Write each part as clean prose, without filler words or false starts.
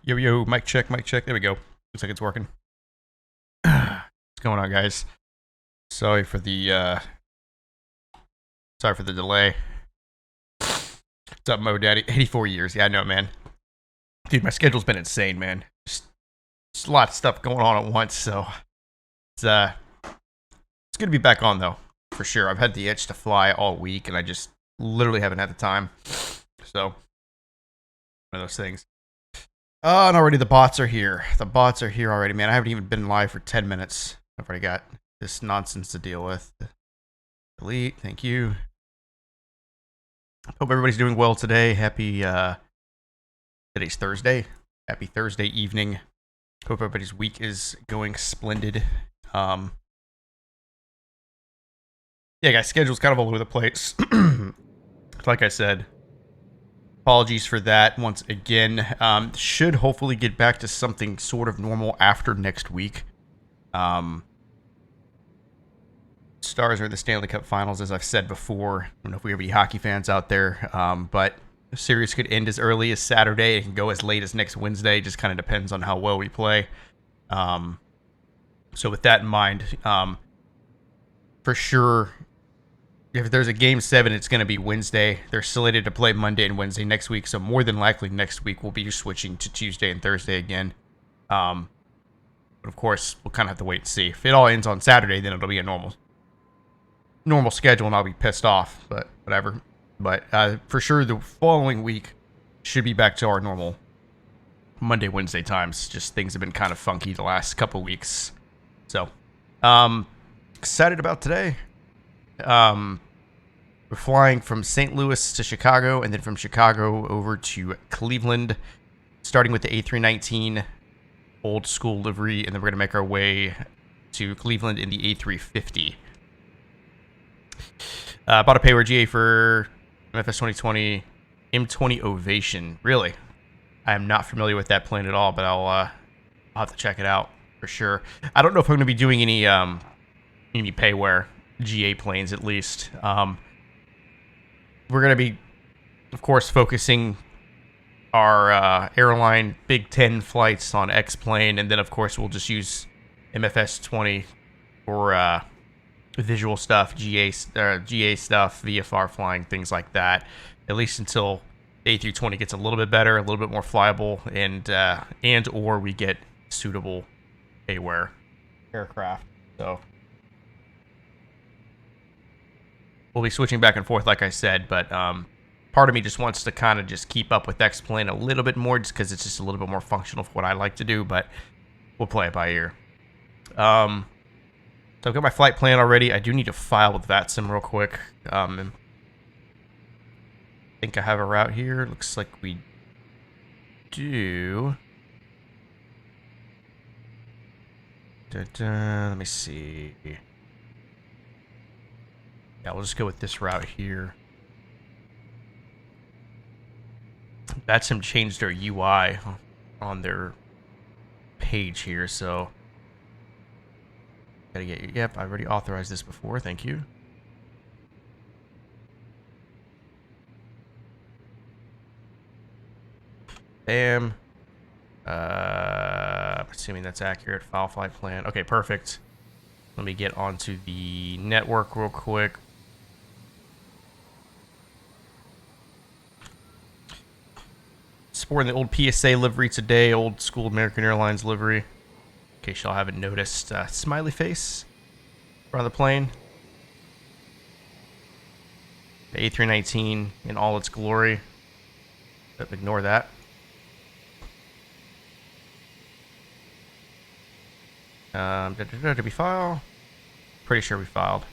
Yo, yo, mic check, mic check. There we go. Looks like it's working. What's going on, guys? Sorry for the delay. What's up, Mo Daddy? 84 years. Yeah, I know, man. Dude, my schedule's been insane, man. Just a lot of stuff going on at once, so it's good to be back on though, for sure. I've had the itch to fly all week, and I just literally haven't had the time. So, one of those things. Oh, and already the bots are here. The bots are here already, man. I haven't even been live for 10 minutes. I've already got this nonsense to deal with. Delete. Thank you. Hope everybody's doing well today. Happy, today's Thursday. Happy Thursday evening. Hope everybody's week is going splendid. Yeah, guys, schedule's kind of all over the place. Like I said, apologies for that once again. Should hopefully get back to something sort of normal after next week. Stars are in the Stanley Cup Finals, as I've said before. I don't know if we have any hockey fans out there, but the series could end as early as Saturday. It can go as late as next Wednesday. It just kind of depends on how well we play. So with that in mind, for sure, if there's a Game 7, it's going to be Wednesday. They're slated to play Monday and Wednesday next week, so more than likely next week we'll be switching to Tuesday and Thursday again. But of course, we'll kind of have to wait and see. If it all ends on Saturday, then it'll be a normal schedule, and I'll be pissed off, but whatever. But for sure, the following week should be back to our normal Monday, Wednesday times. Just things have been kind of funky the last couple weeks. So, excited about today. We're flying from St. Louis to Chicago, and then from Chicago over to Cleveland, starting with the A319 old school livery, and then we're going to make our way to Cleveland in the A350. Bought a payware GA for MFS 2020 M20 Ovation. Really? I am not familiar with that plane at all, but I'll have to check it out for sure. I don't know if I'm going to be doing any payware GA planes, at least. We're going to be, of course, focusing our airline Big Ten flights on Xplane, and then, of course, we'll just use MFS 20 for visual stuff, GA stuff, VFR flying, things like that, at least until A320 gets a little bit better, a little bit more flyable, and or we get suitable payware aircraft. So we'll be switching back and forth, like I said, but part of me just wants to kind of just keep up with Xplane a little bit more, just because it's just a little bit more functional for what I like to do, but we'll play it by ear. So I've got my flight plan already. I do need to file with VATSIM real quick. I think I have a route here. Looks like we do. Let me see. Yeah, we'll just go with this route here. VATSIM changed their UI on their page here, so gotta get you. Yep, I already authorized this before. Thank you. Bam. Assuming that's accurate. File flight plan. Okay, perfect. Let me get onto the network real quick. Sporting the old PSA livery today, old school American Airlines livery. In case y'all haven't noticed, smiley face around the plane. The A319 in all its glory. But ignore that. Did we file? Pretty sure we filed.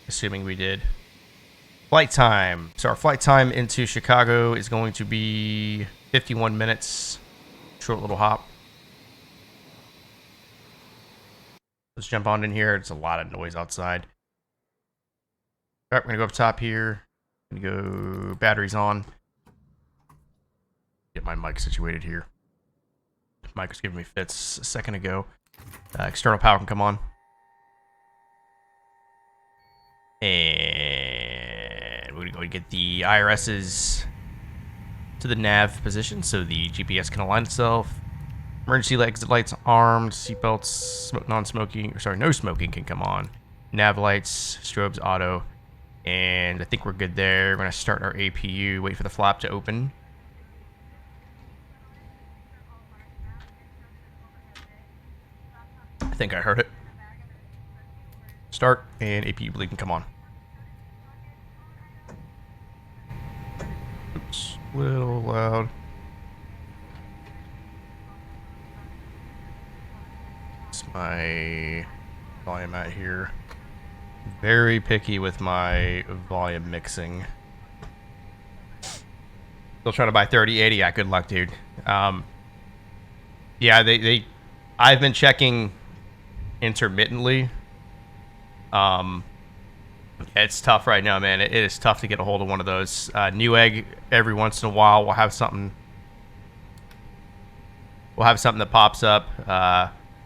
Assuming we did. Flight time. So our flight time into Chicago is going to be 51 minutes. Short little hop. Let's jump on in here. It's a lot of noise outside. All right, we're going to go up top here. I'm going to go batteries on. Get my mic situated here. Mic was giving me fits a second ago. External power can come on. And we're going to go get the IRS's to the nav position so the GPS can align itself. Emergency exit lights armed, seatbelts, non-smoking, sorry, no smoking can come on. Nav lights, strobes auto, and I think we're good there. We're gonna start our APU, wait for the flap to open. I think I heard it. Start, and APU bleed can come on. Oops, a little loud. What's my volume at here? Very picky with my volume mixing. Still trying to buy 3080. Yeah, good luck, dude. Yeah, I've been checking intermittently. It's tough right now, man. It is tough to get a hold of one of those. Newegg every once in a while we'll have something. We'll have something that pops up.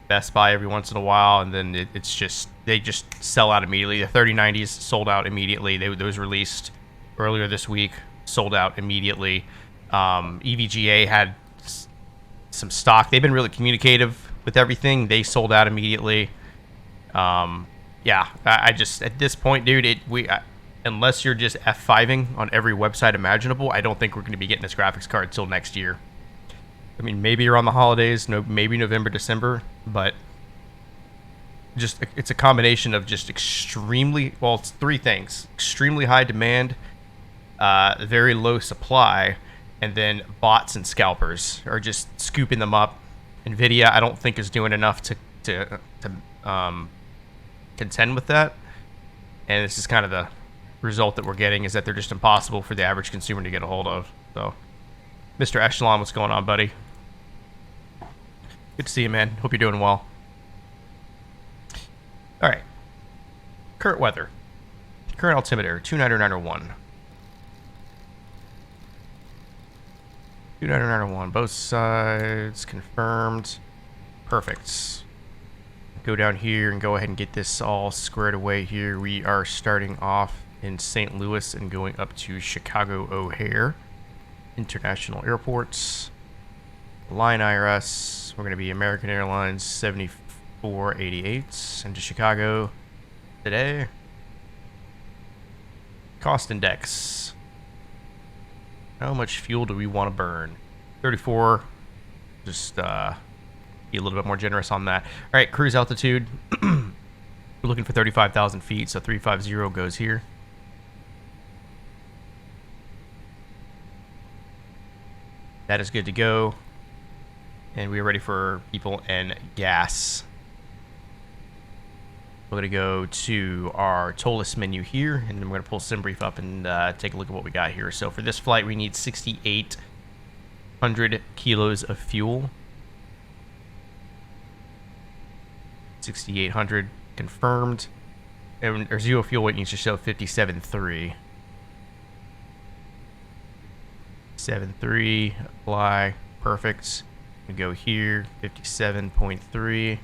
Best Buy every once in a while, and then it's just they just sell out immediately. The 3090s sold out immediately. Those released earlier this week, sold out immediately. EVGA had some stock. They've been really communicative with everything. They sold out immediately. Yeah, I just at this point, dude, unless you're just F5ing on every website imaginable, I don't think we're going to be getting this graphics card until next year. I mean, maybe around the holidays, maybe November, December, but just it's a combination of just extremely, well, it's three things: extremely high demand, very low supply, and then bots and scalpers are just scooping them up. Nvidia, I don't think, is doing enough to contend with that, and this is kind of the result that we're getting, is that they're just impossible for the average consumer to get a hold of. So, Mr. Echelon, what's going on, buddy? Good to see you, man. Hope you're doing well. All right. Current weather. Current altimeter, 29901. 29901. Both sides confirmed. Perfect. Go down here and go ahead and get this all squared away here. We are starting off in St. Louis and going up to Chicago O'Hare International Airports. Line IRS, we're going to be American Airlines 7488 into Chicago today. Cost index. How much fuel do we want to burn? 34. Just be a little bit more generous on that. All right, cruise altitude. We're looking for 35,000 feet, so 350 goes here. That is good to go. And we are ready for people and gas. We're going to go to our toll list menu here, and then we're going to pull SimBrief up and take a look at what we got here. So for this flight, we need 6,800 kilos of fuel. 6,800 confirmed. And our zero fuel weight needs to show 57.3. 7.3, apply, perfect. We go here, 57.3.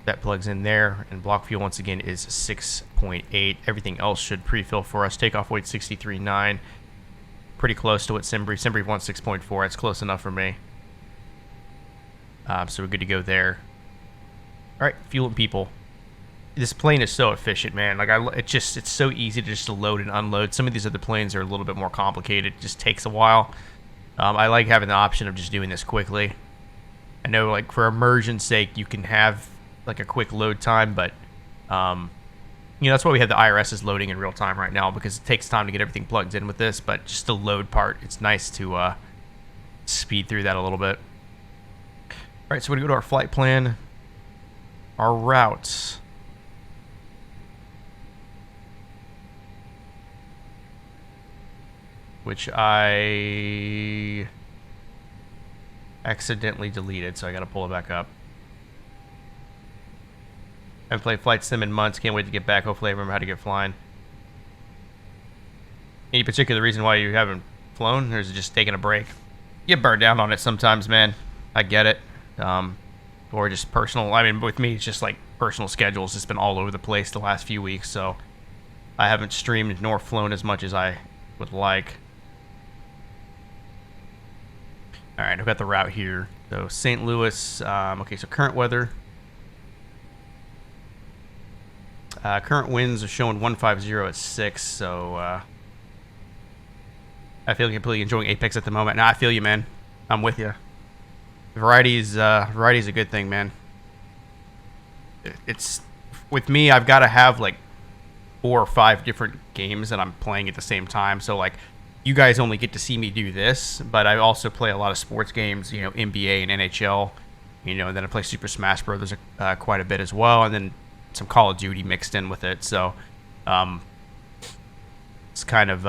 That plugs in there, and block fuel once again is 6.8. Everything else should pre-fill for us. Takeoff weight 63.9. Pretty close to what SimBrief wants, 6.4. That's close enough for me. So we're good to go there. All right, fuel and people. This plane is so efficient, man. Like it's so easy to just load and unload. Some of these other planes are a little bit more complicated. It just takes a while. I like having the option of just doing this quickly. I know, like, for immersion's sake, you can have like a quick load time, but you know, that's why we have the IRSs loading in real time right now, because it takes time to get everything plugged in with this. But just the load part, it's nice to speed through that a little bit. All right, so we're gonna go to our flight plan, our routes. Which I accidentally deleted, so I gotta pull it back up. I haven't played Flight Sim in months. Can't wait to get back. Hopefully I remember how to get flying. Any particular reason why you haven't flown, or is it just taking a break? You get burned down on it sometimes, man. I get it. Or just personal. I mean, with me, it's just like personal schedules. It's been all over the place the last few weeks, so I haven't streamed nor flown as much as I would like. All right, I've got the route here. So St. Louis. Okay, so current weather. Current winds are showing 150 at 6. So I feel completely enjoying Apex at the moment. Nah, I feel you, man. I'm with you. Variety's a good thing, man. It's with me. I've got to have like 4 or 5 different games that I'm playing at the same time. So like, you guys only get to see me do this, but I also play a lot of sports games. You know, NBA and NHL. You know, and then I play Super Smash Brothers quite a bit as well, and then some Call of Duty mixed in with it. So it's kind of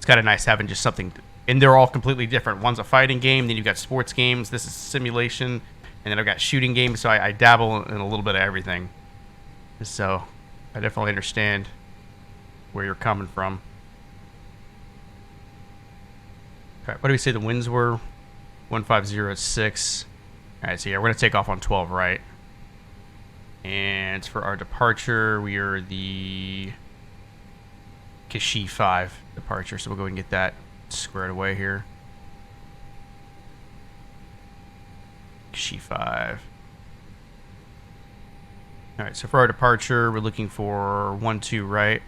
nice having just something. And they're all completely different. One's a fighting game, then you've got sports games. This is simulation, and then I've got shooting games. So I dabble in a little bit of everything. So I definitely understand where you're coming from. Okay, what do we say the winds were? 150 at 6. All right, so yeah, we're going to take off on 12 right. And for our departure, we are the Kashi 5 departure. So we'll go ahead and get that squared away here. Kashi 5. All right, so for our departure, we're looking for 12 right.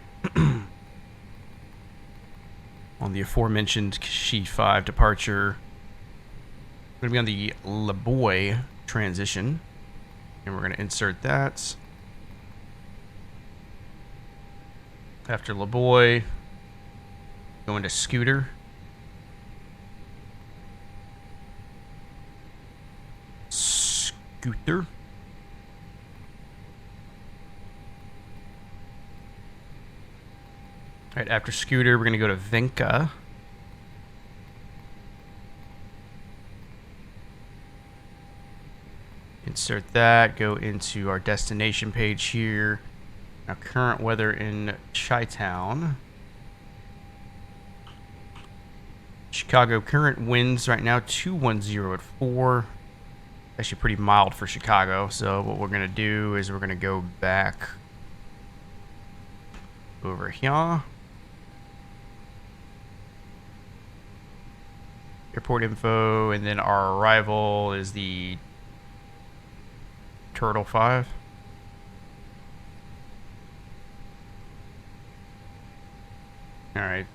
On the aforementioned Kashi 5 departure. We're going to be on the Laboy transition. And we're going to insert that. After Laboy, go into Scooter. Scooter. All right, after Scooter, we're going to go to Vinca. Insert that, go into our destination page here. Now, current weather in Chi-Town. Chicago, current winds right now, 210 at 4. Actually pretty mild for Chicago. So what we're going to do is we're going to go back over here. Airport info, and then our arrival is the Turtle 5. Alright.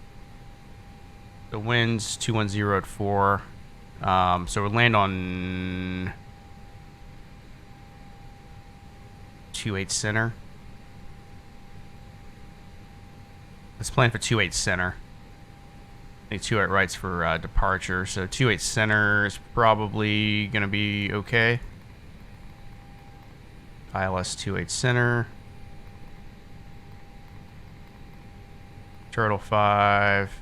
The winds 210 at 4. So we'll land on 28 center. Let's plan for 28 center. I think 28 right's for departure. So 28 center is probably going to be okay. ILS 28 center. Turtle 5.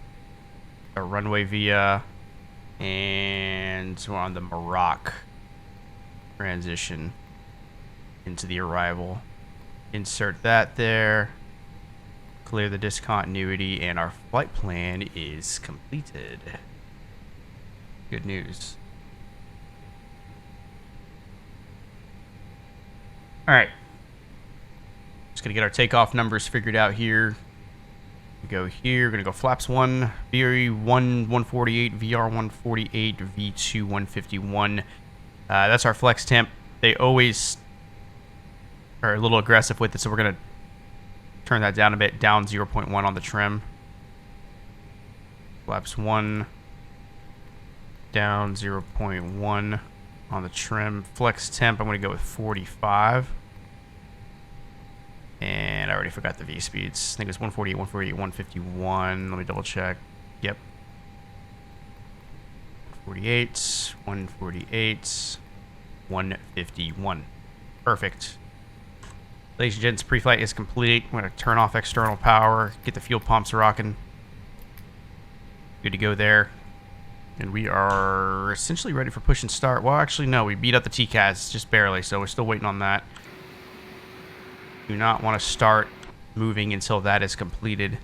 A runway via. And we're on the Maroc transition into the arrival. Insert that there. Clear the discontinuity, and our flight plan is completed. Good news. Alright. Just gonna get our takeoff numbers figured out here. We go here, we're gonna go flaps 1, VR1 148, VR 148, V2 151. That's our flex temp. They always are a little aggressive with it, so we're gonna turn that down a bit, down 0.1 on the trim. Flaps 1, down 0.1 on the trim. Flex temp, I'm going to go with 45. And I already forgot the V speeds. I think it was 148, 148, 151. Let me double check. Yep. 148, 148, 151. Perfect. Ladies and gents, pre-flight is complete. I'm going to turn off external power, get the fuel pumps rocking. Good to go there. And we are essentially ready for push and start. Well, actually, no. We beat up the TCAS just barely, so we're still waiting on that. Do not want to start moving until that is completed.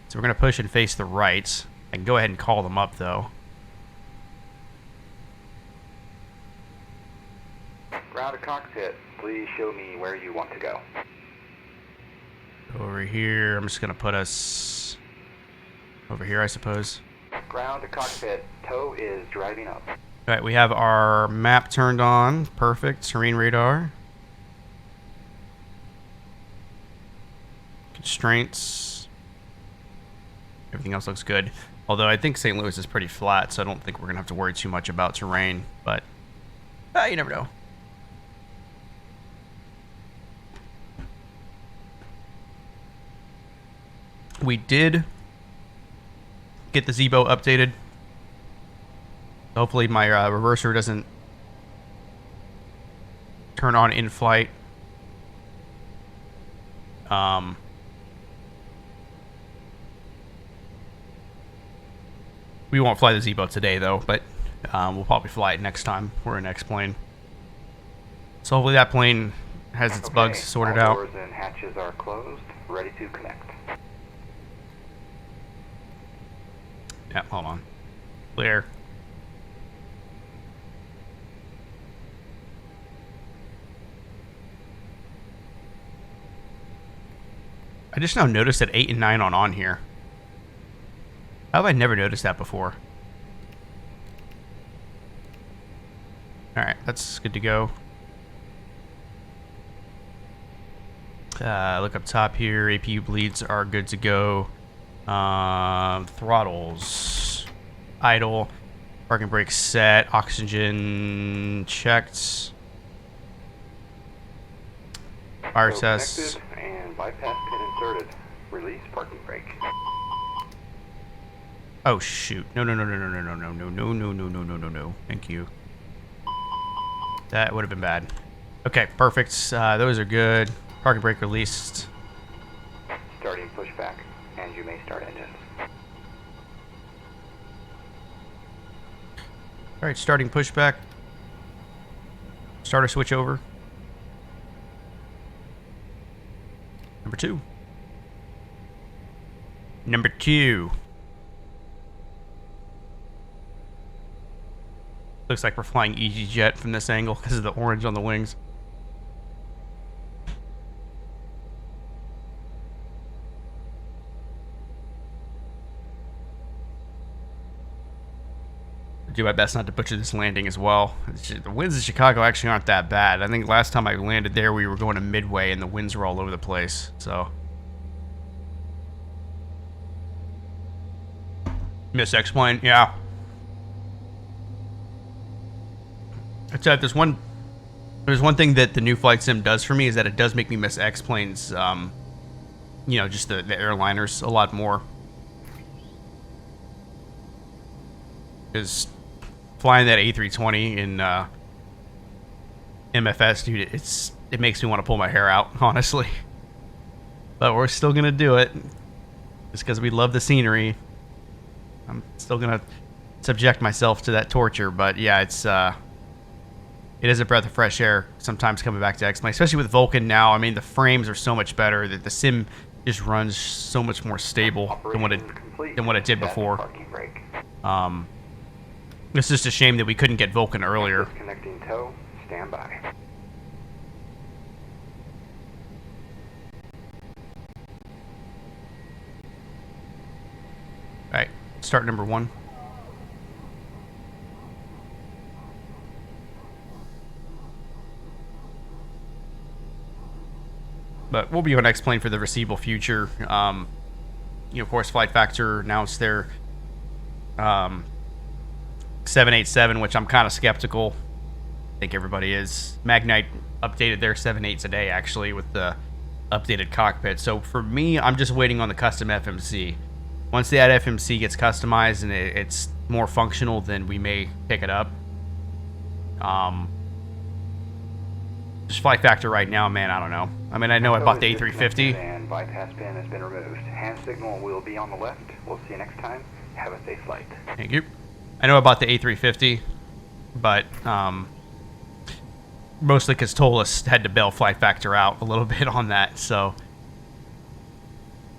So we're going to push and face the right. I can go ahead and call them up, though. Ground to cockpit. Please show me where you want to go. Over here. I'm just going to put us over here, I suppose. Ground to cockpit. Tow is driving up. All right, we have our map turned on. Perfect. Terrain radar. Constraints. Everything else looks good. Although I think St. Louis is pretty flat, so I don't think we're going to have to worry too much about terrain. But you never know. We did get the Zebo updated. Hopefully my reverser doesn't turn on in flight. We won't fly the Zebo today though, but we'll probably fly it next time we're in Xplane. So hopefully that plane has its bugs sorted out. Doors and hatches are closed, ready to connect. Yeah, hold on. Clear. I just now noticed that 8 and 9 on here. How have I never noticed that before? Alright, that's good to go. Look up top here. APU bleeds are good to go. Throttles. Idle. Parking brake set. Oxygen checked. Fire test. And bypass pin inserted. Release parking brake. Oh shoot. No. Thank you. That would have been bad. Okay, perfect. Those are good. Parking brake released. Starting pushback, and you may start engines. Alright, starting pushback. Starter switch over. Number 2. Number 2. Looks like we're flying EasyJet from this angle because of the orange on the wings. Do my best not to butcher this landing as well. The winds in Chicago actually aren't that bad. I think last time I landed there, we were going to Midway, and the winds were all over the place. So, miss Xplane, yeah. I said there's one thing that the new flight sim does for me is that it does make me miss Xplanes. You know, just the airliners a lot more. Because flying that A320 in MFS, dude, it makes me want to pull my hair out, honestly. But we're still gonna do it, just because we love the scenery. I'm still gonna subject myself to that torture, but yeah, it is a breath of fresh air sometimes coming back to Xplane, especially with Vulcan now. I mean, the frames are so much better that the sim just runs so much more stable than what it did before. It's just a shame that we couldn't get Vulcan earlier. Disconnecting tow, stand by. Alright, start number 1. But we'll be on Xplane for the foreseeable future. You know, of course, Flight Factor announced their 787, which I'm kind of skeptical. I think everybody is. Magnite updated their 787s today, actually, with the updated cockpit. So for me, I'm just waiting on the custom FMC. Once that FMC gets customized and it's more functional, then we may pick it up. Just Flight Factor right now, man, I don't know. I mean, I know I bought the A350. And bypass pin has been removed. Hand signal will be on the left. We'll see you next time. Have a safe flight. Thank you. I know I bought the A350, but mostly because Tolis had to bail Flight Factor out a little bit on that. So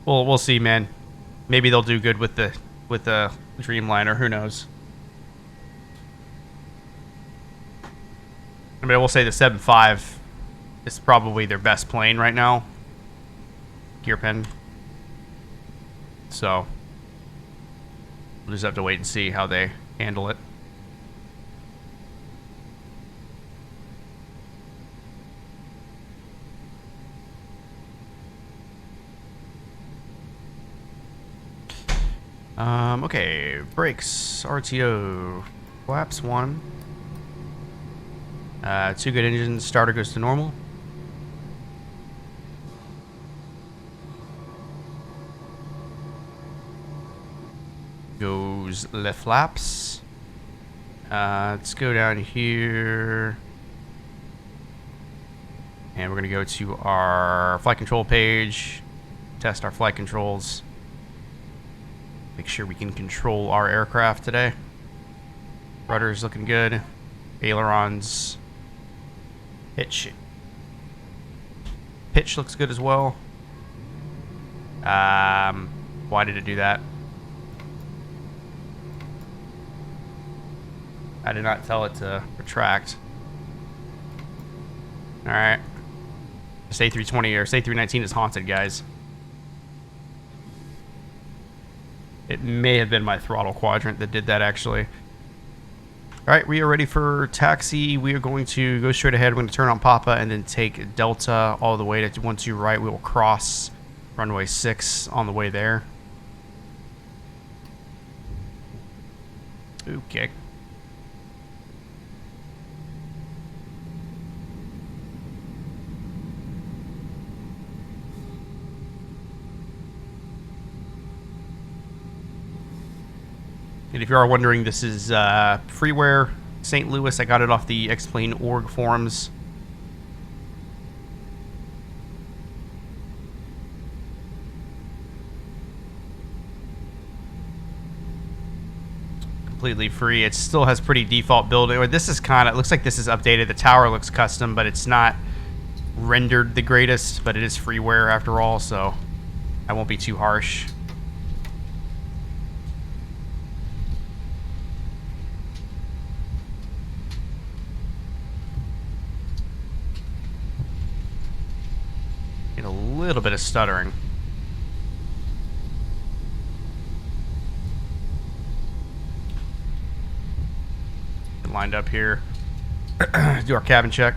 we'll see, man. Maybe they'll do good with the Dreamliner. Who knows? I mean, I will say the 7.5 is probably their best plane right now. Gear pen. So We'll just have to wait and see how they handle it. Okay, brakes, RTO, flaps 1. 2 good engines, starter goes to normal. Goes left flaps. Let's go down here. And we're gonna go to our flight control page, test our flight controls. Make sure we can control our aircraft today. Rudder's looking good. Ailerons. Pitch looks good as well. Why did it do that? I did not tell it to retract. Alright. This A320 or this A319 is haunted, guys. It may have been my throttle quadrant that did that, actually. Alright, we are ready for taxi. We are going to go straight ahead. We're going to turn on Papa and then take Delta all the way to 12 right. We will cross runway 6 on the way there. Okay. And if you are wondering, this is freeware St. Louis. I got it off the Xplane org forums. Completely free. It still has pretty default building. Or this is kind of, it looks like this is updated. The tower looks custom, but it's not rendered the greatest. But it is freeware after all, so I won't be too harsh. Get a little bit of stuttering. Lined up here. Do our cabin check.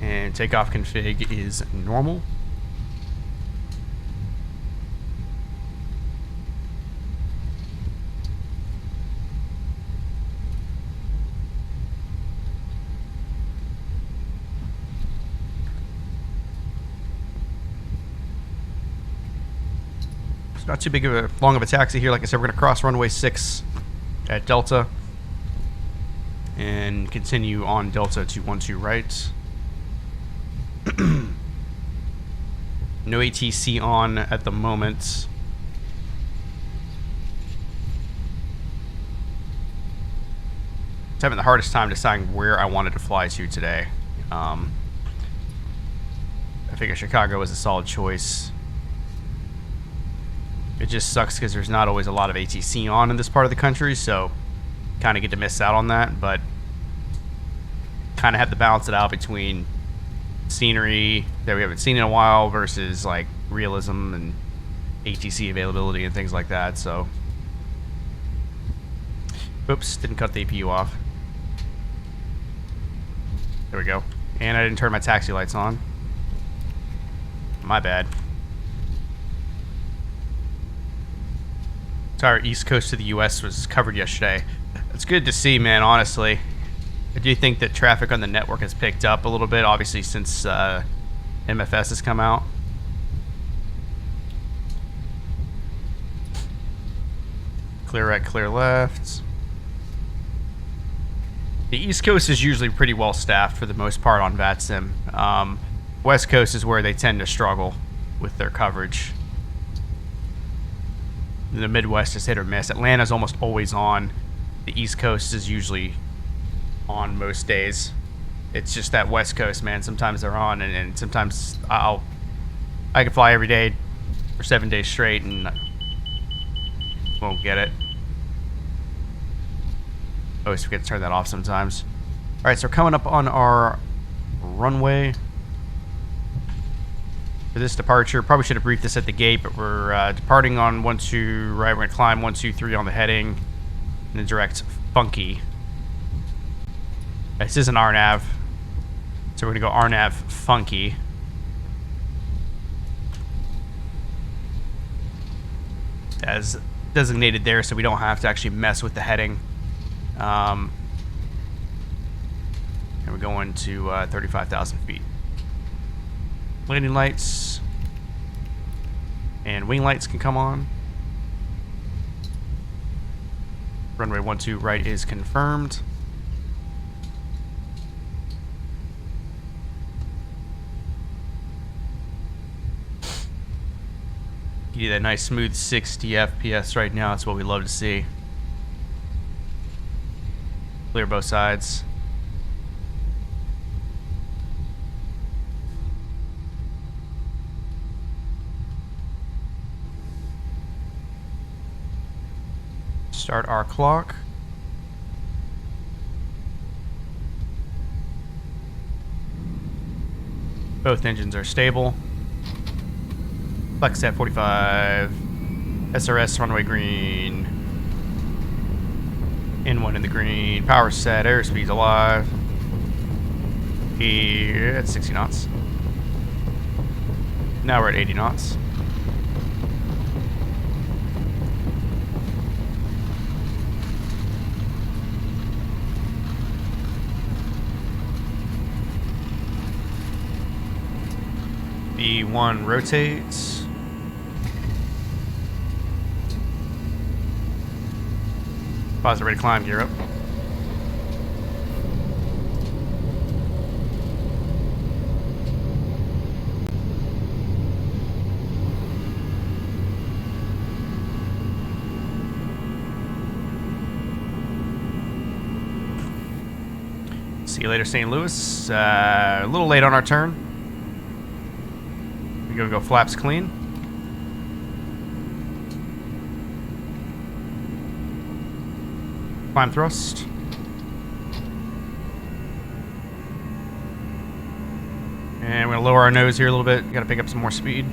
And takeoff config is normal. It's not too big of a long of a taxi here. Like I said, we're going to cross runway 6 at Delta and continue on Delta to 12 right. No ATC on at the moment. Just having the hardest time deciding where I wanted to fly to today. I figure Chicago was a solid choice. It just sucks because there's not always a lot of ATC on in this part of the country, so kind of get to miss out on that, but kind of have to balance it out between scenery that we haven't seen in a while versus like realism and ATC availability and things like that. So oops, didn't cut the APU off. There we go. And I didn't turn my taxi lights on. My bad. Entire east coast of the US was covered yesterday. It's good to see, man, honestly. I do think that traffic on the network has picked up a little bit, obviously, since MFS has come out. Clear right, clear left. The East Coast is usually pretty well staffed for the most part on VATSIM. West Coast is where they tend to struggle with their coverage. The Midwest is hit or miss. Atlanta's almost always on. The East Coast is usually on most days. It's just that West Coast, man. Sometimes they're on, and sometimes I can fly every day for 7 days straight and won't get it. I always forget to turn that off sometimes. All right, so we're coming up on our runway. for this departure. Probably should have briefed this at the gate, but we're departing on 1-2 right. We're going to climb 1-2-3 on the heading, and then direct funky. This is an RNAV, so we're going to go RNAV funky. As designated there, so we don't have to actually mess with the heading. And we're going to 35,000 feet. Landing lights and wing lights can come on. Runway 12 right is confirmed. You get that nice smooth 60 FPS right now. That's what we love to see. Clear both sides. Start our clock. Both engines are stable. Flex at 45. SRS runway green. N1 in the green. Power set. Airspeed's alive. Here at 60 knots. Now we're at 80 knots. B1 rotates. Pause, ready to climb, gear up. See you later, St. Louis. A little late on our turn. We're gonna go flaps clean. Climb thrust. And we're gonna lower our nose here a little bit. Gotta pick up some more speed.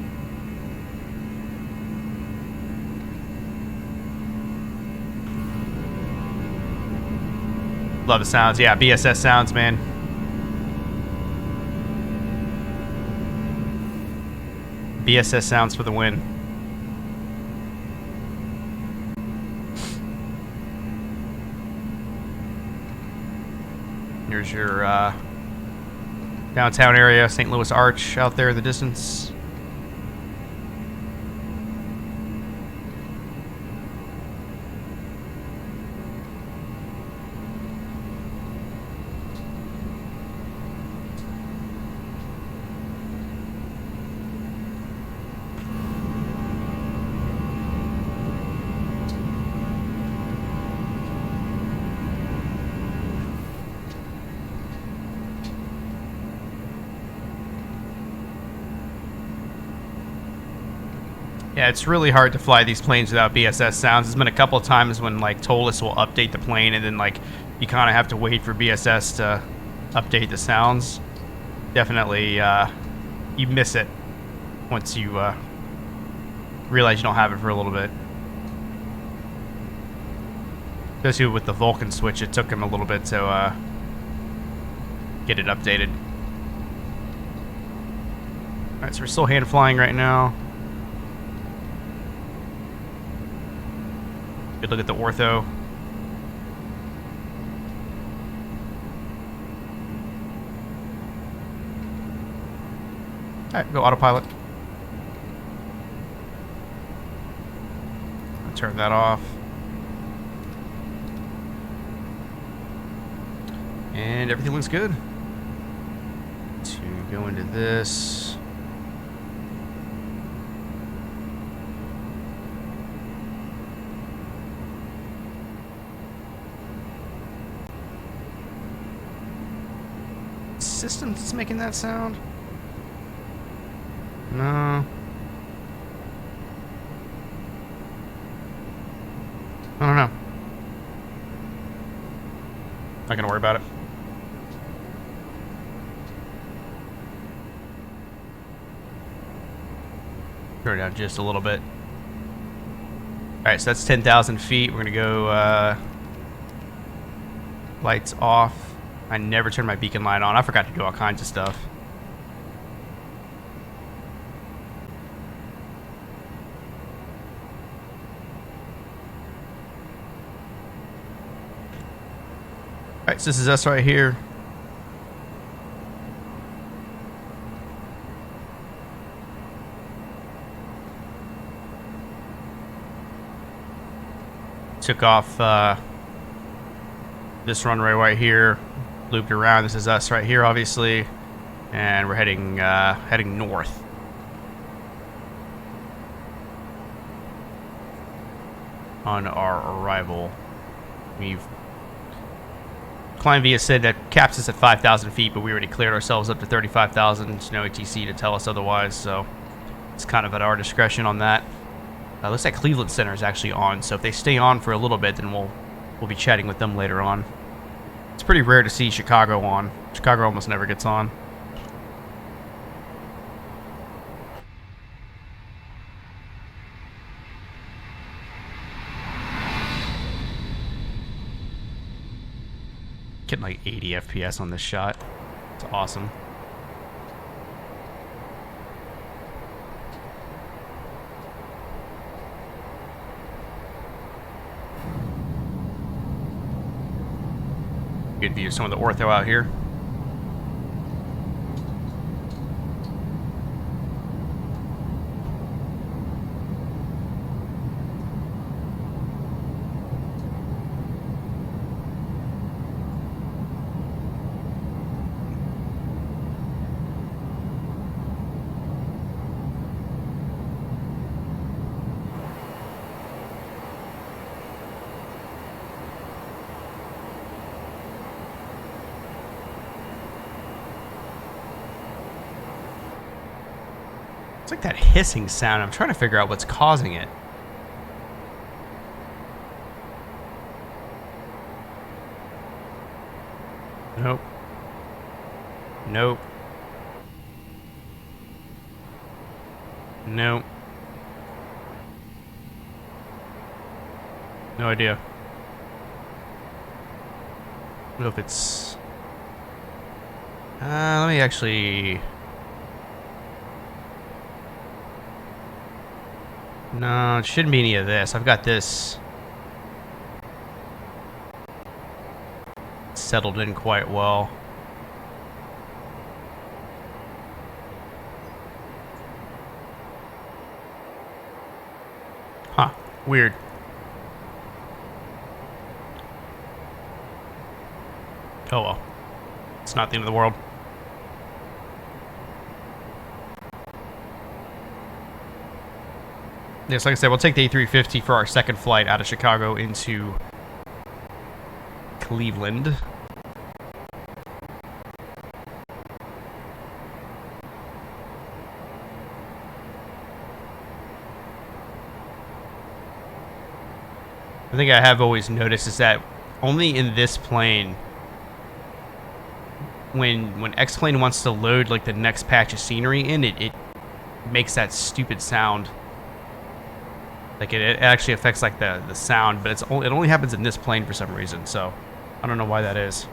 Love the sounds. Yeah, BSS sounds, man. BSS sounds for the win. Here's your downtown area, St. Louis Arch out there in the distance. Yeah, it's really hard to fly these planes without BSS sounds. There's been a couple of times when like TOLUS will update the plane and then like you kind of have to wait for BSS to update the sounds. Definitely, you miss it once you realize you don't have it for a little bit. Especially with the Vulcan switch, it took him a little bit to get it updated. Alright, so we're still hand flying right now. Good look at the ortho. Alright, go autopilot. I'll turn that off. And everything looks good. To go into this. System that's making that sound? No. I don't know. Not gonna worry about it. Turn it down just a little bit. Alright, so that's 10,000 feet. We're going to go lights off. I never turned my beacon light on. I forgot to do all kinds of stuff. Alright, so this is us right here. Took off this runway right here, looped around. This is us right here, obviously, and we're heading north. On our arrival, Climb Via said that caps us at 5,000 feet, but we already cleared ourselves up to 35,000. There's no ATC to tell us otherwise, so it's kind of at our discretion on that. Looks like Cleveland Center is actually on, so if they stay on for a little bit, then we'll be chatting with them later on. It's pretty rare to see Chicago on. Chicago almost never gets on. Getting like 80 FPS on this shot. It's awesome. Good view of some of the ortho out here. It's like that hissing sound. I'm trying to figure out what's causing it. Nope. Nope. Nope. No idea. I don't know if it's... let me actually... No, it shouldn't be any of this. I've got this settled in quite well. Huh. Weird. Oh well. It's not the end of the world. Yes, like I said, we'll take the A350 for our second flight out of Chicago into Cleveland. The thing I have always noticed is that only in this plane, when Xplane wants to load like the next patch of scenery in, it makes that stupid sound. Like it actually affects like the sound, but it only happens in this plane for some reason. So I don't know why that is.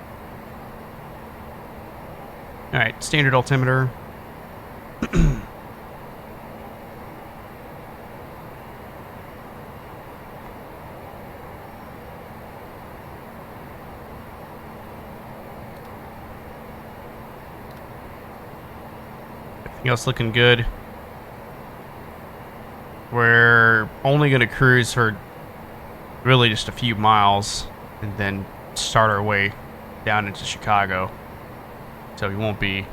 All right, standard altimeter. Everything else looking good. We're only going to cruise for really just a few miles and then start our way down into Chicago. So we won't be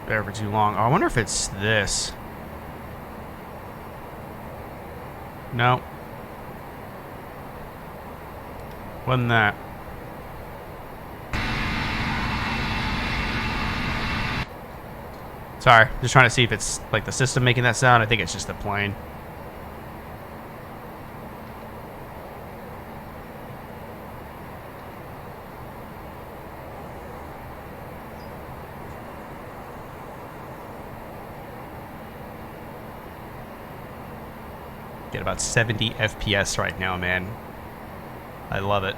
there for too long. Oh, I wonder if it's this. No. Wasn't that. Sorry, just trying to see if it's like the system making that sound. I think it's just the plane. Get about 70 FPS right now, man. I love it.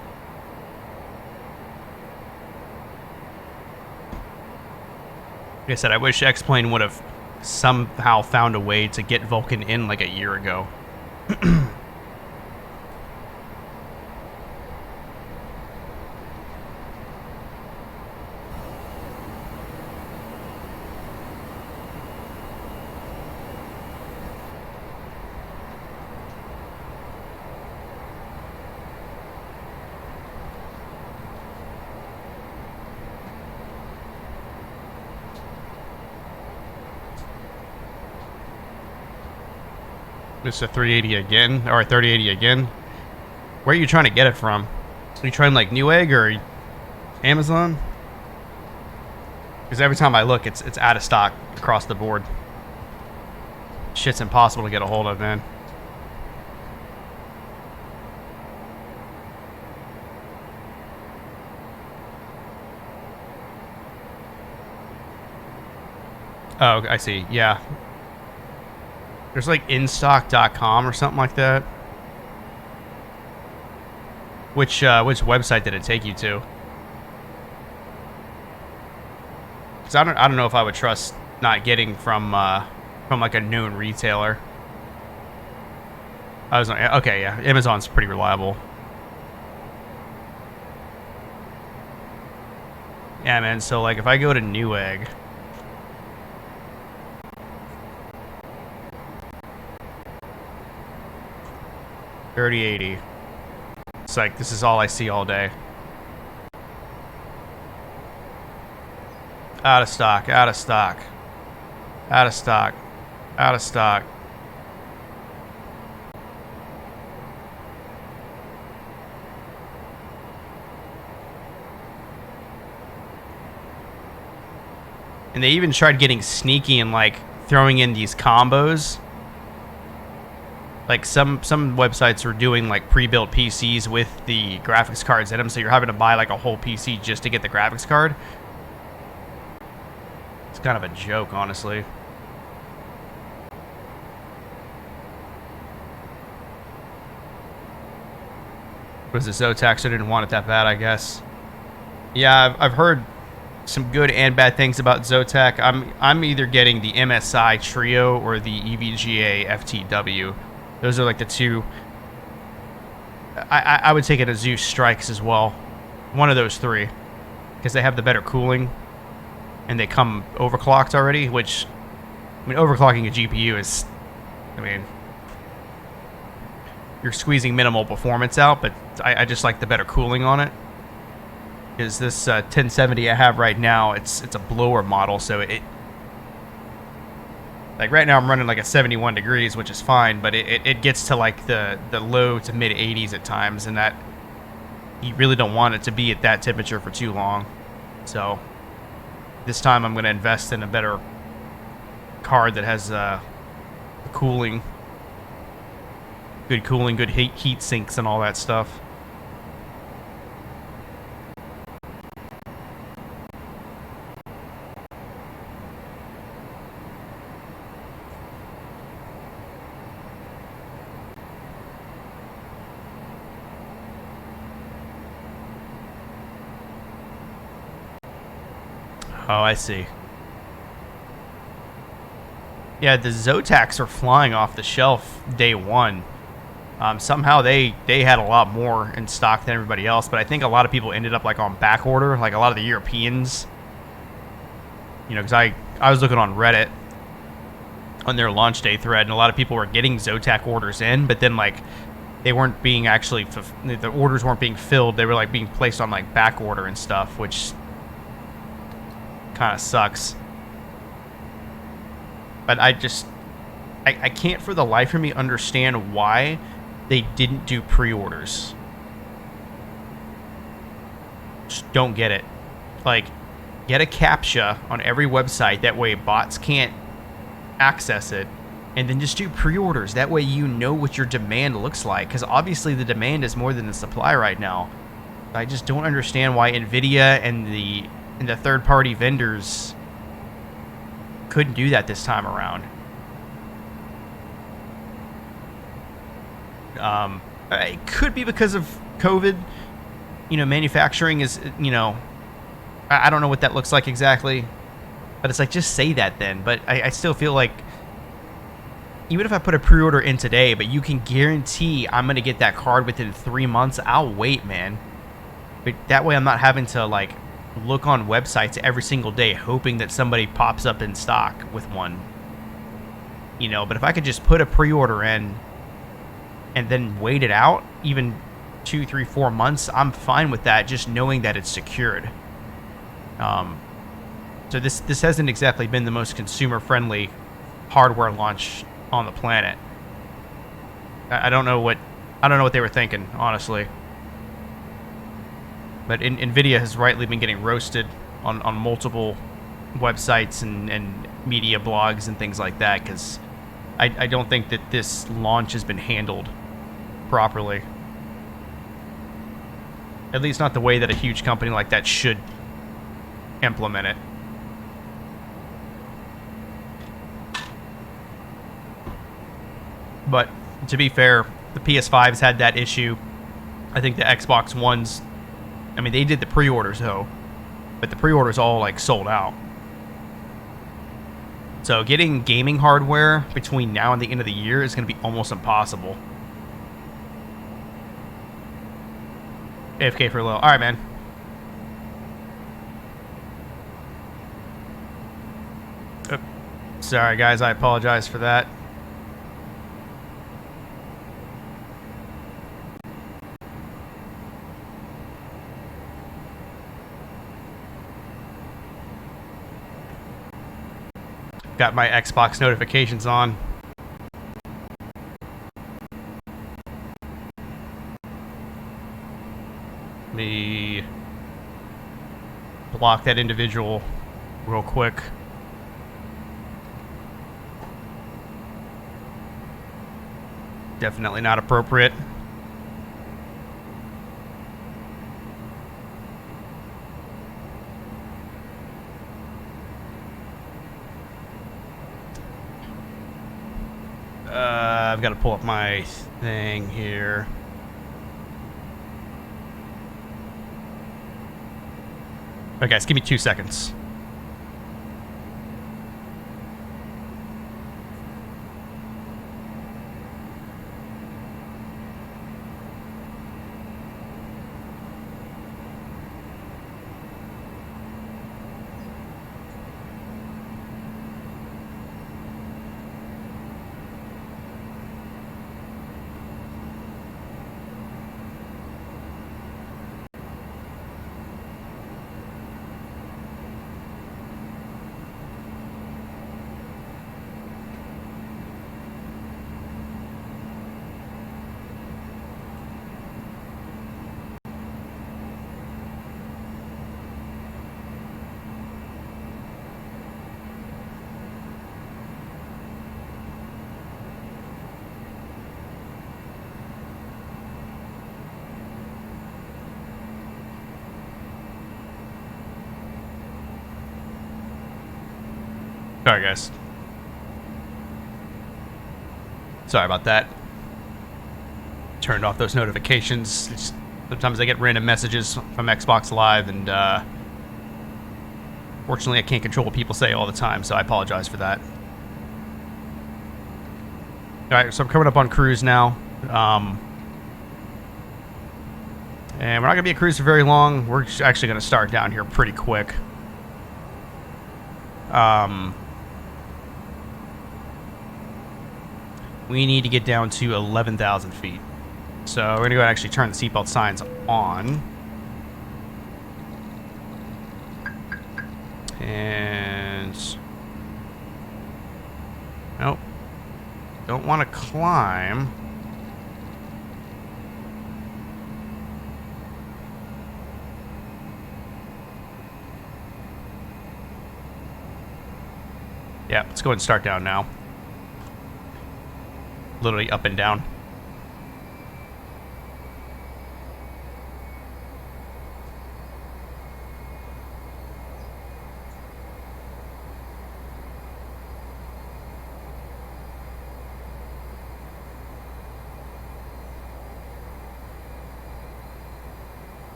Like I said, I wish Xplane would have somehow found a way to get Vulcan in like a year ago. It's a 380 again, or a 3080 again. Where are you trying to get it from? Are you trying like Newegg or Amazon? Because every time I look, it's out of stock across the board. Shit's impossible to get a hold of, man. Oh, I see. Yeah. There's like instock.com or something like that. Which website did it take you to? Because I don't know if I would trust not getting from like a known retailer. I was like, okay, yeah, Amazon's pretty reliable. Yeah, man. So like, if I go to Newegg. $30.80. It's like, this is all I see all day. Out of stock, out of stock. Out of stock. Out of stock. And they even tried getting sneaky and like throwing in these combos. Like some websites are doing like pre-built PCs with the graphics cards in them, so you're having to buy like a whole PC just to get the graphics card. It's kind of a joke, honestly. Was it Zotac? So I didn't want it that bad, I guess. Yeah, I've heard some good and bad things about Zotac. I'm either getting the MSI Trio or the EVGA FTW. Those are like the two. I would take it as Zeus Strikes as well. One of those three. Because they have the better cooling. And they come overclocked already, which... I mean, overclocking a GPU is... I mean... You're squeezing minimal performance out, but I just like the better cooling on it. Because this 1070 I have right now, it's a blower model, so it... Like right now I'm running like a 71 degrees, which is fine, but it gets to like the low to mid 80s at times, and that you really don't want it to be at that temperature for too long. So this time I'm going to invest in a better card that has cooling, good heat sinks and all that stuff. Oh, I see. Yeah, the Zotacs are flying off the shelf day one. Somehow they had a lot more in stock than everybody else, but I think a lot of people ended up like on back order, like a lot of the Europeans. You know, because I was looking on Reddit on their launch day thread, and a lot of people were getting Zotac orders in, but then like they weren't being actually, the orders weren't being filled. They were like being placed on like back order and stuff, which kind of sucks. But I can't for the life of me understand why they didn't do pre-orders. Just don't get it. Like, get a CAPTCHA on every website, that way bots can't access it, and then just do pre-orders. That way you know what your demand looks like, because obviously the demand is more than the supply right now. I just don't understand why Nvidia and the third-party vendors couldn't do that this time around. It could be because of COVID. You know, manufacturing is, you know, I don't know what that looks like exactly, but it's like, just say that then. But I still feel like, even if I put a pre-order in today, but you can guarantee I'm going to get that card within 3 months, I'll wait, man. But that way I'm not having to, like, look on websites every single day hoping that somebody pops up in stock with one. You know, but if I could just put a pre-order in and then wait it out, even 2, 3, 4 months, I'm fine with that, just knowing that it's secured. So this hasn't exactly been the most consumer-friendly hardware launch on the planet. I don't know what they were thinking, honestly. But Nvidia has rightly been getting roasted on multiple websites and media blogs and things like that, because I don't think that this launch has been handled properly. At least not the way that a huge company like that should implement it. But to be fair, the PS5's had that issue. I think the Xbox One's, I mean, they did the pre-orders though, but the pre-orders all like sold out. So getting gaming hardware between now and the end of the year is going to be almost impossible. AFK for a little. All right, man. Sorry, guys. I apologize for that. Got my Xbox notifications on. Let me block that individual real quick. Definitely not appropriate. I've got to pull up my thing here. Okay, guys, give me 2 seconds. Sorry, guys. Sorry about that. Turned off those notifications. Sometimes I get random messages from Xbox Live, and fortunately I can't control what people say all the time, so I apologize for that. Alright, so I'm coming up on cruise now. And we're not going to be a cruise for very long. We're actually going to start down here pretty quick. We need to get down to 11,000 feet. So we're going to go and actually turn the seatbelt signs on. And... nope. Don't want to climb. Yeah, let's go ahead and start down now. Literally up and down.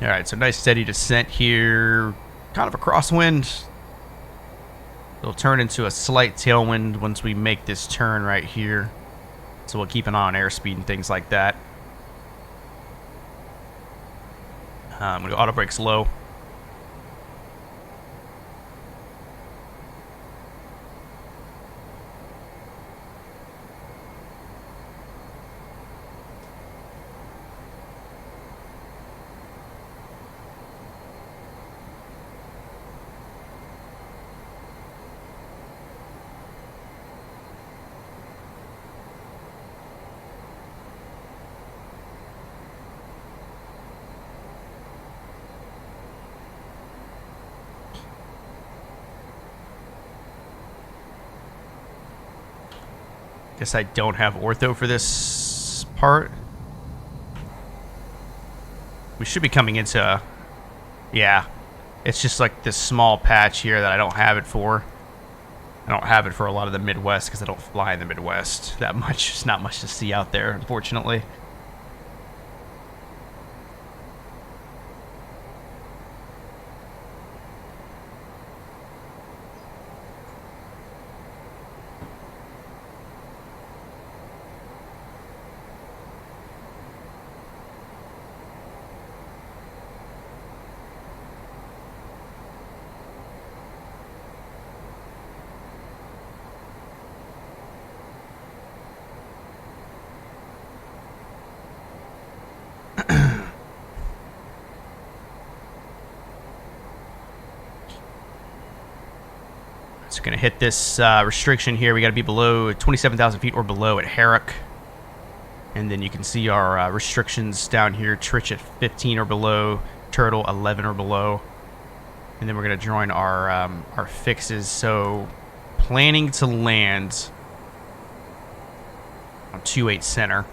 All right, so nice steady descent here. Kind of a crosswind. It'll turn into a slight tailwind once we make this turn right here. So we'll keep an eye on airspeed and things like that. I'm going to go auto brakes low. Guess I don't have ortho for this part. We should be coming into... Yeah. It's just like this small patch here that I don't have it for. I don't have it for a lot of the Midwest because I don't fly in the Midwest that much. There's not much to see out there, unfortunately. So we're going to hit this restriction here. We got to be below 27,000 feet or below at Herrick. And then you can see our restrictions down here. Trich at 15 or below. Turtle 11 or below. And then we're going to join our fixes. So planning to land on 28 center.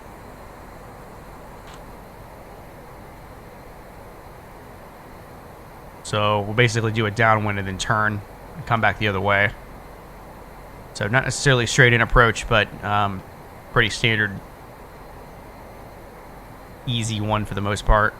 So we'll basically do a downwind and then turn and come back the other way. So not necessarily straight in approach, but pretty standard, easy one for the most part.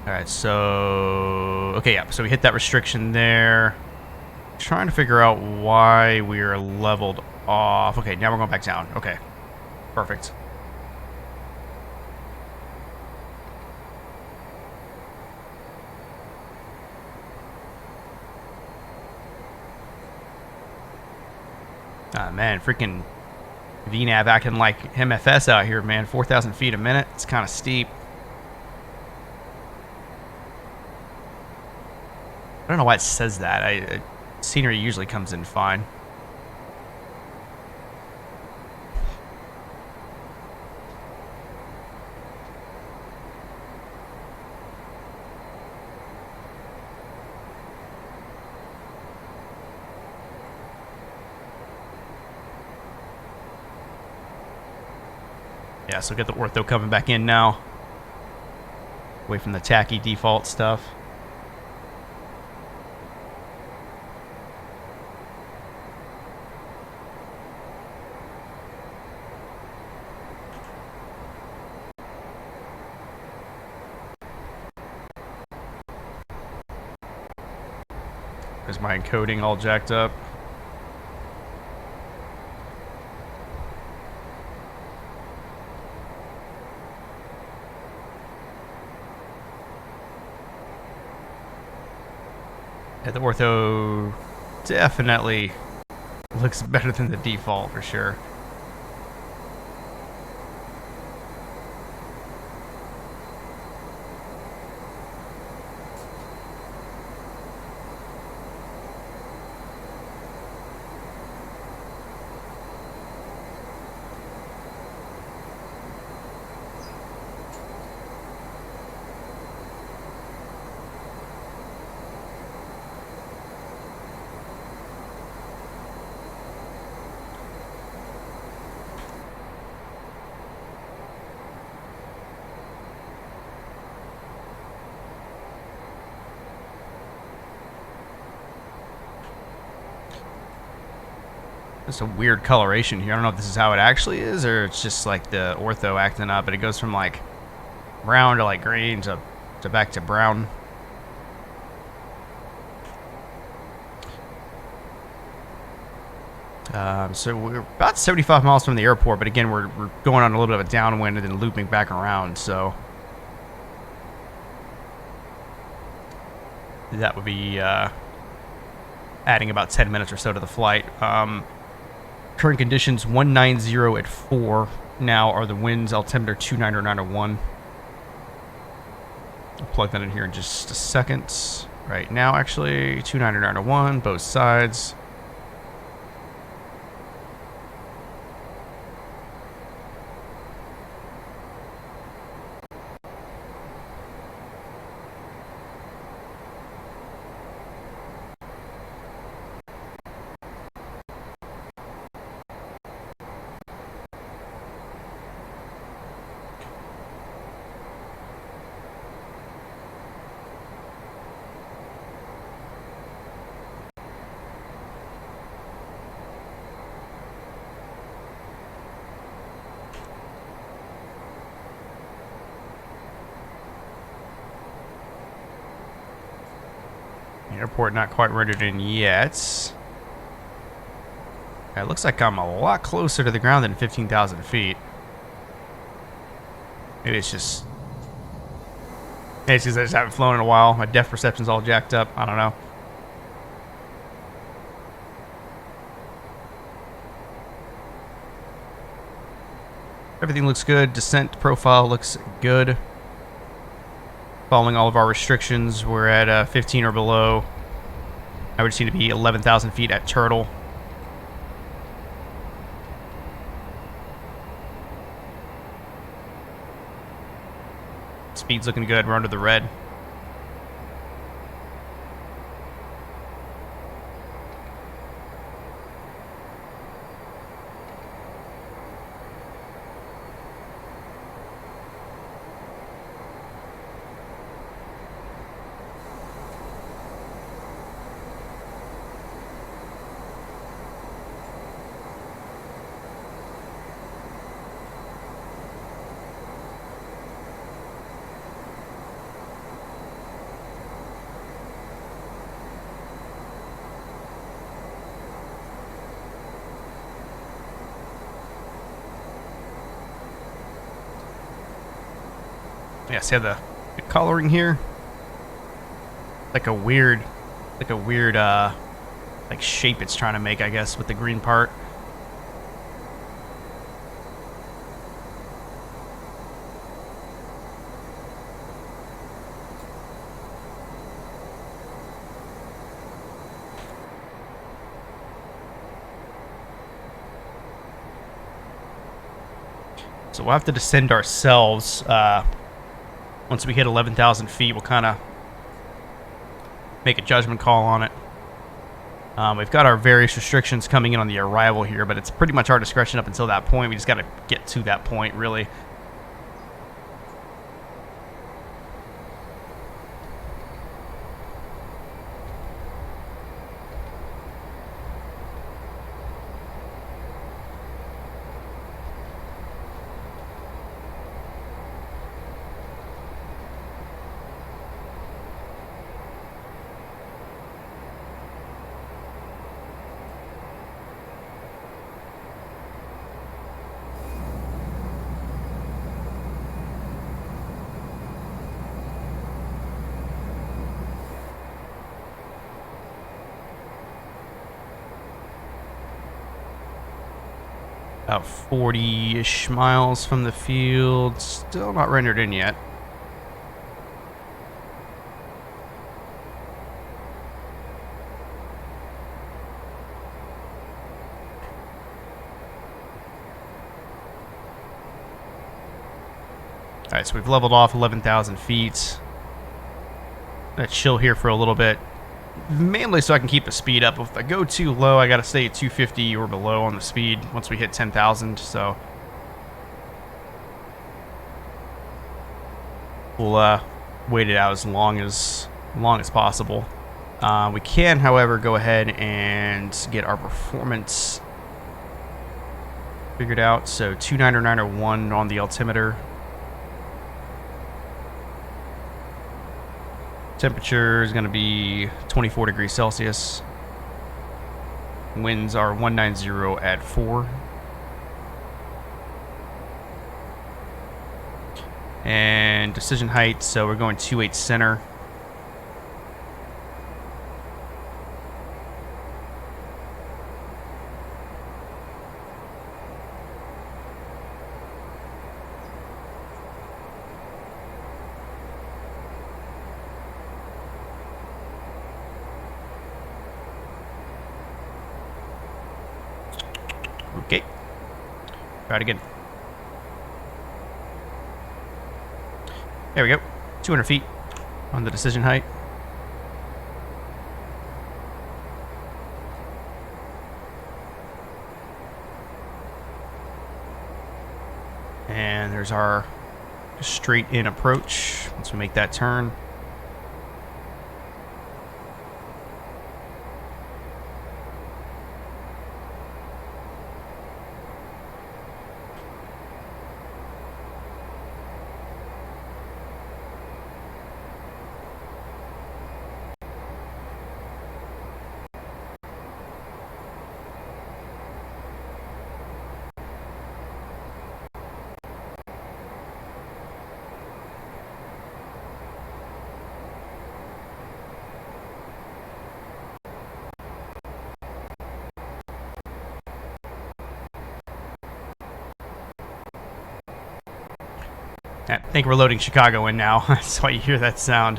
Alright, so... Okay, yeah, so we hit that restriction there. Trying to figure out why we're leveled off. Okay, now we're going back down. Okay, perfect. Ah, man, freaking VNAV acting like MFS out here, man. 4,000 feet a minute. It's kind of steep. I don't know why it says that. Scenery usually comes in fine. Yeah, so get the ortho coming back in now. Away from the tacky default stuff. There's my encoding all jacked up. Yeah, the ortho definitely Looks better than the default for sure. There's a weird coloration here. I don't know if this is how it actually is or it's just like the ortho acting up, but it goes from like brown to like green to back to brown. So we're about 75 miles from the airport, but again, we're going on a little bit of a downwind and then looping back around, so that would be adding about 10 minutes or so to the flight. Current conditions 190 at 4 now are the winds, altimeter 29 or 901. I'll plug that in here in just a second. Right now, actually, 29 or 901, both sides. Airport not quite rendered in yet. It looks like I'm a lot closer to the ground than 15,000 feet. Maybe it's just... Maybe it's because I just haven't flown in a while. My depth perception's all jacked up. I don't know. Everything looks good. Descent profile looks good. Following all of our restrictions, we're at 15 or below. I would seem to be 11,000 feet at Turtle. Speed's looking good. We're under the red. Yeah, see the coloring here? Like a weird, like shape it's trying to make, I guess, with the green part. So we'll have to descend ourselves. Once we hit 11,000 feet, we'll kind of make a judgment call on it. We've got our various restrictions coming in on the arrival here, but it's pretty much our discretion up until that point. We just got to get to that point, really. About 40-ish miles from the field. Still not rendered in yet. Alright, so we've leveled off 11,000 feet. Gonna chill here for a little bit. Mainly so I can keep the speed up. If I go too low, I gotta stay at 250 or below on the speed once we hit 10,000. So we'll wait it out as long as possible. We can, however, go ahead and get our performance figured out. So 29901 on the altimeter. Temperature is going to be 24 degrees Celsius. Winds are 190 at 4. And decision height, so we're going 28 center. Okay. Try it again. There we go. 200 feet on the decision height. And there's our straight in approach once we make that turn. I think we're loading Chicago in now. That's why you hear that sound.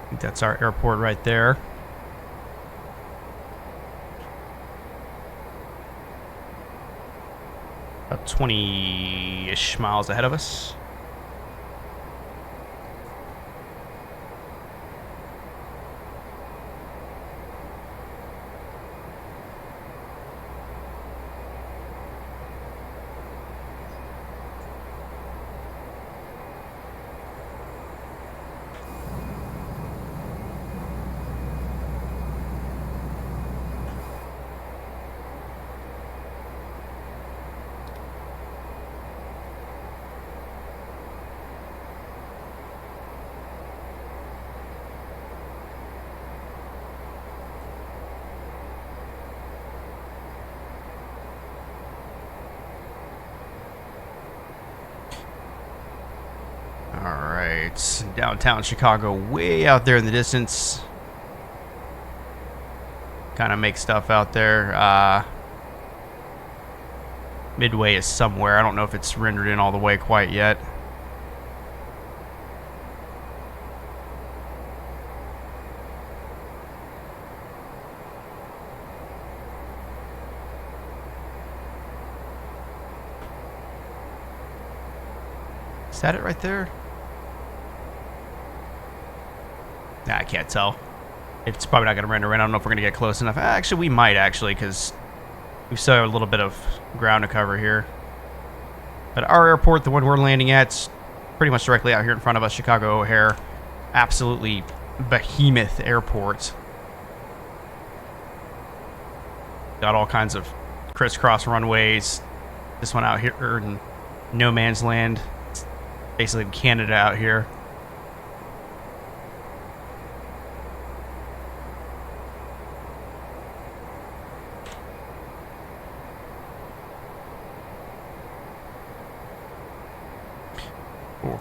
I think that's our airport right there. About 20-ish miles ahead of us. Alright, downtown Chicago, way out there in the distance. Kind of make stuff out there. Midway is somewhere. I don't know if it's rendered in all the way quite yet. Is that it right there? Nah, I can't tell. It's probably not going to render in. I don't know if we're going to get close enough. Actually, we might, actually, because we still have a little bit of ground to cover here. But our airport, the one we're landing at, is pretty much directly out here in front of us, Chicago O'Hare. Absolutely behemoth airport. Got all kinds of crisscross runways. This one out here in no man's land. It's basically Canada out here.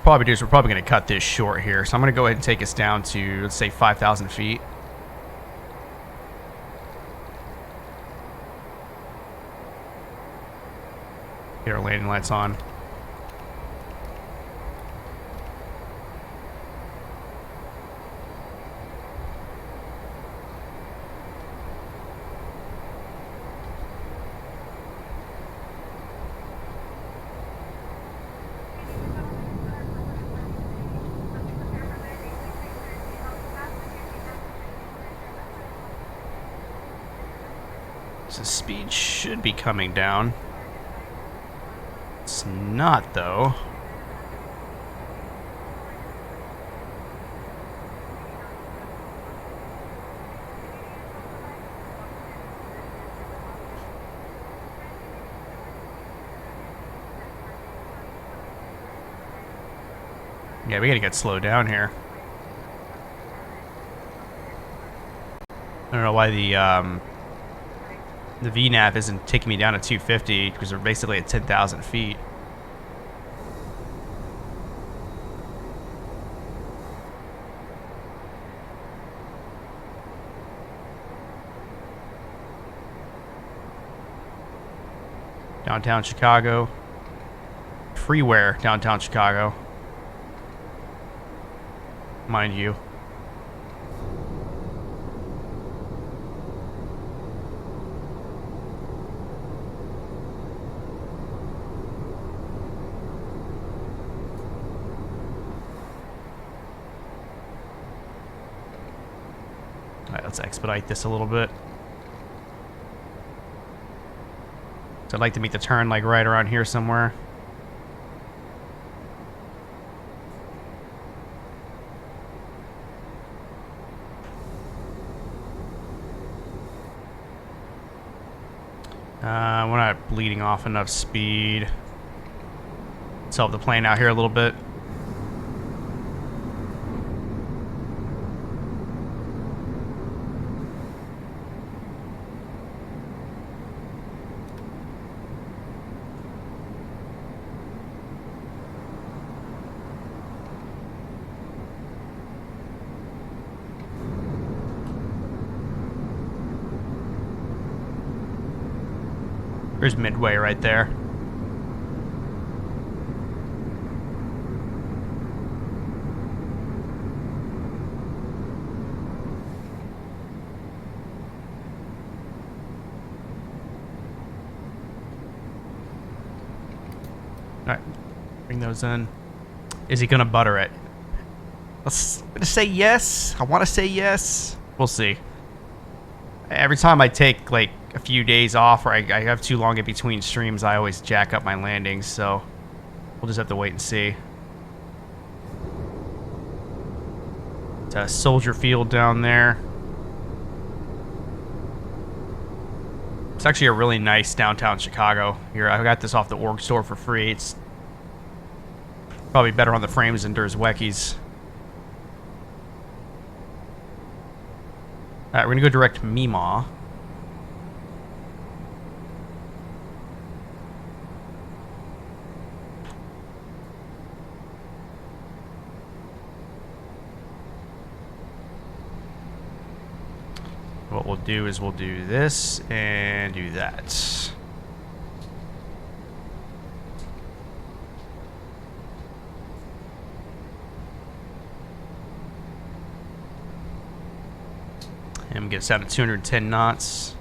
probably do is we're probably going to cut this short here. So I'm going to go ahead and take us down to, let's say, 5,000 feet. Get our landing lights on. So speed should be coming down. It's not, though. Yeah, we gotta get slowed down here. I don't know why the VNAV isn't taking me down to 250 because we're basically at 10,000 feet. Downtown Chicago. Freeware, downtown Chicago. Mind you. Alright, let's expedite this a little bit. So I'd like to make the turn like right around here somewhere. We're not bleeding off enough speed. Let's help the plane out here a little bit. There's Midway right there. Alright, bring those in. Is he gonna butter it? I'm gonna say yes. I want to say yes. We'll see. Every time I take like a few days off or I have too long in between streams, I always jack up my landings, so we'll just have to wait and see. It's a Soldier Field down there. It's actually a really nice downtown Chicago. Here, I got this off the org store for free. It's probably better on the frames than Durs Weckies. Alright, we're gonna go direct Meemaw. What we'll do is we'll do this and do that. And get us down to 210 knots.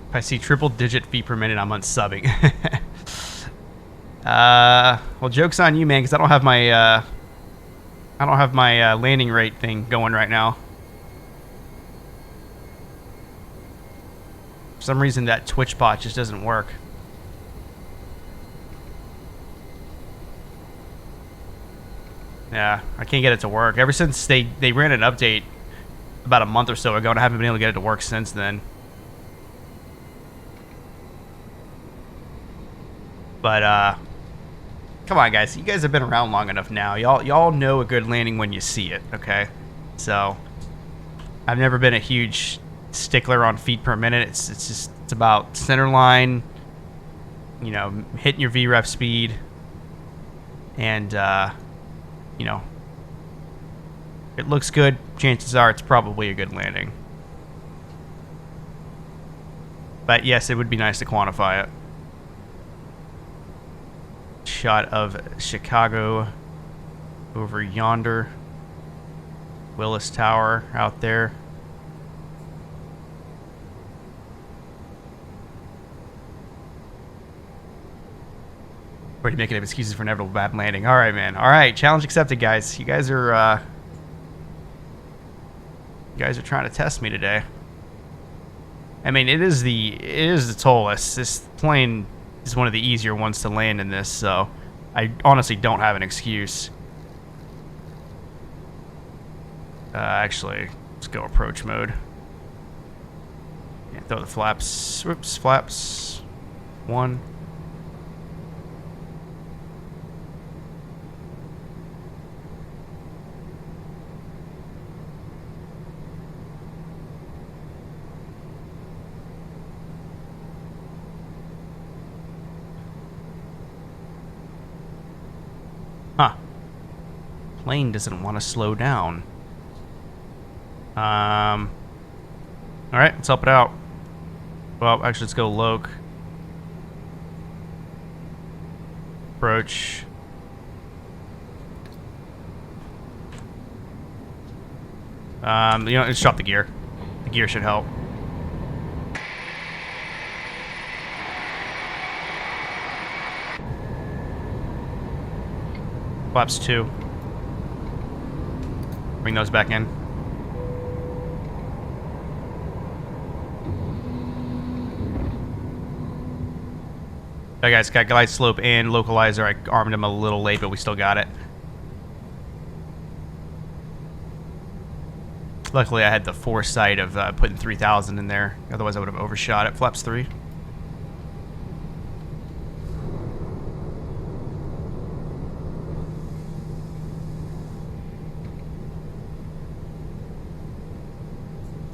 If I see triple-digit feet per minute, I'm unsubbing. Well, joke's on you, man, because I don't have my, landing rate thing going right now. some reason that Twitch bot just doesn't work. Yeah, I can't get it to work. Ever since they ran an update about a month or so ago, and I haven't been able to get it to work since then. But, come on, guys. You guys have been around long enough now. Y'all know a good landing when you see it, okay? So, I've never been a huge stickler on feet per minute. It's about center line, you know, hitting your VREF speed, and, you know, if it looks good, chances are it's probably a good landing. But yes, it would be nice to quantify it. Shot of Chicago over yonder. Willis Tower out there. Already making up excuses for inevitable bad landing. All right, man. All right, challenge accepted, guys. You guys are trying to test me today. I mean, it is the tallest. This plane is one of the easier ones to land in this, so I honestly don't have an excuse. Actually, let's go approach mode. Yeah, throw the flaps. Whoops, flaps. 1. Huh. Plane doesn't want to slow down. Alright, let's help it out. Well, actually, let's go Loke. Approach. You know, let's drop the gear. The gear should help. Flaps 2. Bring those back in. Alright, guys, got glide slope and localizer. I armed him a little late, but we still got it. Luckily, I had the foresight of putting 3,000 in there. Otherwise, I would have overshot it. Flaps 3.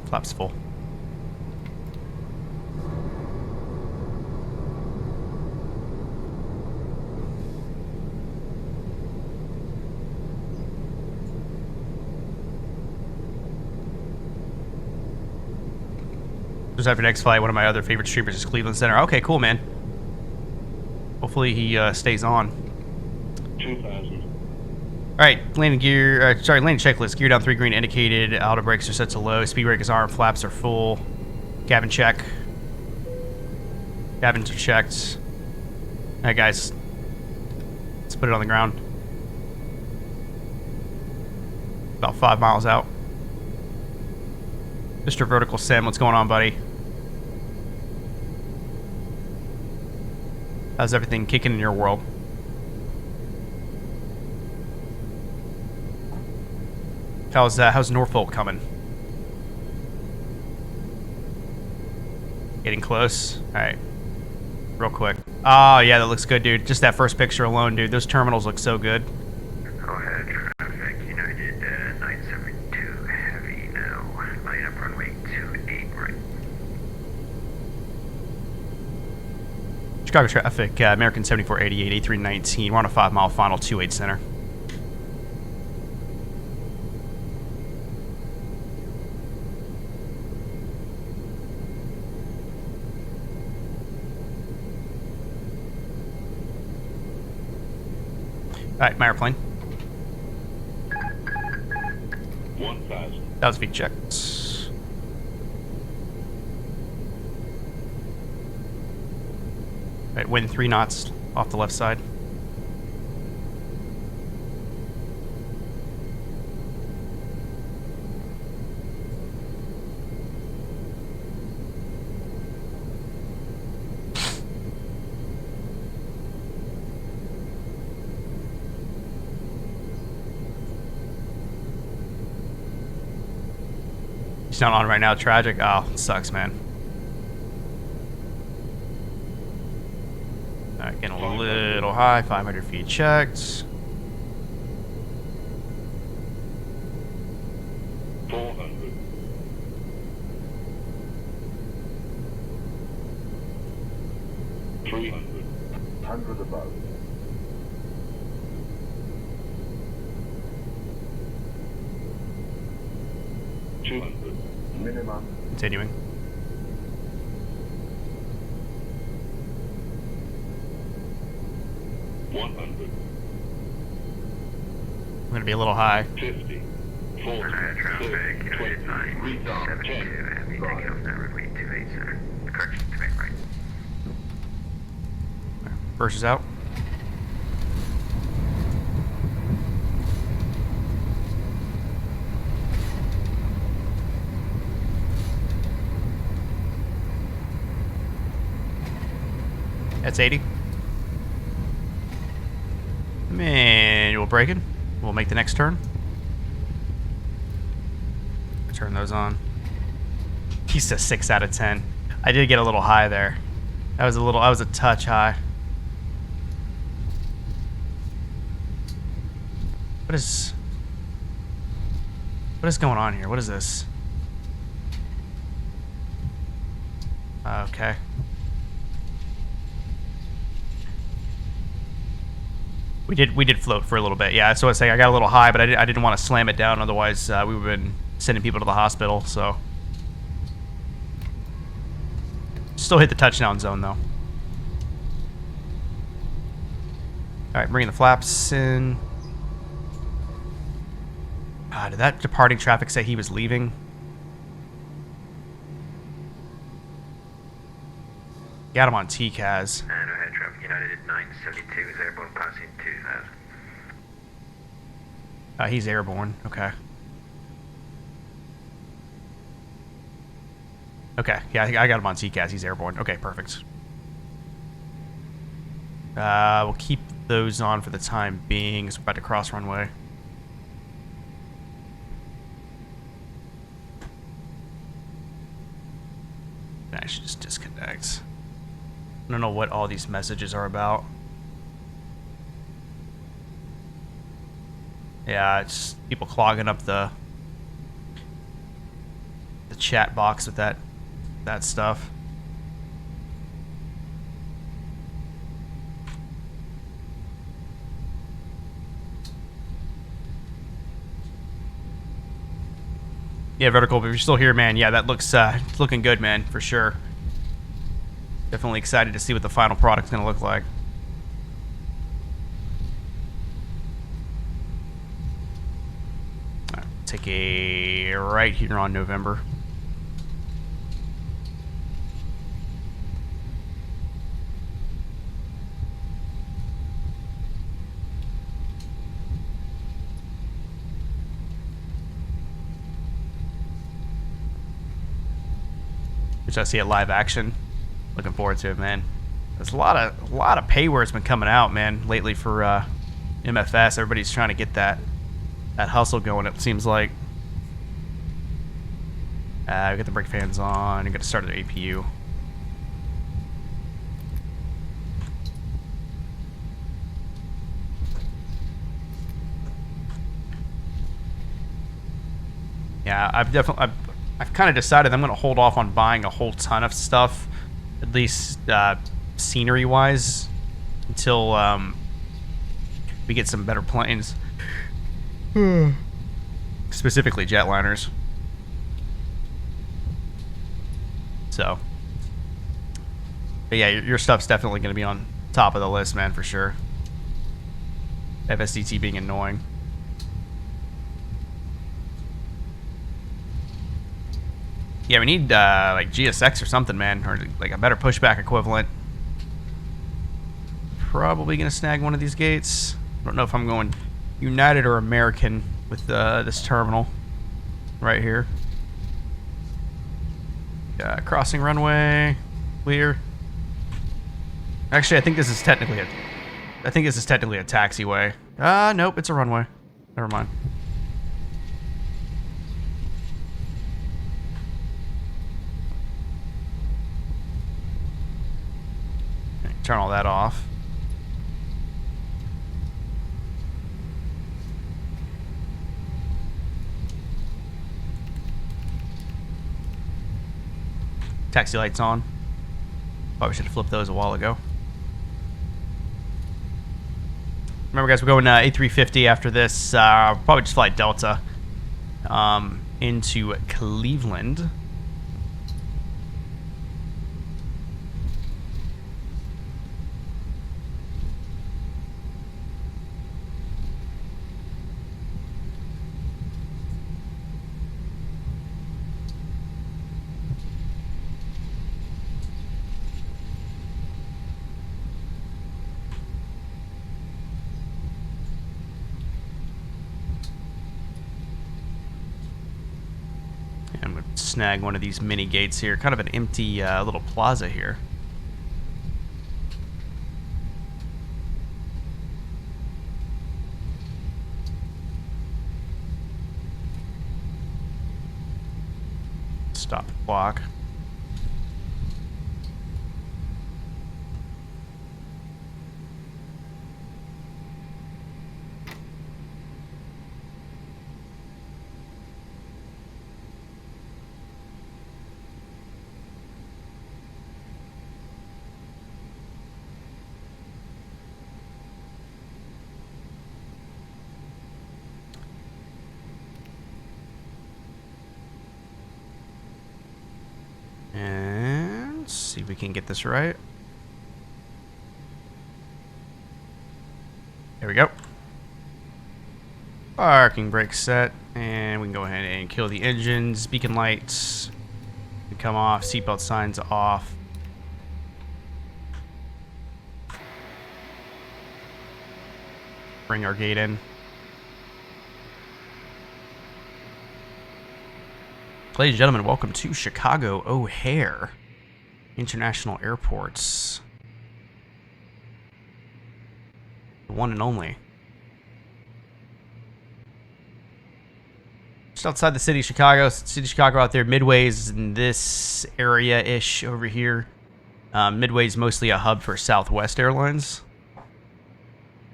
Flaps full. Just after next flight, one of my other favorite streamers is Cleveland Center. Okay, cool, man. Hopefully he stays on. 2,000. Alright, landing gear, landing checklist. Gear down 3 green indicated. Auto brakes are set to low. Speed brake is armed. Flaps are full. Cabin check. Cabins are checked. Alright, guys. Let's put it on the ground. About 5 miles out. Mr. Vertical Sim, what's going on, buddy? How's everything kicking in your world? How's Norfolk coming? Getting close. All right, real quick. Oh yeah, that looks good, dude. Just that first picture alone, dude. Those terminals look so good. Go ahead, traffic. United 972 heavy now. Line up runway 28 right. Chicago traffic, American 7488, A319. We're on a 5-mile final 28 center. Alright, my airplane. 1,000. That was feed checked. Alright, wind 3 knots off the left side. touchdown on right now. Tragic. Oh, sucks, man. Alright, getting a little high. 500 feet checked. 400. 300. 100 above. 200. Minimum. Continuing. One hundred. I'm going to be a little high. 50. 40. Air traffic, 30. 20. Retard. 10. 972 Heavy, taking off now, runway 287. Correction to make right. Versus out. That's 80. Manual braking. We'll make the next turn. Turn those on. He's a 6 out of 10. I did get a little high there. I was a touch high. What is going on here? What is this? Okay. We did float for a little bit. Yeah, so I was saying I got a little high, but I didn't want to slam it down. Otherwise, we would have been sending people to the hospital. So still hit the touchdown zone though. All right, bringing the flaps in. Did that departing traffic say he was leaving? Got him on TCAS. And overhead traffic United at 972 is airborne passing 2000. He's airborne. Okay. Okay. Yeah, I got him on TCAS. He's airborne. Okay, perfect. We'll keep those on for the time being. We're about to cross runway. I should just disconnect. I don't know what all these messages are about. Yeah, it's people clogging up the chat box with that stuff. Yeah, vertical. But if you're still here, man, yeah, that looks it's looking good, man, for sure. Definitely excited to see what the final product's gonna look like. All right, take a right here on November. Which I see at live action. Looking forward to it, man. There's a lot of payware's been coming out, man, lately for MFS. Everybody's trying to get that hustle going. It seems like. We got the brake fans on. You got to start the APU. Yeah, I've kind of decided I'm going to hold off on buying a whole ton of stuff, at least scenery-wise, until we get some better planes. Specifically jetliners. So, but yeah, your stuff's definitely going to be on top of the list, man, for sure. FSDT being annoying. Yeah, we need like GSX or something, man, or like a better pushback equivalent. Probably gonna snag one of these gates. I don't know if I'm going United or American with this terminal right here. Crossing runway, clear. Actually, I think this is technically a taxiway. Nope, it's a runway. Never mind. Turn all that off. Taxi lights on. Probably should have flipped those a while ago. Remember, guys, we're going A350 after this. Probably just fly Delta into Cleveland. I'm going to snag one of these mini gates here. Kind of an empty little plaza here. Stop the clock. And let's see if we can get this right. There we go. Parking brake set. And we can go ahead and kill the engines. Beacon lights can come off. Seatbelt signs off. Bring our gate in. Ladies and gentlemen, welcome to Chicago O'Hare International Airports. The one and only. Just outside the city of Chicago. City of Chicago out there. Midway's in this area-ish over here. Midway's mostly a hub for Southwest Airlines.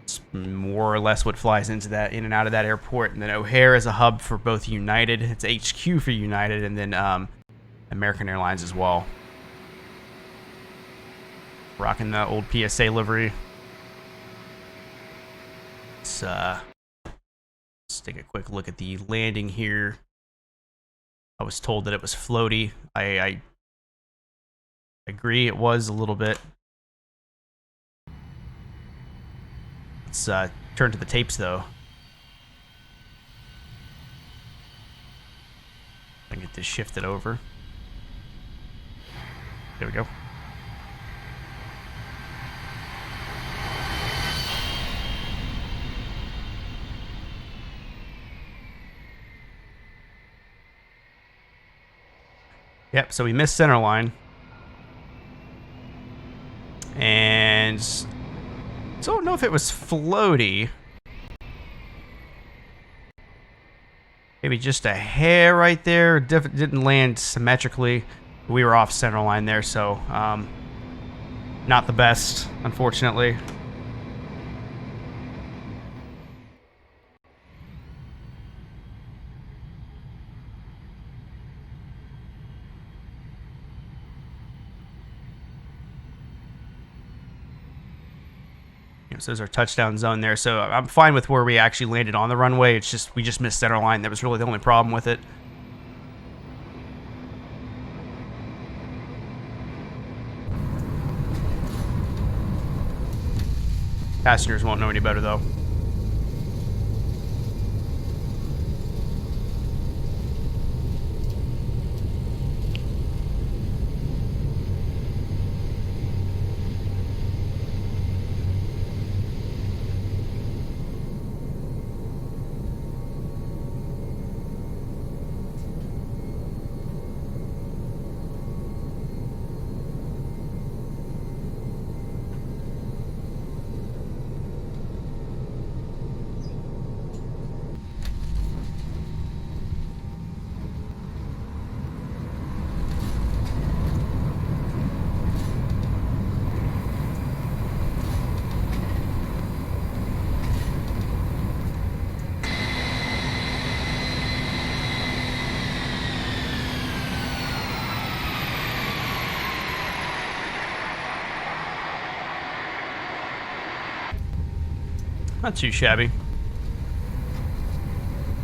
It's more or less what flies into that, in and out of that airport. And then O'Hare is a hub for both United. It's HQ for United, and then American Airlines as well. Rocking the old PSA livery. Let's take a quick look at the landing here. I was told that it was floaty. I agree, it was a little bit. Let's turn to the tapes, though. I can get this shifted over. There we go. Yep, so we missed center line. And don't know if it was floaty. Maybe just a hair right there. Didn't land symmetrically. We were off center line there, so not the best, unfortunately. So there's our touchdown zone there. So I'm fine with where we actually landed on the runway. It's just we just missed center line. That was really the only problem with it. Passengers won't know any better, though. Not too shabby.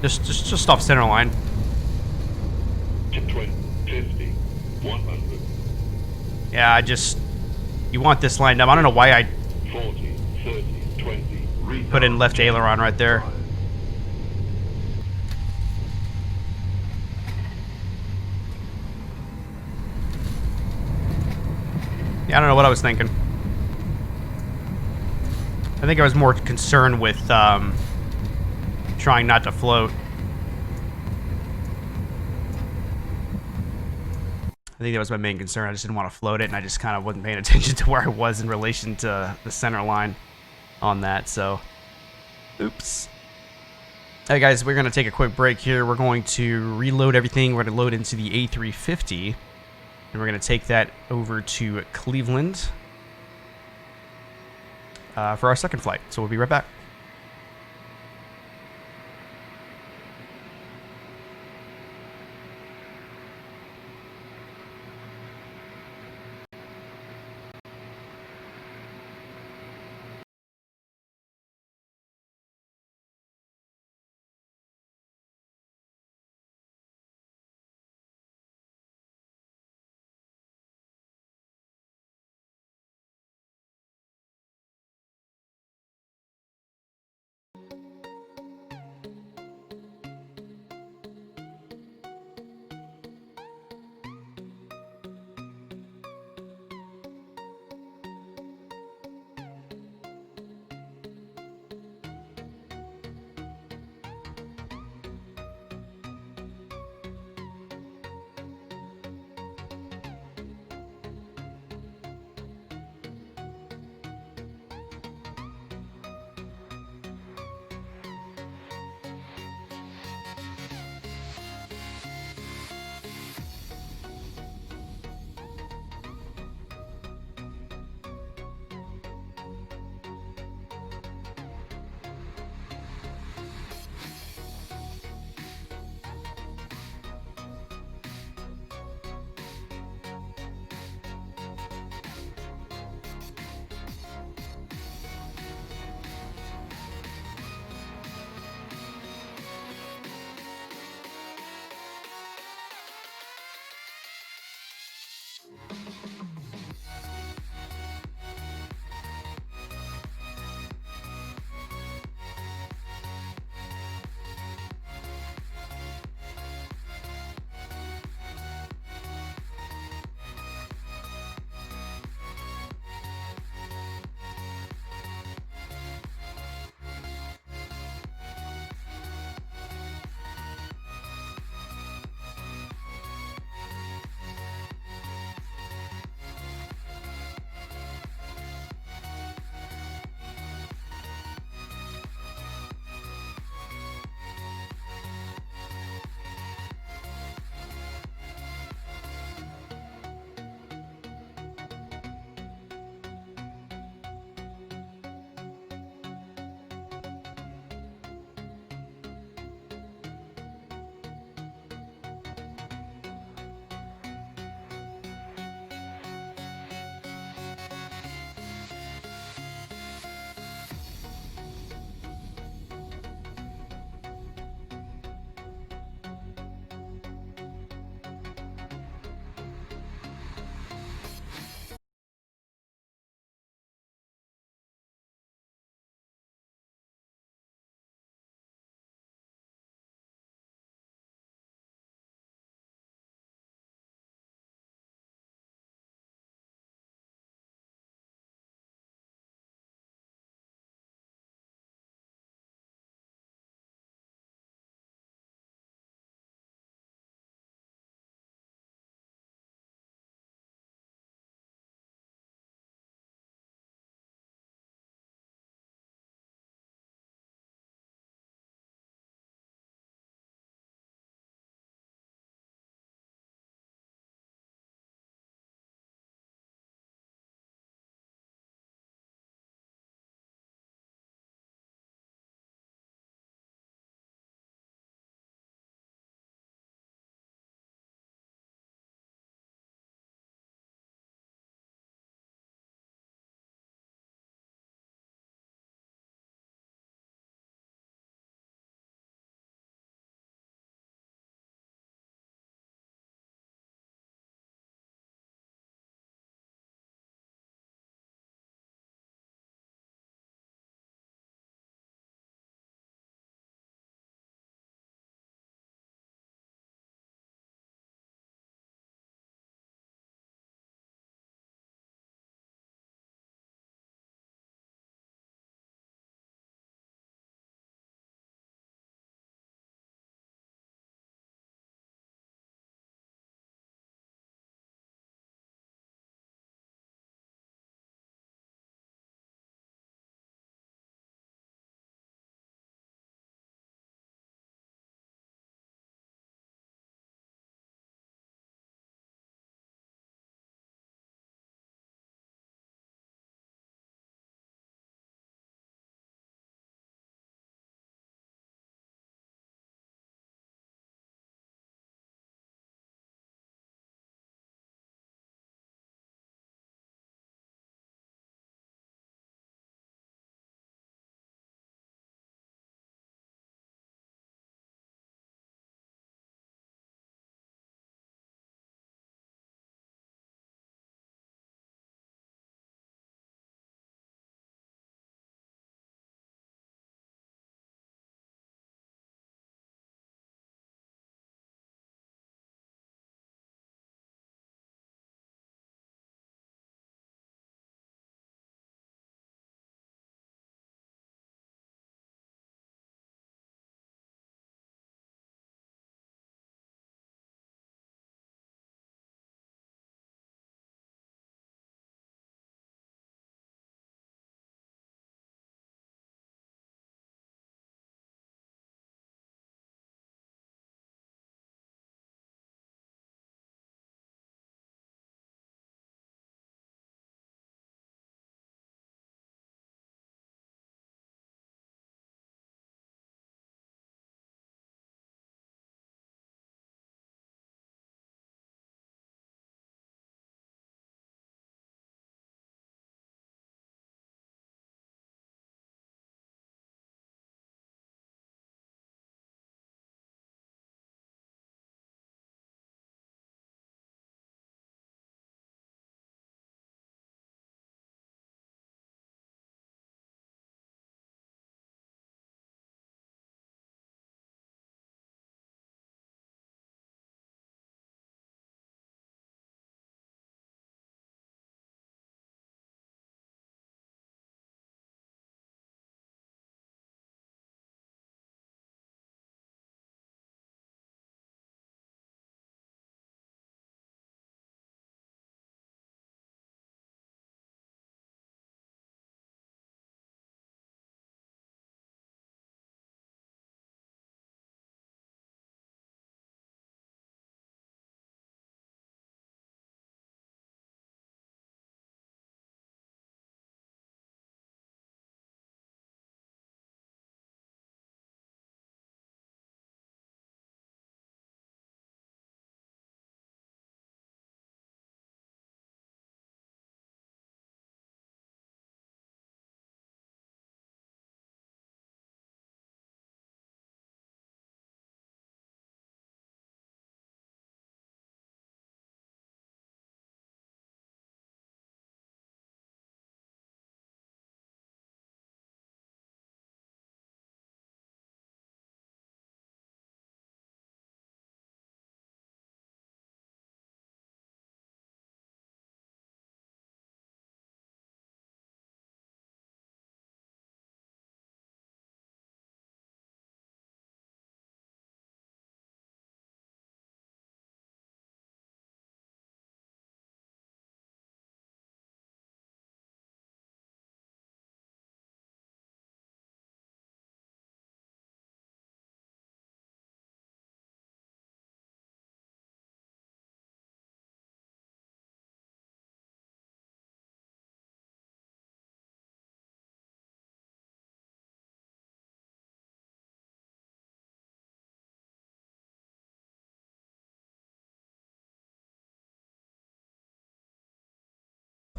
Just off center line. 20, 50, 100, Yeah, you want this lined up. I don't know why I 40, 30, 20. put in left aileron right there. Yeah, I don't know what I was thinking. I think I was more concerned with trying not to float. I think that was my main concern. I just didn't want to float it, and I just kind of wasn't paying attention to where I was in relation to the center line on that, so... Oops. Hey guys, we're going to take a quick break here. We're going to reload everything. We're going to load into the A350, and we're going to take that over to Cleveland for our second flight. So we'll be right back.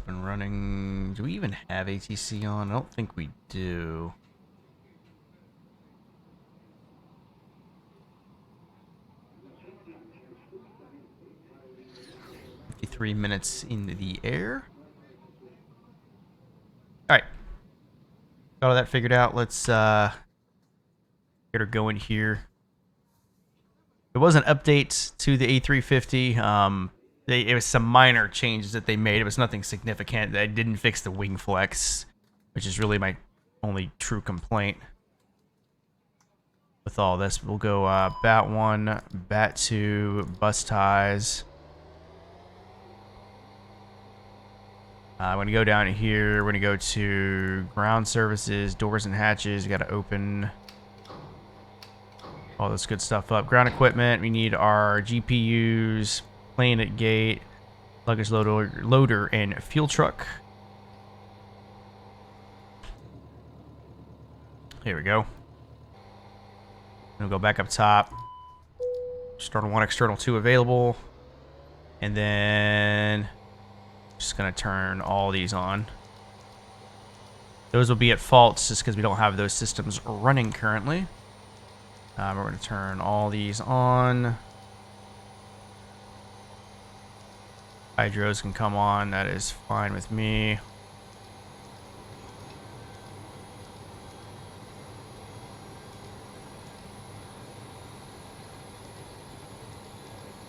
up and running. Do we even have ATC on? I don't think we do. $53 in the air. All right. Got all that figured out. Let's get her going here. There was an update to the A350. It was some minor changes that they made. It was nothing significant. They didn't fix the wing flex, which is really my only true complaint with all this. We'll go bat 1, bat 2, bus ties. I'm going to go down here. We're going to go to ground services, doors and hatches. You got to open all this good stuff up. Ground equipment. We need our GPUs, plane at gate, luggage loader, and fuel truck. Here we go. We'll go back up top. External 1, external 2 available. And then just going to turn all these on. Those will be at fault just because we don't have those systems running currently. We're going to turn all these on. Hydros can come on. That is fine with me.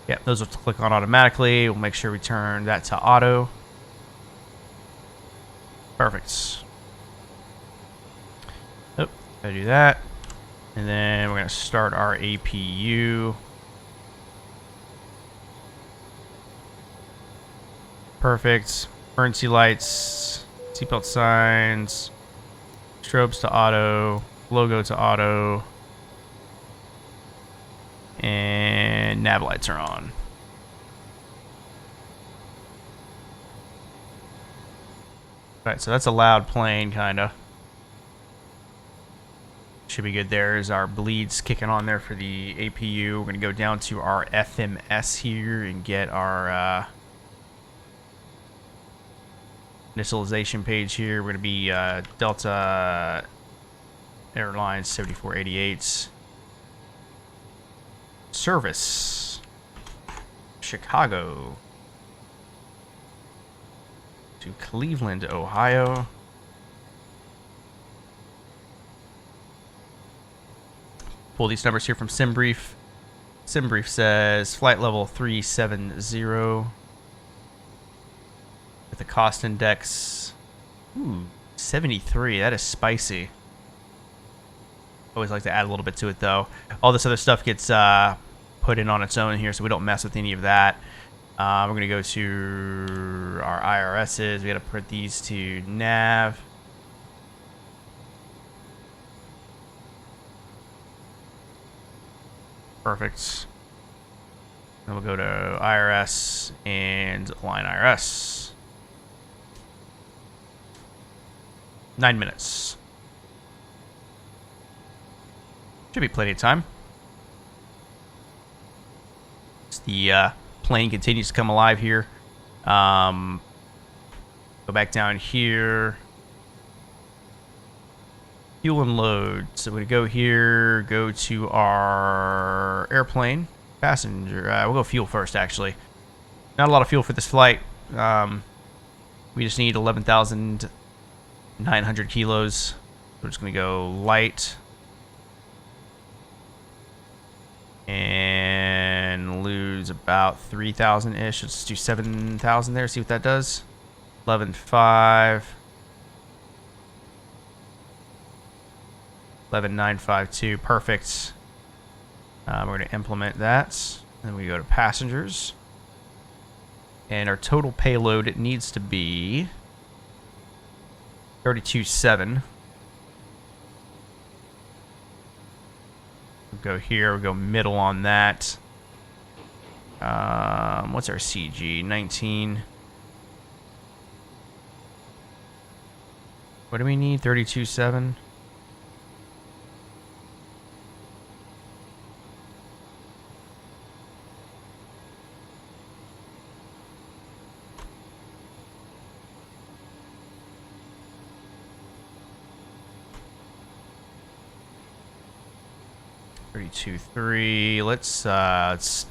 Yep, those will click on automatically. We'll make sure we turn that to auto. Perfect. Oh, gotta do that. And then we're gonna start our APU. Perfect. Emergency lights, seatbelt signs, strobes to auto, logo to auto, and nav lights are on. Alright, so that's a loud plane, kinda. Should be good. There's our bleeds kicking on there for the APU. We're gonna go down to our FMS here and get our initialization page here. We're gonna be Delta Airlines 7488. Service Chicago to Cleveland, Ohio. Pull these numbers here from SimBrief. SimBrief says flight level 370 with the cost index 73. That is spicy. Always like to add a little bit to it though. All this other stuff gets put in on its own here, so we don't mess with any of that. We're gonna go to our IRSs. We gotta put these to nav. Perfect. Then we'll go to IRS and line IRS. 9 minutes. Should be plenty of time. As the plane continues to come alive here. Go back down here. Fuel and load. So we're going to go here, go to our airplane. Passenger. We'll go fuel first, actually. Not a lot of fuel for this flight. We just need 11,900 kilos. We're just going to go light. And lose about 3,000-ish. Let's do 7,000 there, see what that does. 11.5. 11,952. Perfect. We're going to implement that. Then we go to passengers. And our total payload, it needs to be 32.7. We'll go here. We'll go middle on that. What's our CG? 19. What do we need? 32.7. 32.3. Let's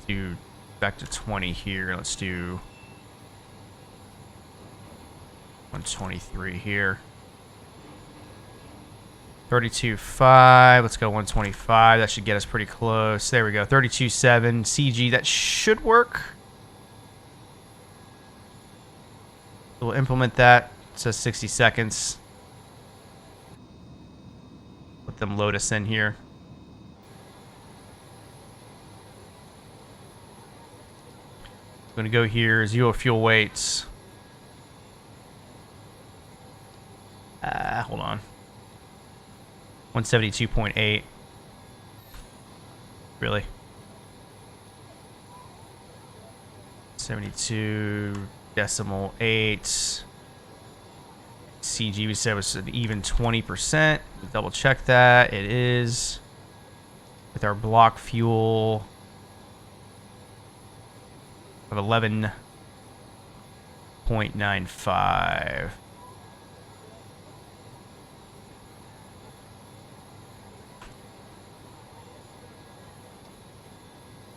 do back to 20 here. Let's do 123 here. 32.5. Let's go 125. That should get us pretty close. There we go. 32.7 CG. That should work. We'll implement that. It says 60 seconds. Let them load us in here. I'm going to go here. 0 fuel weights. Hold on. 172.8. Really? 72.8. CG we said was an even 20%. Double check that. It is. With our block fuel of 11.95.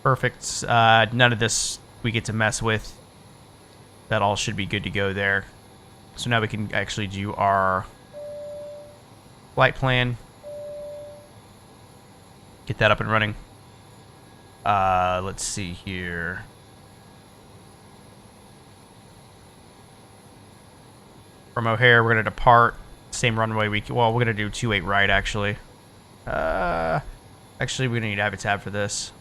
Perfect. None of this we get to mess with. That all should be good to go there. So now we can actually do our flight plan. Get that up and running. Let's see here. From O'Hare, we're going to depart. Same runway well, we're going to do 28 right, actually. Actually, we're going to need to have a tab for this.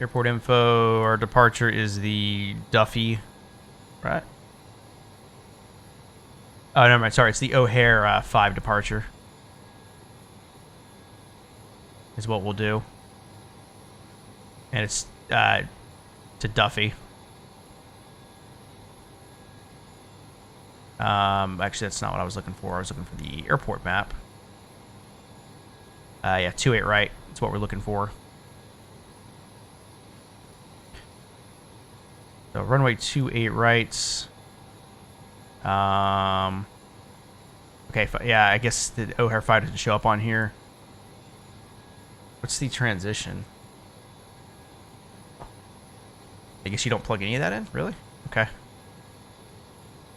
Airport info, our departure is the Duffy, right? Oh, never mind, sorry, it's the O'Hare 5 departure. Is what we'll do. And it's to Duffy. Actually, that's not what I was looking for. I was looking for the airport map. Yeah, 28 right. That's what we're looking for. So runway 28 rights. Okay, yeah, I guess the O'Hare 5 doesn't show up on here. What's the transition? I guess you don't plug any of that in? Really? Okay.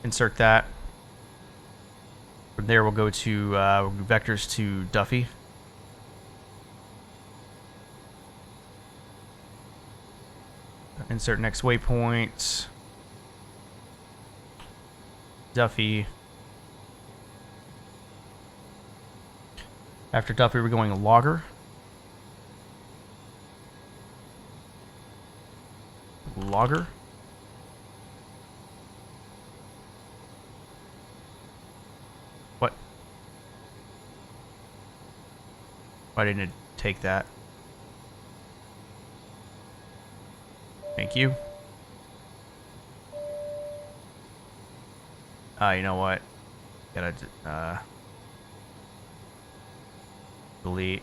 Insert that. From there, we'll go to vectors to Duffy. Insert next waypoint. Duffy. After Duffy, we're going logger. Logger. What? Why didn't it take that? Thank you. You know what? Gotta delete.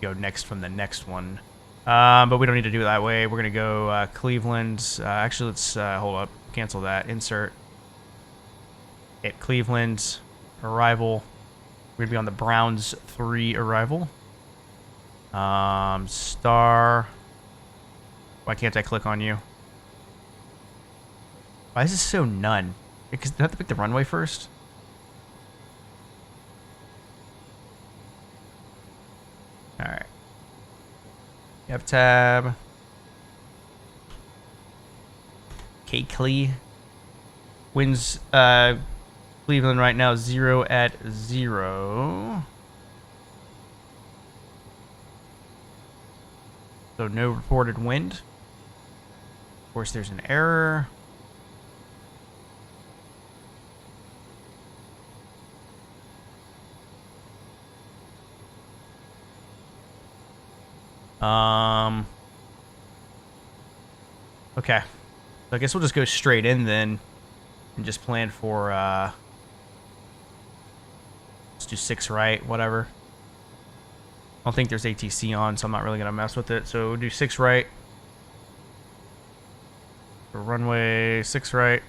Go next from the next one. But we don't need to do it that way. We're gonna go Cleveland. Actually, let's hold up. Cancel that. Insert. Hit Cleveland. Arrival. We're gonna be on the Browns 3 arrival. Star. Why can't I click on you? Why is this so none? Because do I have to pick the runway first? Alright. F tab. K-Clee. Winds Cleveland right now 0 at 0. So no reported wind. Of course, there's an error. Okay. So I guess we'll just go straight in then and just plan for let's do 6 right, whatever. I don't think there's ATC on, so I'm not really gonna mess with it. So we'll do 6 right. Runway 6 right.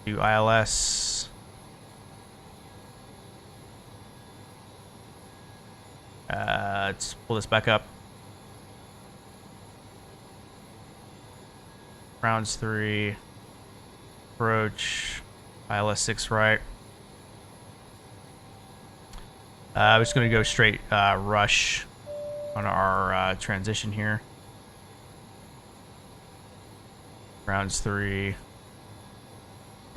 Do ILS. Let's pull this back up. Rounds 3. Approach. ILS 6 right. We're just going to go straight rush on our transition here. Rounds 3.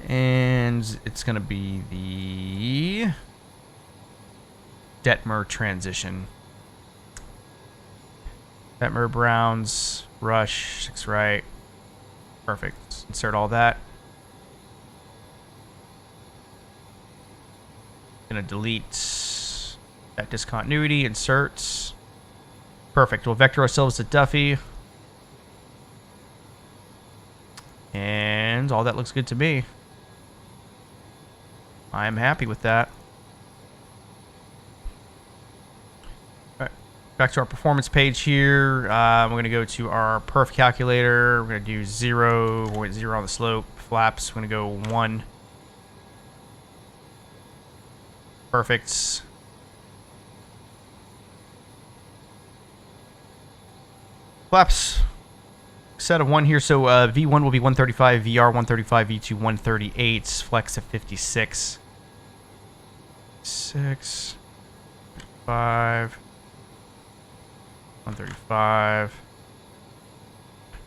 And it's going to be the Detmer transition. Detmer Browns, rush, 6 right. Perfect. Insert all that. Gonna delete that discontinuity, insert. Perfect. We'll vector ourselves to Duffy. And all that looks good to me. I'm happy with that. Alright, back to our performance page here. We're going to go to our perf calculator. We're going to do 0.0 on the slope. Flaps, we're going to go 1. Perfect. Flaps. Set of 1 here, so V1 will be 135, VR 135, V2 138, flex at 56. 6, 5, 135,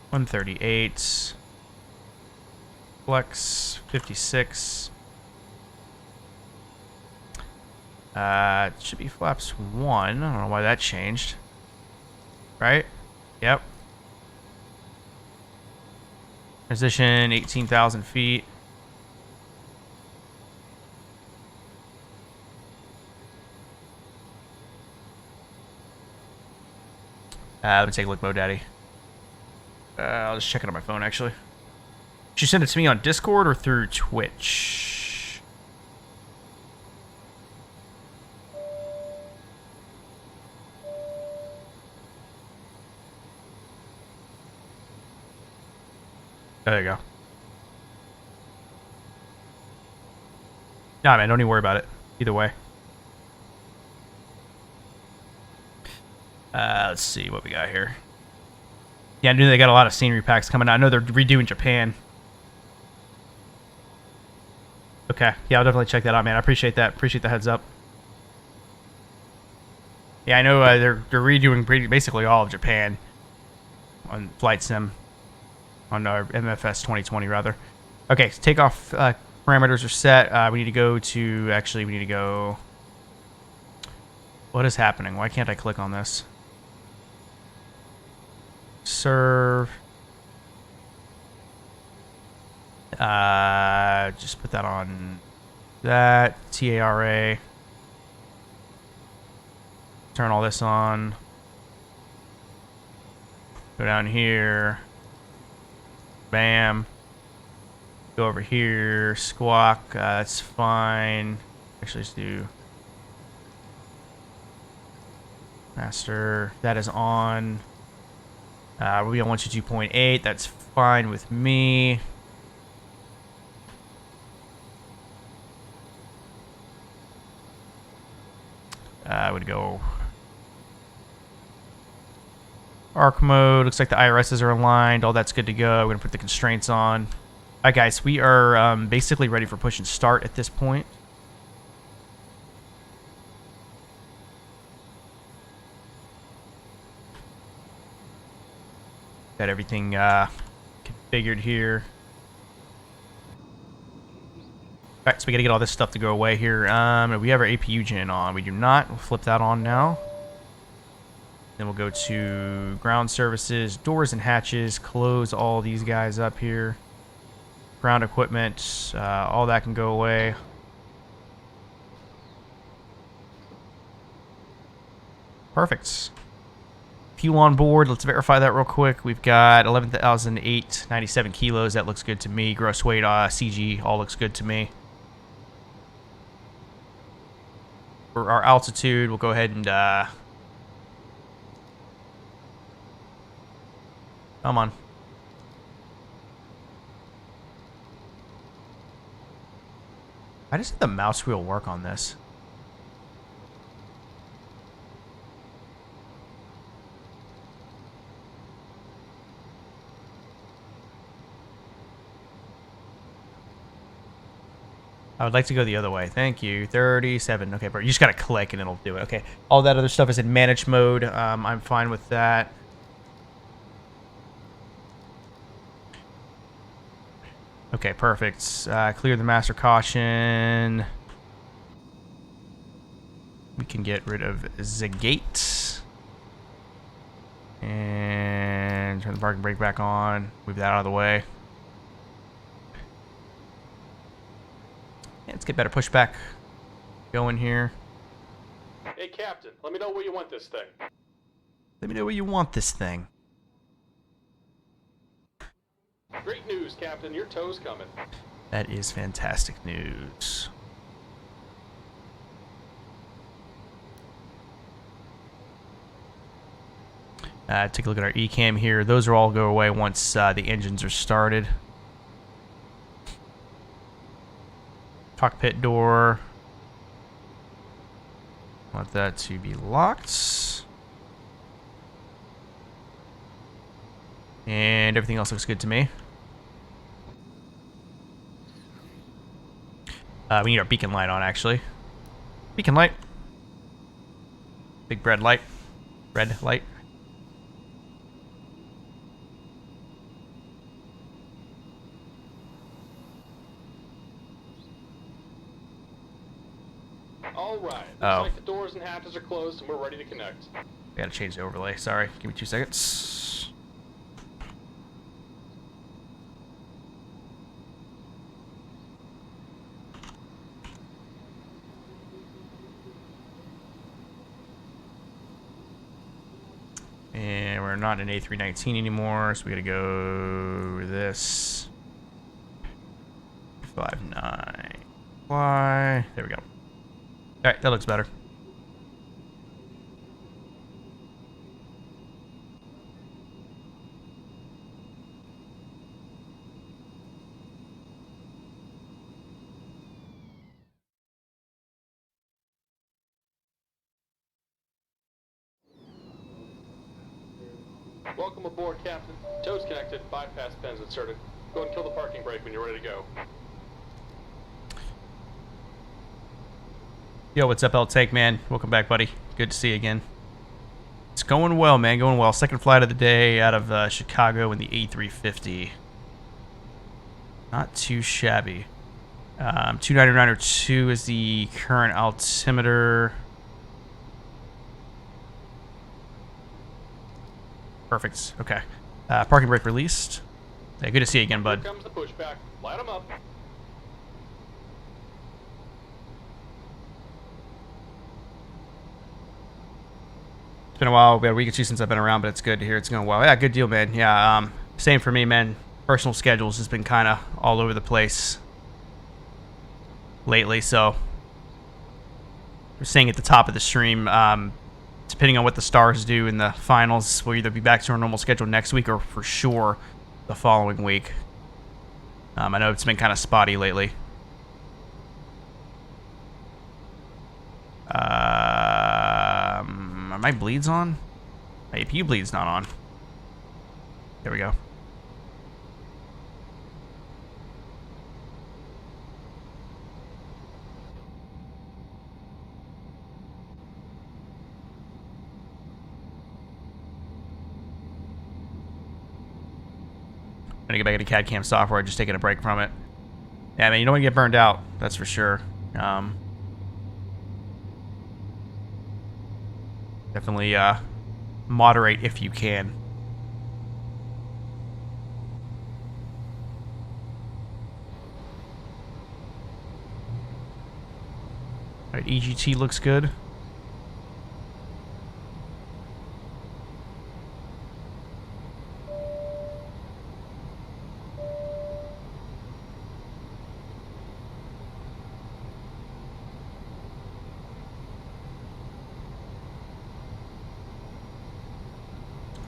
138, flex 56. It should be flaps 1. I don't know why that changed. Right? Yep. Transition 18,000 feet. Let me take a look, Mo Daddy. I'll just check it on my phone, actually. Did you send it to me on Discord or through Twitch? There you go. Nah, man, don't even worry about it. Either way. Let's see what we got here. Yeah, I knew they got a lot of scenery packs coming out. I know they're redoing Japan. Okay, yeah, I'll definitely check that out, man. I appreciate that. Appreciate the heads up. Yeah, I know they're redoing basically all of Japan on Flight Sim. On our MFS 2020, rather. Okay, so takeoff parameters are set. We need to go to... Actually, we need to go... What is happening? Why can't I click on this? Serve. Just put that on that. TARA. Turn all this on. Go down here. Bam. Go over here. Squawk. That's fine. Actually, let's do master. That is on. We'll be on 122.8. That's fine with me. I would go arc mode. Looks like the IRSs are aligned. All that's good to go. We're going to put the constraints on. Alright, guys. We are basically ready for push and start at this point. Got everything configured here. Alright, so we got to get all this stuff to go away here. We have our APU gen on. We do not. We'll flip that on now. Then we'll go to ground services, doors and hatches, close all these guys up here. Ground equipment, all that can go away. Perfect. Fuel on board, let's verify that real quick. We've got 11,897 kilos. That looks good to me. Gross weight, CG, all looks good to me. For our altitude, we'll go ahead and Come on. Why doesn't the mouse wheel work on this? I would like to go the other way. Thank you. 37. Okay, bro. You just gotta click and it'll do it. Okay. All that other stuff is in managed mode. I'm fine with that. Okay, perfect. Clear the master caution. We can get rid of the gate. And turn the parking brake back on. Move that out of the way. Let's get better pushback going here. Hey, Captain, let me know where you want this thing. Let me know where you want this thing. Great news, Captain. Your tow's coming. That is fantastic news. Take a look at our eCam here. Those are all go away once the engines are started. Cockpit door. Want that to be locked. And everything else looks good to me. We need our beacon light on, actually. Beacon light. Big red light. Red light. All right. Looks Oh. like the doors and hatches are closed and we're ready to connect. I gotta change the overlay. Sorry. Give me 2 seconds. And we're not in A319 anymore, so we gotta go this. 59. Y. There we go. Alright, that looks better. Welcome aboard, Captain. Tow's connected, bypass pins inserted. Go and kill the parking brake when you're ready to go. Yo, what's up, L-Take, man? Welcome back, buddy. Good to see you again. It's going well, man. Going well. Second flight of the day out of Chicago in the A350. Not too shabby. 299.02 is the current altimeter. Perfect. Okay. Parking brake released. Hey, good to see you again, bud. Here comes the pushback. Light 'em up. It's been a while, about a week or two since I've been around, but it's good to hear it's going well. Yeah, good deal, man. Yeah, same for me, man. Personal schedules has been kind of all over the place lately, so we're saying at the top of the stream, depending on what the Stars do in the finals, we'll either be back to our normal schedule next week or for sure the following week. I know it's been kind of spotty lately. Are my bleeds on? My APU bleed's not on. There we go. I'm gonna get back into CAD CAM software, just taking a break from it. Yeah, man, you don't want to get burned out, that's for sure. Definitely moderate if you can. Alright, EGT looks good.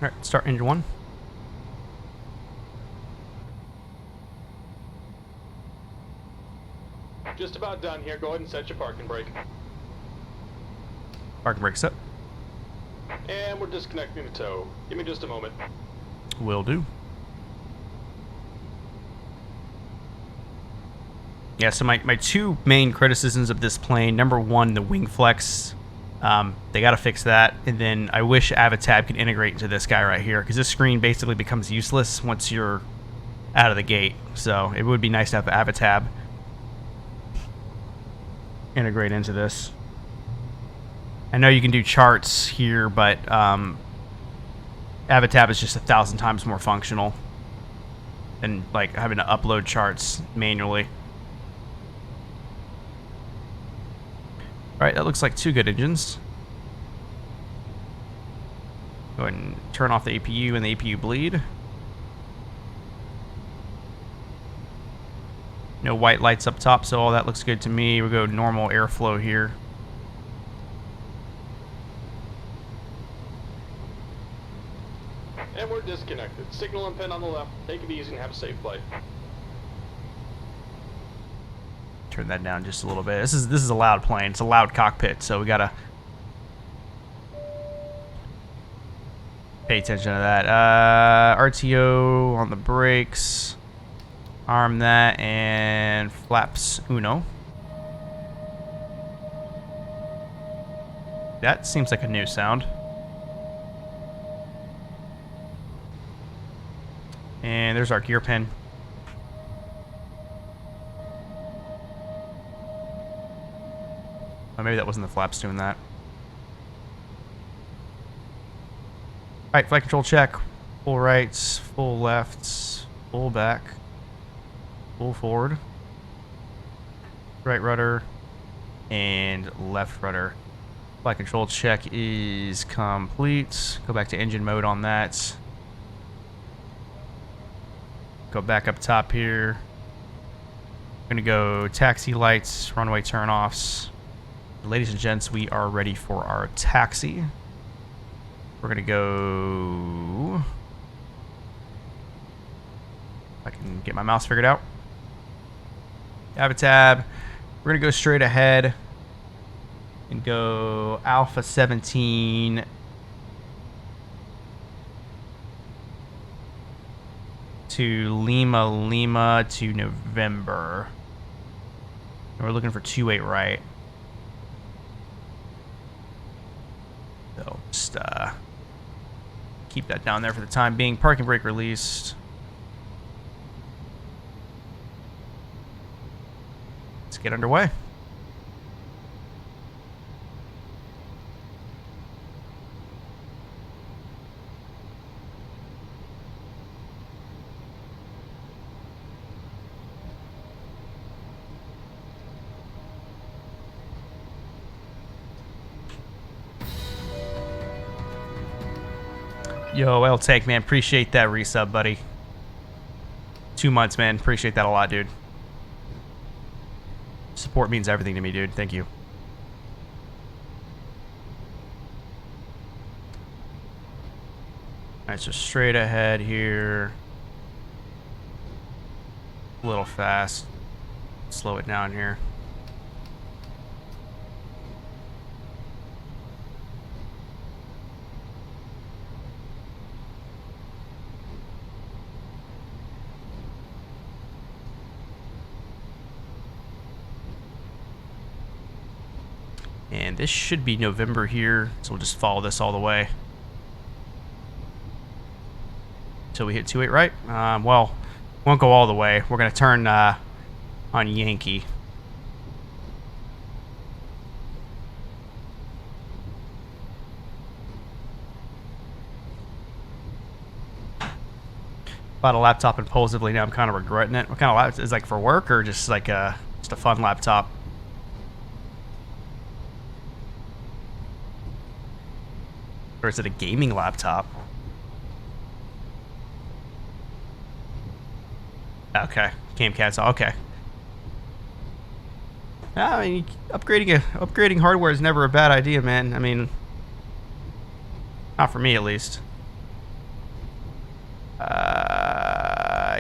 Alright, start engine 1. about done here. Go ahead and set your parking brake. Parking brake set. And we're disconnecting the tow. Give me just a moment. Will do. Yeah, so my two main criticisms of this plane, number one, the wing flex. They got to fix that. And then I wish AVATAB could integrate into this guy right here, because this screen basically becomes useless once you're out of the gate. So it would be nice to have AVATAB integrate into this. I know you can do charts here, but AVATAB is just 1,000 times more functional than like having to upload charts manually. Alright, that looks like 2 good engines. Go ahead and turn off the APU and the APU bleed. No white lights up top, so all that looks good to me. We'll go normal airflow here. And we're disconnected. Signal and pin on the left. Take it easy and have a safe flight. Turn that down just a little bit. This is a loud plane. It's a loud cockpit, so we gotta pay attention to that. RTO on the brakes. Arm that and flaps uno. That seems like a new sound. And there's our gear pin. Oh, maybe that wasn't the flaps doing that. Alright, flight control check. Full rights, full lefts, full back, full forward, right rudder, and left rudder. Flight control check is complete. Go back to engine mode on that. Go back up top here. I'm gonna go taxi lights, runway turnoffs. Ladies and gents, we are ready for our taxi. We're gonna go. If I can get my mouse figured out. AVATAB. We're gonna go straight ahead and go Alpha 17 to Lima to November. And we're looking for 28 right. So just keep that down there for the time being. Parking brake released. Let's get underway. Yo, L Take, man, appreciate that resub, buddy. 2 months, man. Appreciate that a lot, dude. Support means everything to me, dude. Thank you. Alright, so straight ahead here. A little fast. Slow it down here. And this should be November here, so we'll just follow this all the way until we hit 28 right. Well, won't go all the way. We're going to turn on Yankee. Bought a laptop impulsively, now I'm kind of regretting it. What kind of laptop? Is it like for work or just like just a fun laptop? Or is it a gaming laptop? Okay, Camcast. Okay. I mean, upgrading hardware is never a bad idea, man. I mean, not for me at least.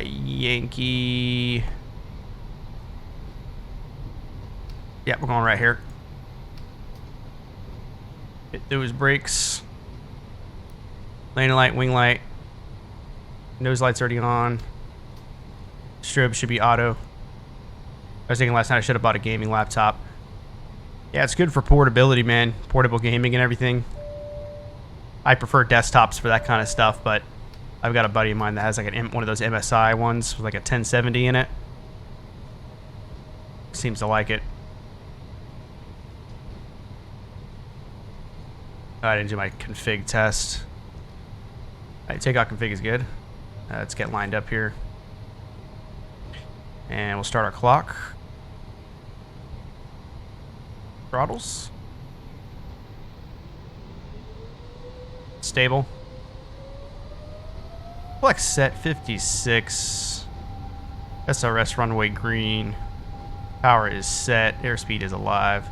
Yankee. Yeah, we're going right here. Hit those brakes. Landing light, wing light. Nose light's already on. Strobe should be auto. I was thinking last night I should have bought a gaming laptop. Yeah, it's good for portability, man. Portable gaming and everything. I prefer desktops for that kind of stuff, but I've got a buddy of mine that has like one of those MSI ones with like a 1070 in it. Seems to like it. Oh, I didn't do my config test. Alright, takeoff config is good. Let's get lined up here. And we'll start our clock. Throttles. Stable. Flex set 56. SRS runway green. Power is set. Airspeed is alive.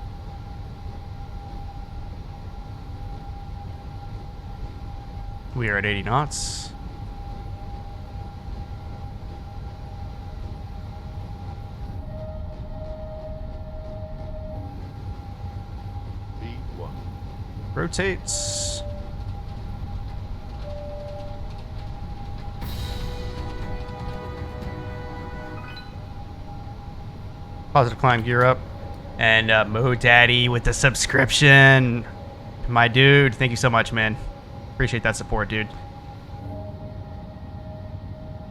We are at 80 knots. V1. Rotates. Positive climb, gear up. And Mo Daddy with the subscription. My dude, thank you so much, man. Appreciate that support, dude.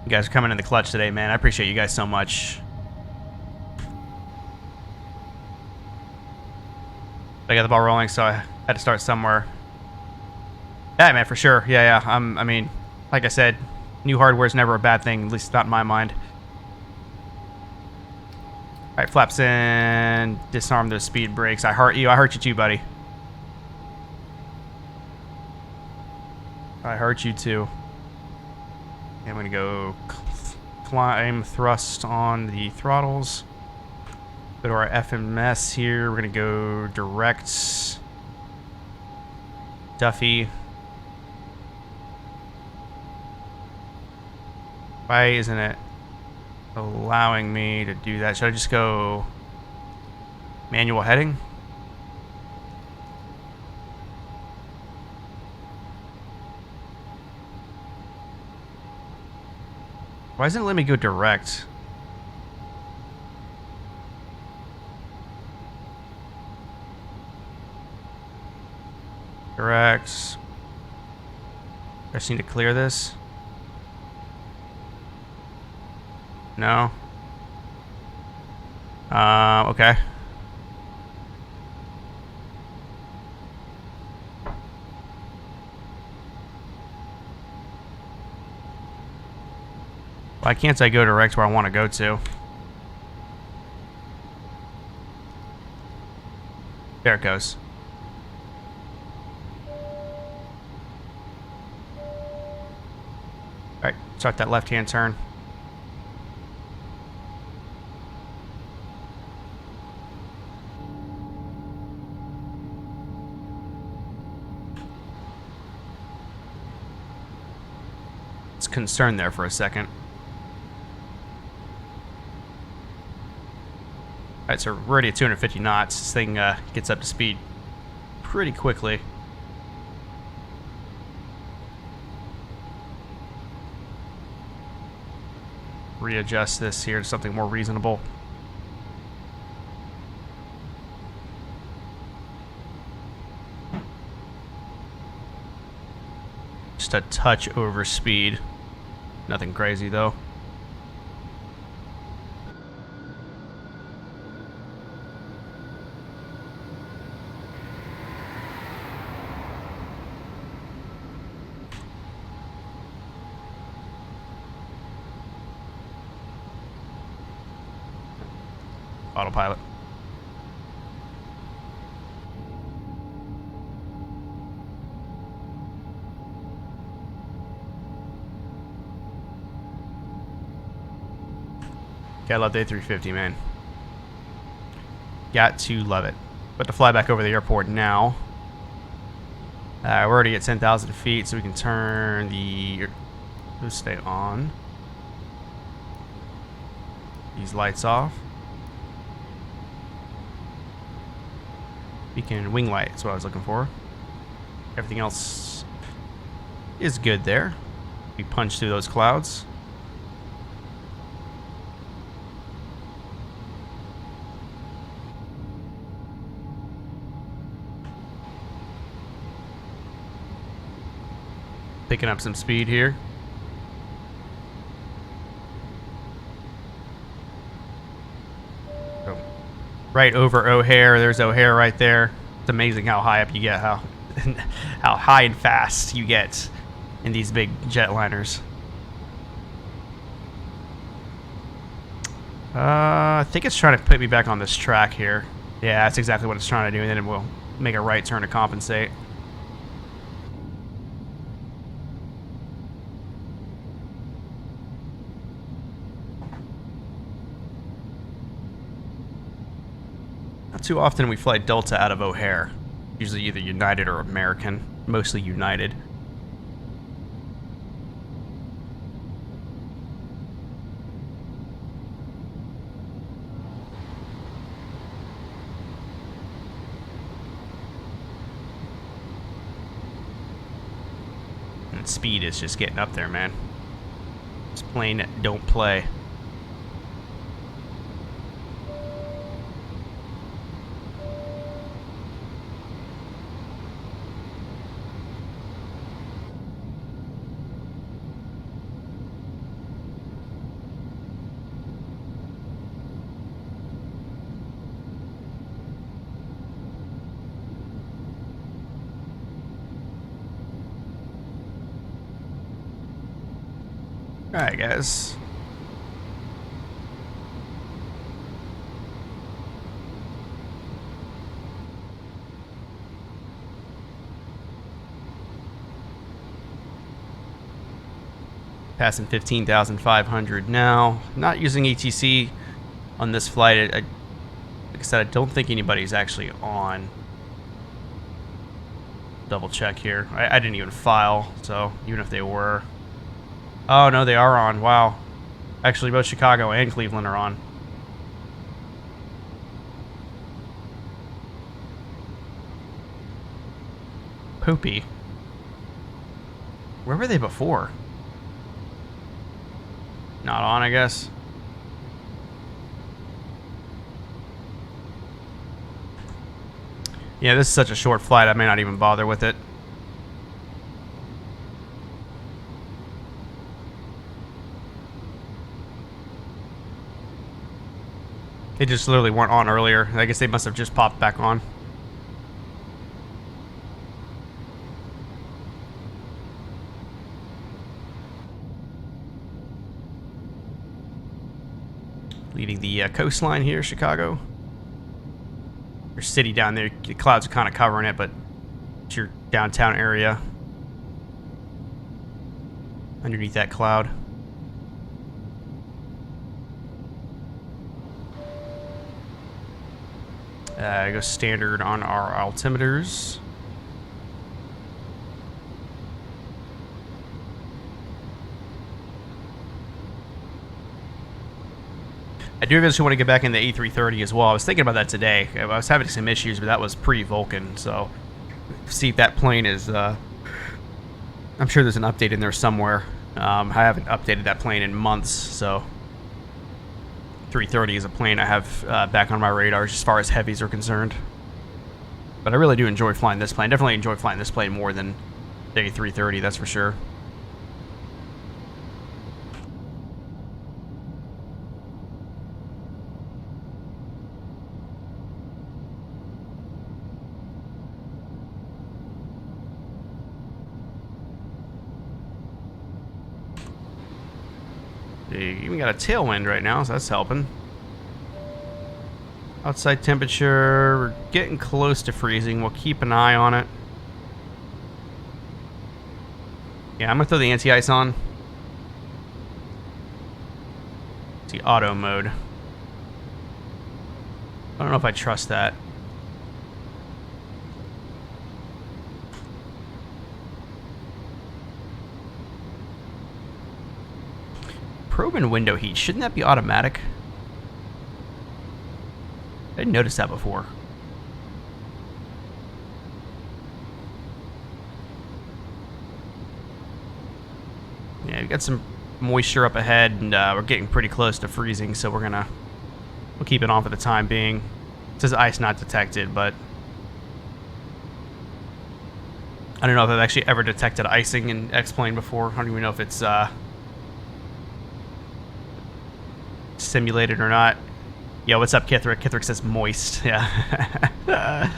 You guys are coming in the clutch today, man. I appreciate you guys so much. I got the ball rolling, so I had to start somewhere. Yeah, man, for sure. Yeah. I mean, like I said, new hardware is never a bad thing, at least not in my mind. All right, flaps in. Disarm those speed brakes. I hurt you. I hurt you too, buddy. I hurt you too. I'm gonna go climb thrust on the throttles. Go to our FMS here. We're gonna go direct. Duffy. Why isn't it allowing me to do that? Should I just go manual heading? Why doesn't it let me go direct? Direct. I just need to clear this. No. Okay. Why can't I go direct where I want to go to? There it goes. Alright, start that left-hand turn. It's concerned there for a second. Alright, so we're already at 250 knots. This thing gets up to speed pretty quickly. Readjust this here to something more reasonable. Just a touch over speed. Nothing crazy though. Autopilot. Okay, I love the A350, man. Got to love it. But to fly back over the airport now. We're already at 10,000 feet, so we can turn the... Let's stay on. These lights off. Beacon wing light is what I was looking for. Everything else is good there. We punch through those clouds. Picking up some speed here. So, right over O'Hare. There's O'Hare right there. It's amazing how high up you get, how how high and fast you get in these big jetliners. I think it's trying to put me back on this track here. Yeah, that's exactly what it's trying to do, and then it will make a right turn to compensate. Not too often we fly Delta out of O'Hare. Usually either United or American. Mostly United. And speed is just getting up there, man. This plane don't play. Alright, guys. Passing 15,500 now. Not using ATC on this flight. Like I said, I don't think anybody's actually on. Double check here. I didn't even file, so even if they were. Oh, no, they are on. Wow. Actually, both Chicago and Cleveland are on. Poopy. Where were they before? Not on, I guess. Yeah, this is such a short flight, I may not even bother with it. They just literally weren't on earlier. I guess they must have just popped back on. Leading the coastline here, Chicago. Your city down there, the clouds are kind of covering it, but it's your downtown area. Underneath that cloud. Go standard on our altimeters. I do eventually want to get back in the A330 as well. I was thinking about that today. I was having some issues, but that was pre-Vulcan, so see if that plane is... I'm sure there's an update in there somewhere. I haven't updated that plane in months, so... 330 is a plane I have back on my radar as far as heavies are concerned. But I really do enjoy flying this plane. Definitely enjoy flying this plane more than the A330, that's for sure. They even got a tailwind right now, so that's helping. Outside temperature, we're getting close to freezing. We'll keep an eye on it. Yeah, I'm gonna throw the anti-ice on. It's the auto mode. I don't know if I trust that. Probe and window heat, shouldn't that be automatic? I didn't notice that before. Yeah, we got some moisture up ahead, and we're getting pretty close to freezing, so we'll keep it on for the time being. It says ice not detected, but I don't know if I've actually ever detected icing in Xplane before. I don't even know if it's simulated or not. Yo, what's up, Kithrick? Kithrick says moist. Yeah.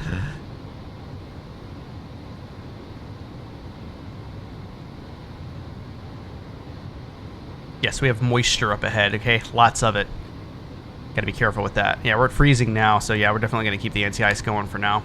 Yes, we have moisture up ahead, okay? Lots of it. Gotta be careful with that. Yeah, we're at freezing now, so yeah, we're definitely gonna keep the anti-ice going for now.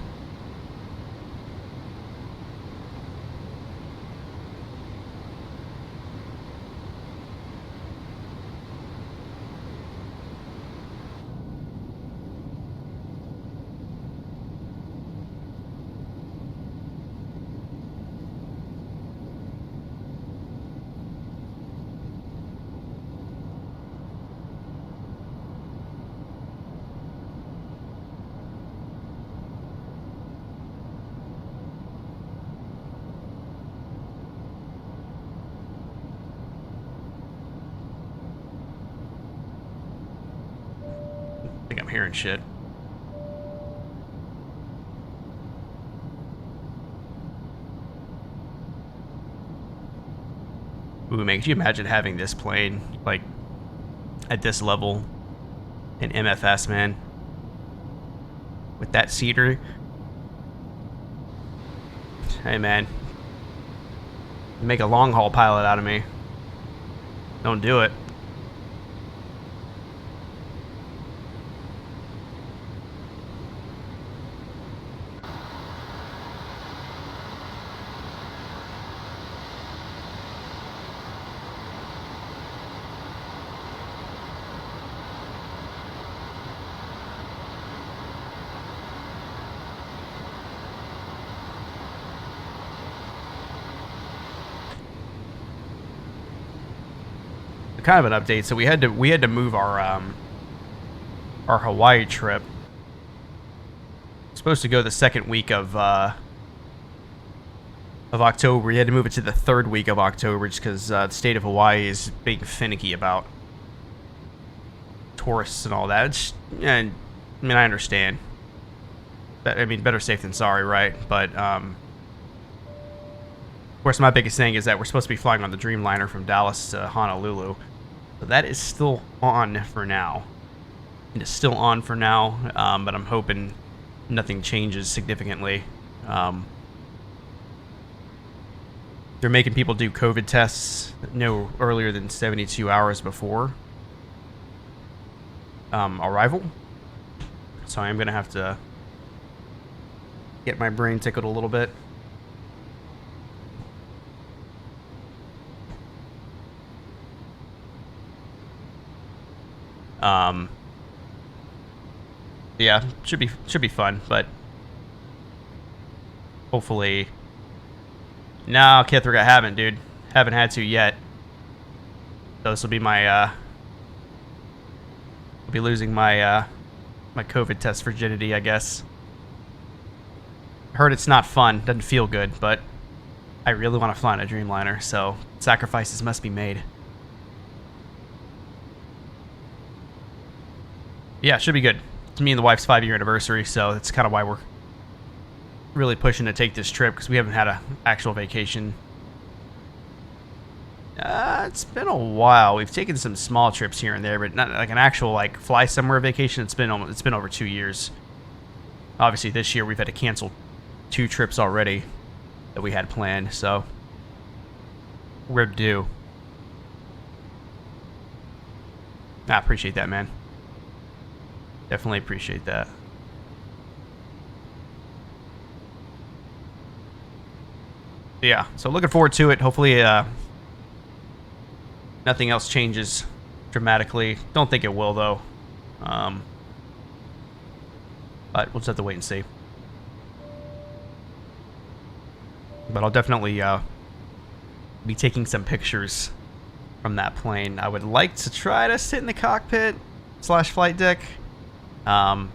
I think I'm hearing shit. Ooh, man, could you imagine having this plane, like, at this level in MFS, man? With that cedar? Hey, man. Make a long-haul pilot out of me. Don't do it. Kind of an update. So we had to move our Hawaii trip. It's supposed to go the second week of October. We had to move it to the third week of October just because the state of Hawaii is being finicky about tourists and all that. I mean, I understand. I mean, better safe than sorry, right? But of course, my biggest thing is that we're supposed to be flying on the Dreamliner from Dallas to Honolulu. So that is still on for now. It is still on for now, but I'm hoping nothing changes significantly. They're making people do COVID tests no earlier than 72 hours before arrival. So I am going to have to get my brain tickled a little bit. Yeah, should be fun, but hopefully. No, Kithrick, I haven't, dude. Haven't had to yet. So this will be my I'll be losing my my COVID test virginity, I guess. Heard it's not fun, doesn't feel good, but I really want to fly on a Dreamliner, so sacrifices must be made. Yeah, it should be good. It's me and the wife's 5-year anniversary, so that's kind of why we're really pushing to take this trip, because we haven't had an actual vacation. It's been a while. We've taken some small trips here and there, but not like an actual like fly somewhere vacation. It's been over 2 years. Obviously, this year we've had to cancel 2 trips already that we had planned, so we're due. I appreciate that, man. Definitely appreciate that. Yeah, so looking forward to it. Hopefully, nothing else changes dramatically. Don't think it will, though. But we'll just have to wait and see. But I'll definitely be taking some pictures from that plane. I would like to try to sit in the cockpit / flight deck. I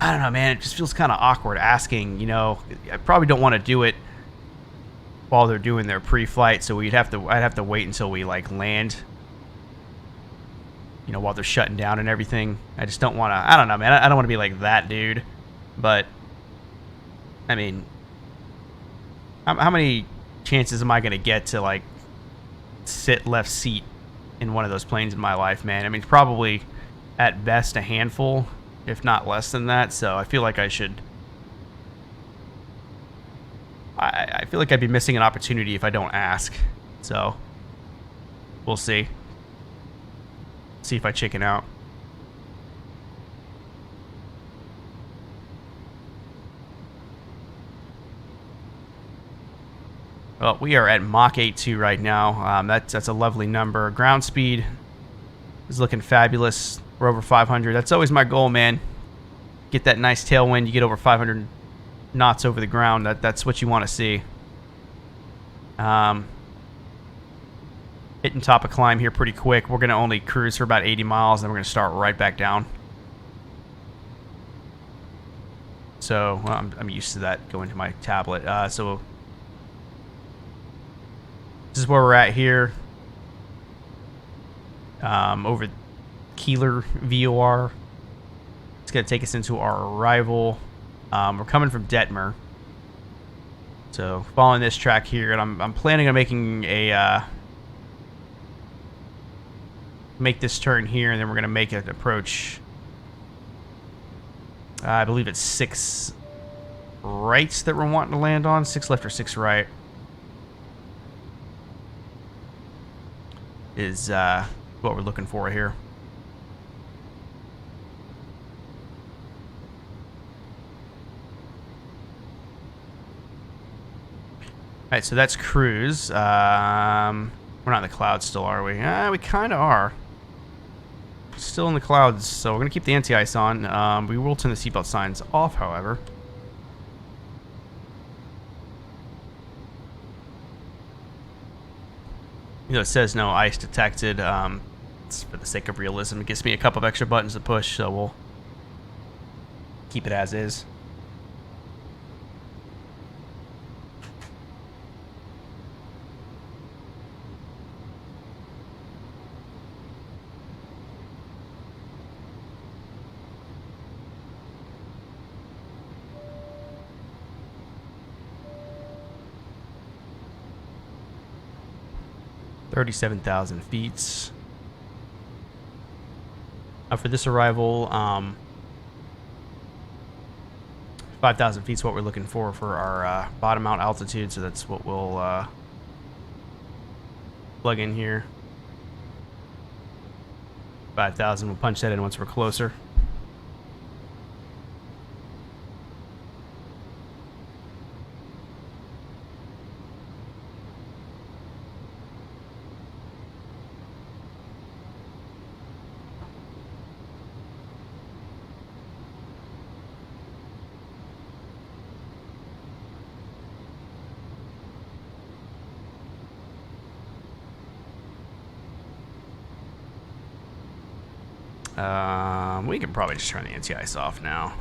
don't know, man. It just feels kind of awkward asking, you know. I probably don't want to do it while they're doing their pre-flight, so I'd have to wait until we like land. You know, while they're shutting down and everything. I just don't want to. I don't know, man. I don't want to be like that dude. But I mean, how many chances am I gonna get to like sit left seat in one of those planes in my life, man? I mean, probably at best a handful, if not less than that. So I feel like I should. I feel like I'd be missing an opportunity if I don't ask. So we'll see. See if I chicken out. Well, we are at Mach 8.2 right now. That's a lovely number. Ground speed is looking fabulous. We're over 500. That's always my goal, man. Get that nice tailwind. You get over 500 knots over the ground. That's what you want to see. Hitting top of climb here pretty quick. We're going to only cruise for about 80 miles, and then we're going to start right back down. So, well, I'm used to that going to my tablet. So, this is where we're at here. Over Keeler VOR. It's going to take us into our arrival. We're coming from Detmer. So, following this track here, and I'm planning on making a... make this turn here, and then we're going to make an approach. I believe it's 6 rights that we're wanting to land on. 6 left or 6 right is what we're looking for here. Alright, so that's cruise. We're not in the clouds still, are we? We kind of are. Still in the clouds, so we're going to keep the anti-ice on. We will turn the seatbelt signs off, however. You know, it says no ice detected. It's for the sake of realism. It gives me a couple of extra buttons to push, so we'll keep it as is. $37,000 feet. For this arrival, 5,000 feet is what we're looking for our bottom out altitude, so that's what we'll plug in here. 5,000, we'll punch that in once we're closer. We can probably just turn the anti-ice off now.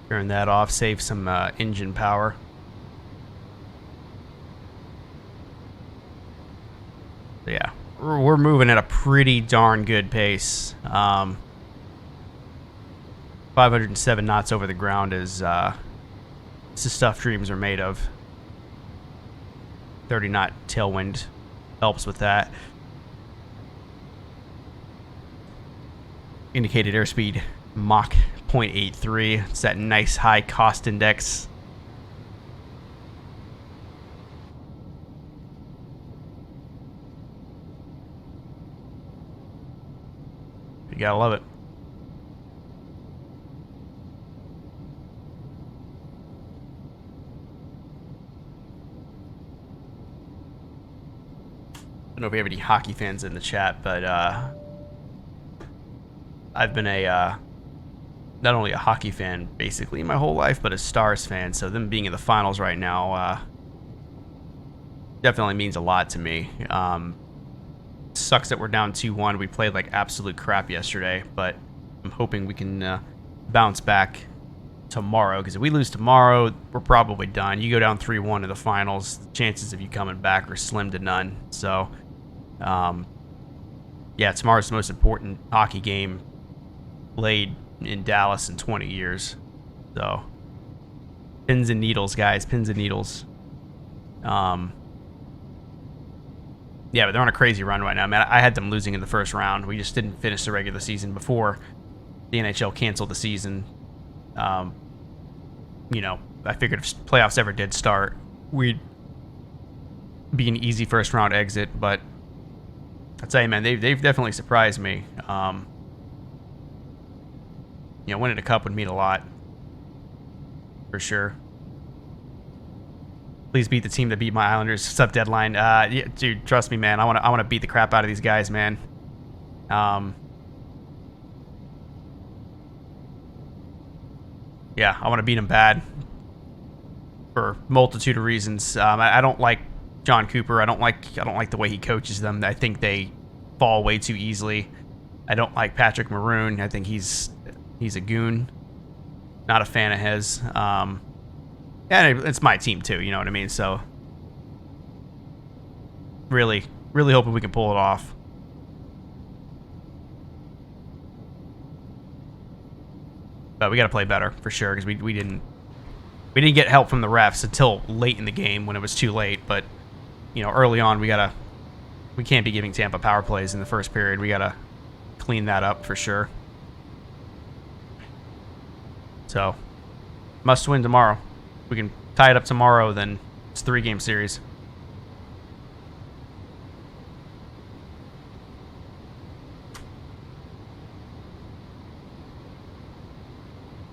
Turn that off, save some engine power. So yeah, we're moving at a pretty darn good pace. 507 knots over the ground is this is stuff dreams are made of. 30 knot tailwind helps with that. Indicated airspeed Mach 0.83. It's that nice high cost index. You gotta love it. I don't know if we have any hockey fans in the chat, but I've been a not only a hockey fan basically my whole life, but a Stars fan. So them being in the finals right now definitely means a lot to me. Sucks that we're down 2-1. We played like absolute crap yesterday, but I'm hoping we can bounce back tomorrow, because if we lose tomorrow, we're probably done. You go down 3-1 in the finals, the chances of you coming back are slim to none. So, yeah, tomorrow's the most important hockey game played in Dallas in 20 years. So, pins and needles, guys, pins and needles. Yeah, but they're on a crazy run right now, man. I had them losing in the first round. We just didn't finish the regular season before the NHL canceled the season. You know, I figured if playoffs ever did start, we'd be an easy first round exit. But I'll tell you, man, they've definitely surprised me. You know, winning a cup would mean a lot, for sure. Please beat the team that beat my Islanders. Sub deadline. Yeah, dude, trust me, man. I want to beat the crap out of these guys, man. Yeah, I want to beat them bad for a multitude of reasons. I don't like John Cooper. I don't like the way he coaches them. I think they fall way too easily. I don't like Patrick Maroon. I think he's a goon. Not a fan of his. And it's my team too, you know what I mean? So, really, really hoping we can pull it off. But we got to play better for sure, because we didn't get help from the refs until late in the game when it was too late. But you know, early on we can't be giving Tampa power plays in the first period. We gotta clean that up for sure. So, must win tomorrow. We can tie it up tomorrow, then it's a 3-game series.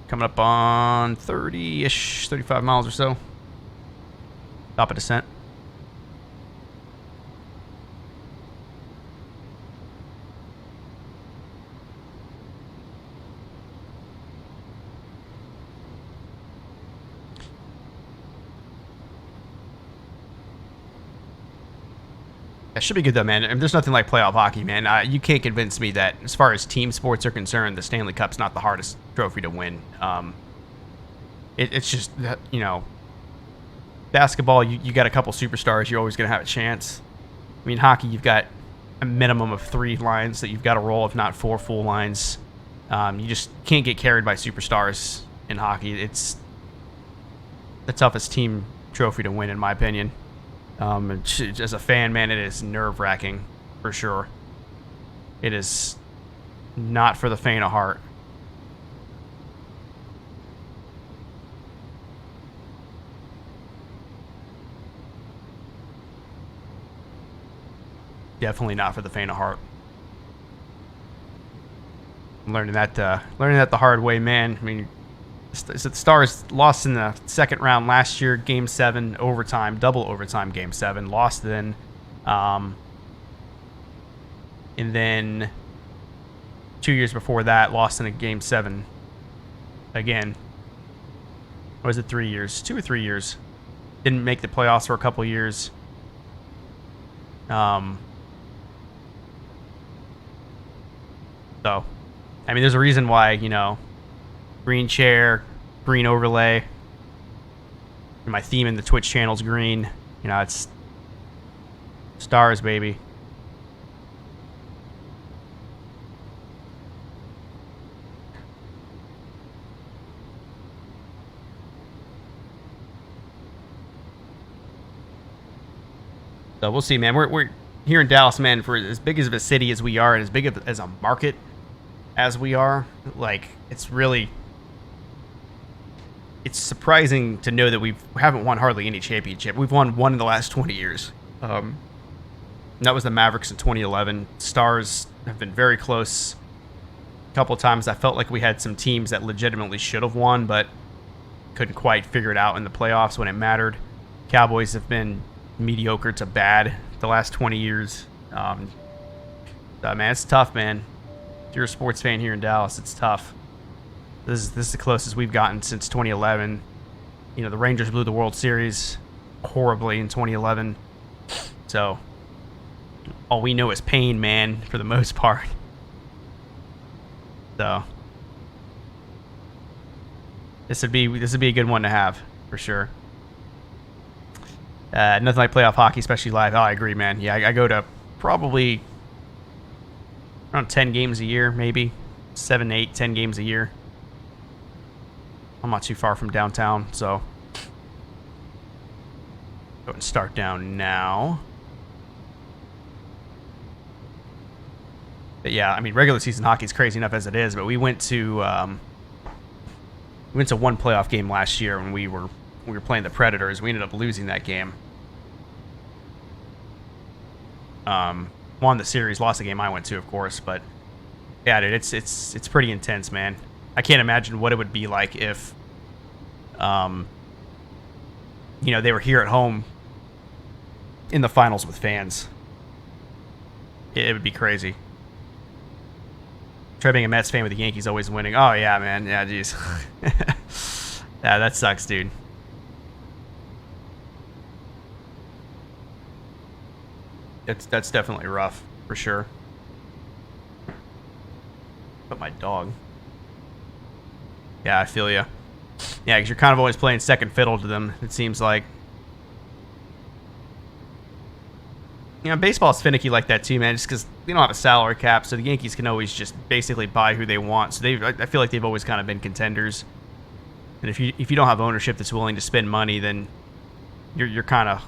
Coming up on 30-ish, 35 miles or so. Stop of descent. That should be good, though, man. I mean, there's nothing like playoff hockey, man. You can't convince me that, as far as team sports are concerned, the Stanley Cup's not the hardest trophy to win. It's just that, you know, basketball, you got a couple superstars, you're always going to have a chance. I mean, hockey, you've got a minimum of 3 lines that you've got to roll, if not 4 full lines. You just can't get carried by superstars in hockey. It's the toughest team trophy to win, in my opinion. As a fan, man, it is nerve-wracking, for sure. It is not for the faint of heart. Definitely not for the faint of heart. I'm learning that the hard way, man. I mean, the Stars lost in the second round last year, Game 7, overtime, double overtime, Game 7. Lost then. And then 2 years before that, lost in a Game 7 again. Or was it 3 years? 2 or 3 years. Didn't make the playoffs for a couple years. So, I mean, there's a reason why, you know, green chair, green overlay. And my theme in the Twitch channel's green. You know, it's Stars, baby. So we'll see, man. We're here in Dallas, man, for as big of a city as we are and as big of as a market as we are. Like, it's surprising to know that we haven't won hardly any championship. We've won one in the last 20 years. And that was the Mavericks in 2011. Stars have been very close. A couple of times I felt like we had some teams that legitimately should have won, but couldn't quite figure it out in the playoffs when it mattered. Cowboys have been mediocre to bad the last 20 years. Man, it's tough, man. If you're a sports fan here in Dallas, it's tough. This is the closest we've gotten since 2011. You know, the Rangers blew the World Series horribly in 2011. So, all we know is pain, man, for the most part. So, This would be a good one to have for sure. Nothing like playoff hockey, especially live. Oh, I agree, man. Yeah, I go to probably around 10 games a year, maybe 7, 8, 10 games a year. I'm not too far from downtown, so go and start down now. But yeah, I mean, regular season hockey is crazy enough as it is, but we went to one playoff game last year when we were playing the Predators. We ended up losing that game. Won the series, lost the game I went to, of course, but yeah, dude, it's pretty intense, man. I can't imagine what it would be like if, they were here at home in the finals with fans. It would be crazy. Try being a Mets fan with the Yankees always winning. Oh yeah, man. Yeah, jeez. Yeah, that sucks, dude. That's definitely rough, for sure. But my dog. Yeah, I feel you. Yeah, because you're kind of always playing second fiddle to them, it seems like. Baseball's finicky like that too, man, just because they don't have a salary cap, so the Yankees can always just basically buy who they want. So I feel like they've always kind of been contenders. And if you don't have ownership that's willing to spend money, then you're kind of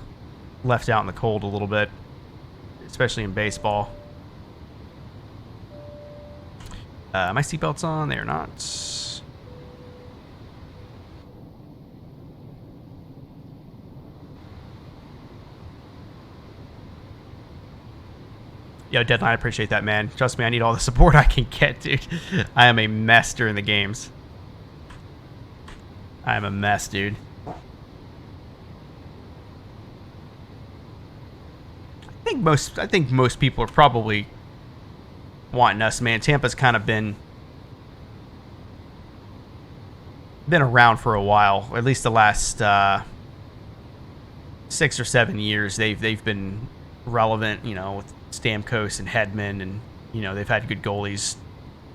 left out in the cold a little bit, especially in baseball. My seatbelt's on. They're not. Yo, Deadline, I appreciate that, man. Trust me, I need all the support I can get, dude. I am a mess during the games. I am a mess, dude. I think most people are probably wanting us, man. Tampa's kind of been around for a while, at least the last 6 or 7 years. They've been relevant, with Stamkos and Hedman, and they've had good goalies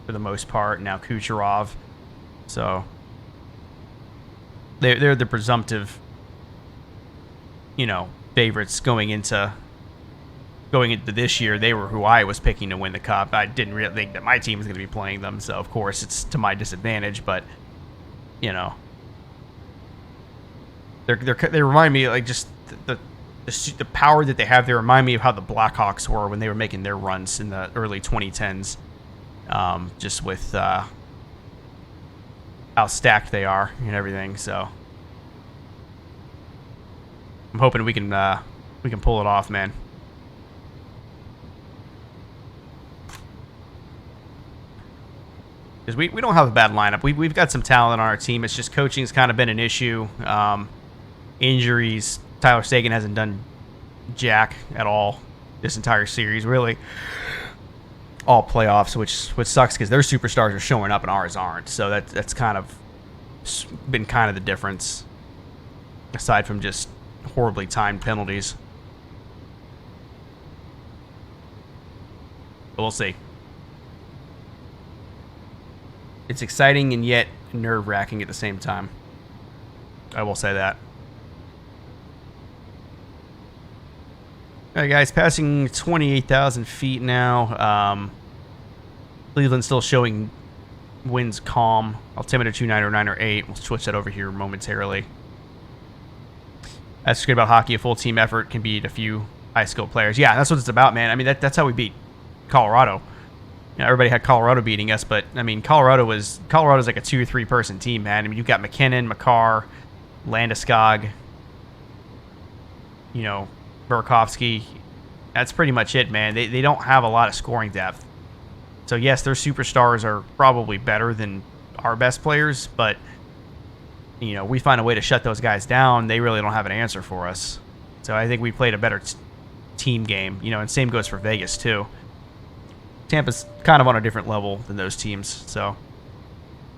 for the most part. Now Kucherov, so they're the presumptive, favorites going into this year. They were who I was picking to win the cup. I didn't really think that my team was going to be playing them, so of course it's to my disadvantage. But they remind me, like, just the power that they have. They remind me of how the Blackhawks were when they were making their runs in the early 2010s, just with how stacked they are and everything. So I'm hoping we can pull it off, man. Because we don't have a bad lineup. We've got some talent on our team. It's just coaching's kind of been an issue. Injuries. Tyler Sagan hasn't done jack at all this entire series, really. All playoffs, which sucks because their superstars are showing up and ours aren't. So that's kind of been kind of the difference, aside from just horribly timed penalties. But we'll see. It's exciting and yet nerve-wracking at the same time. I will say that. All right, guys, passing 28,000 feet now. Cleveland's still showing winds calm. Altimeter 290-908. We'll switch that over here momentarily. That's great about hockey. A full team effort can beat a few high-skilled players. Yeah, that's what it's about, man. I mean, that's how we beat Colorado. Everybody had Colorado beating us, but I mean, Colorado's like a 2 or 3 person team, man. I mean, you've got McKinnon, Makar, Landeskog, Burakovsky. That's pretty much it, man. They don't have a lot of scoring depth. So yes, their superstars are probably better than our best players, but we find a way to shut those guys down. They really don't have an answer for us. So I think we played a better team game, and same goes for Vegas too. Tampa's kind of on a different level than those teams, so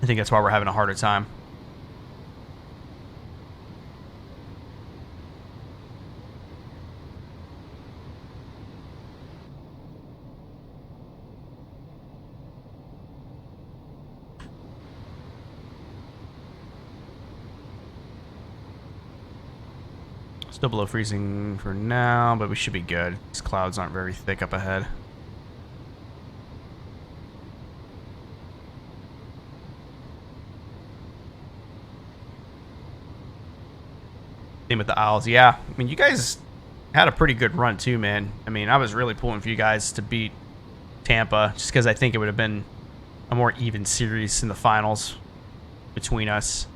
I think that's why we're having a harder time. Still below freezing for now, but we should be good. These clouds aren't very thick up ahead. Same with the Isles. Yeah, I mean, you guys had a pretty good run too, man. I mean, I was really pulling for you guys to beat Tampa just because I think it would have been a more even series in the finals between us.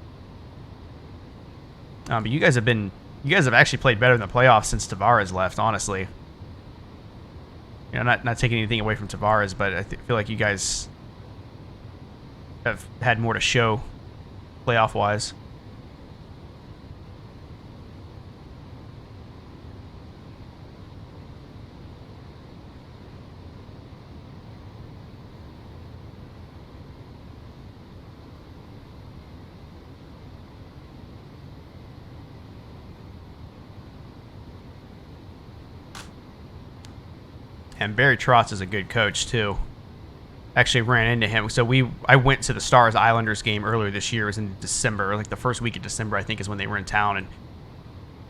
But you guys have actually played better in the playoffs since Tavares left, honestly. You know, not taking anything away from Tavares, but I feel like you guys have had more to show playoff-wise. And Barry Trotz is a good coach too. Actually ran into him. So I went to the Stars Islanders game earlier this year. It was in December, like the first week of December, I think, is when they were in town. And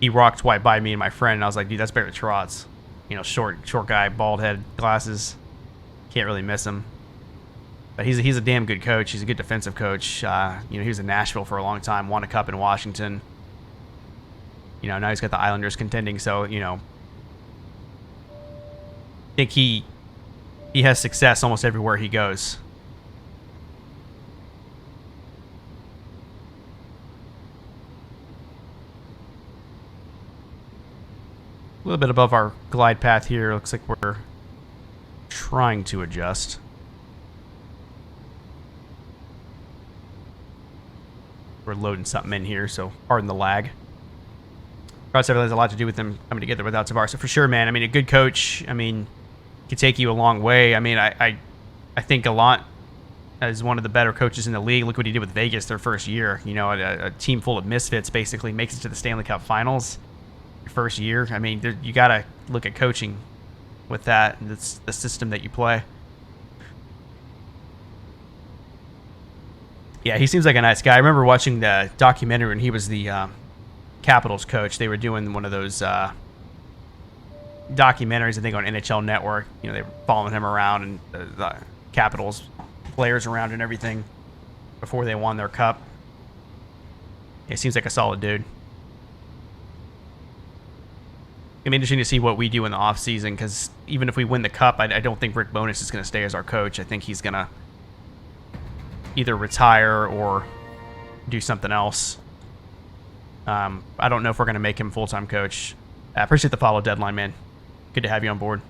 he walked right by me and my friend, and I was like, dude, that's Barry Trotz. You know, short guy, bald head, glasses. Can't really miss him. But he's a damn good coach. He's a good defensive coach. You know, he was in Nashville for a long time, won a cup in Washington. You know, now he's got the Islanders contending. So, you know, I think he has success almost everywhere he goes. A little bit above our glide path here. Looks like we're trying to adjust. We're loading something in here, so pardon the lag. Cross has a lot to do with them coming together without Tavares. So for sure, man. I mean, a good coach. I mean, could take you a long way. I mean, I think Gallant is one of the better coaches in the league. Look what he did with Vegas their first year. You know, a team full of misfits basically makes it to the Stanley Cup Finals your first year. I mean, you got to look at coaching with that. It's the system that you play. Yeah, he seems like a nice guy. I remember watching the documentary when he was the Capitals coach. They were doing one of those documentaries, I think, on NHL Network. You know, they were following him around and the Capitals players around and everything before they won their cup. Yeah, seems like a solid dude. It'll be interesting to see what we do in the off season, because even if we win the cup, I don't think Rick Bowness is going to stay as our coach. I think he's going to either retire or do something else. I don't know if we're going to make him full-time coach. I appreciate the follow, Deadline, man. Good to have you on board.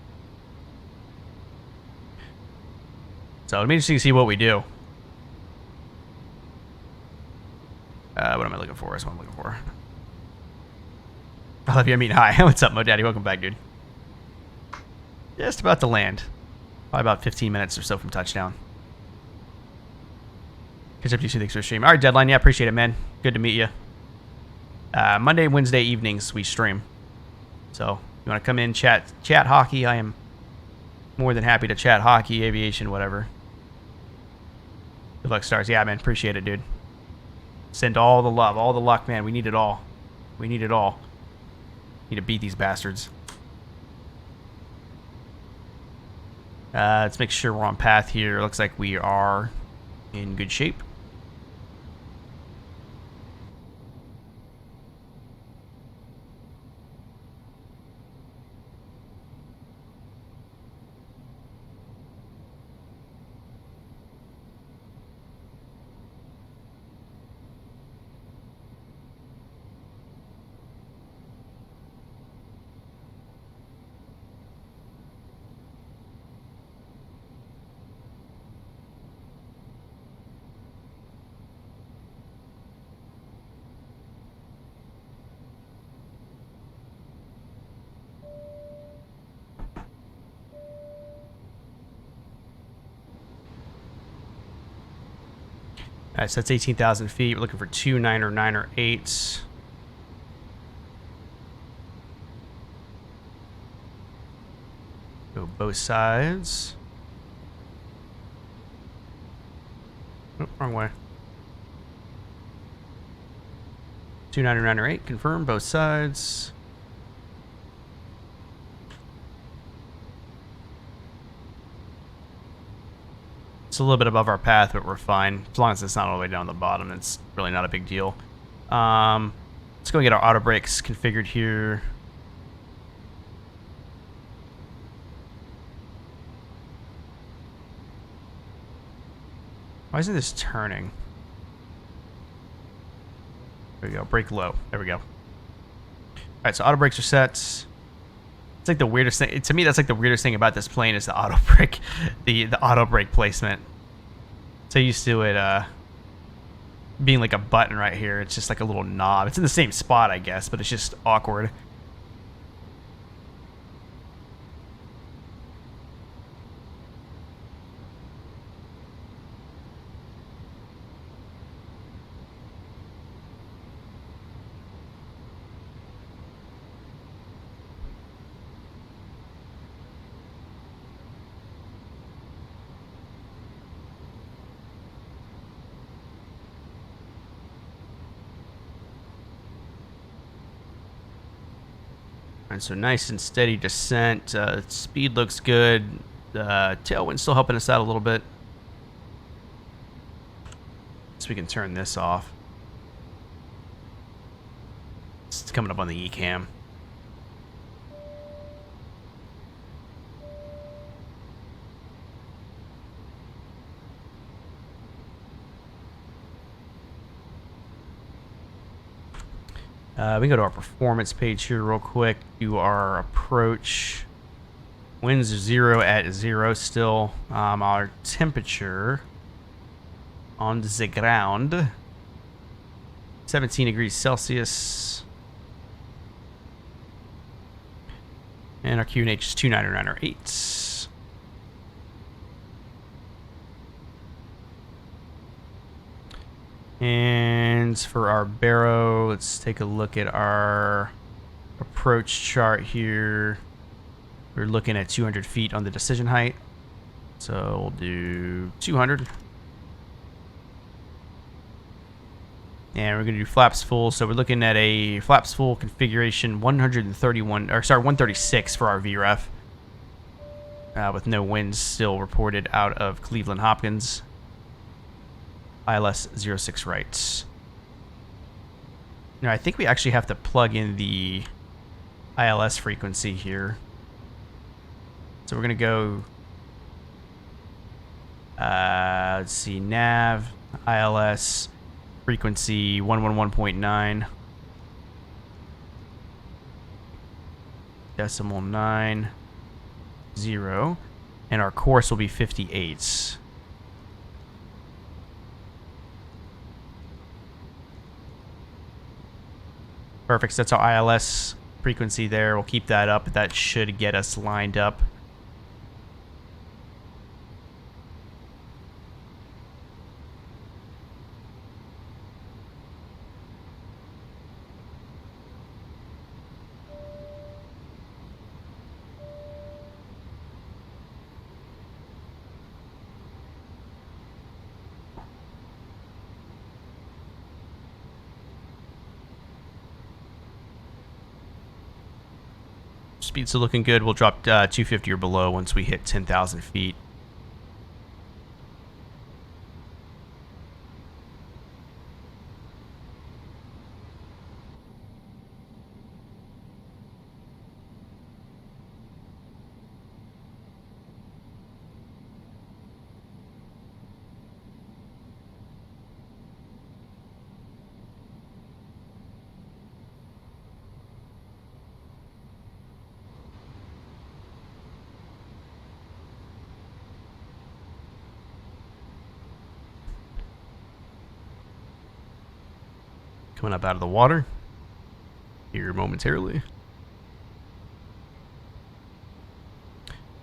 So it'll be interesting to see what we do. What am I looking for? That's what I'm looking for. I love you. I mean, hi. What's up, Mo Daddy? Welcome back, dude. Just about to land. Probably about 15 minutes or so from touchdown. Catch up to you soon. Thanks for the stream. All right, Deadline. Yeah, appreciate it, man. Good to meet you. Monday, Wednesday evenings we stream. So you want to come in, chat hockey? I am more than happy to chat hockey, aviation, whatever. Good luck, Stars. Yeah, man. Appreciate it, dude. Send all the love, all the luck, man. We need it all. We need it all. Need to beat these bastards. Let's make sure we're on path here. Looks like we are in good shape. All right, so that's 18,000 feet. We're looking for 2 9er, 9er, 8s. Go both sides. Oh, wrong way. 2 9er, 9er, 8. Confirm both sides. It's a little bit above our path, but we're fine. As long as it's not all the way down the bottom, it's really not a big deal. Let's go get our auto brakes configured here. Why isn't this turning? There we go. Brake low. There we go. Alright, so auto brakes are set. It's like the weirdest thing. To me, that's like the weirdest thing about this plane is the auto brake. The auto brake placement. So used to it being like a button right here. It's just like a little knob. It's in the same spot, I guess, but it's just awkward. And so nice and steady descent. Speed looks good. Tailwind's still helping us out a little bit. So we can turn this off. It's coming up on the eCam. We can go to our performance page here real quick. Do our approach. Winds are 0 at 0 still. Our temperature on the ground, 17 degrees Celsius. And our QNH is 2998. And for our baro, let's take a look at our approach chart here. We're looking at 200 feet on the decision height. So we'll do 200. And we're going to do flaps full. So we're looking at a flaps full configuration 136 for our VREF. With no winds still reported out of Cleveland Hopkins. ILS 06 right. Now I think we actually have to plug in the ILS frequency here. So we're gonna go. Let's see, nav ILS frequency 111.9 decimal 90, and our course will be 58. Perfect. So that's our ILS frequency there. We'll keep that up. That should get us lined up. Speeds are looking good. We'll drop 250 or below once we hit 10,000 feet. Coming up out of the water here momentarily.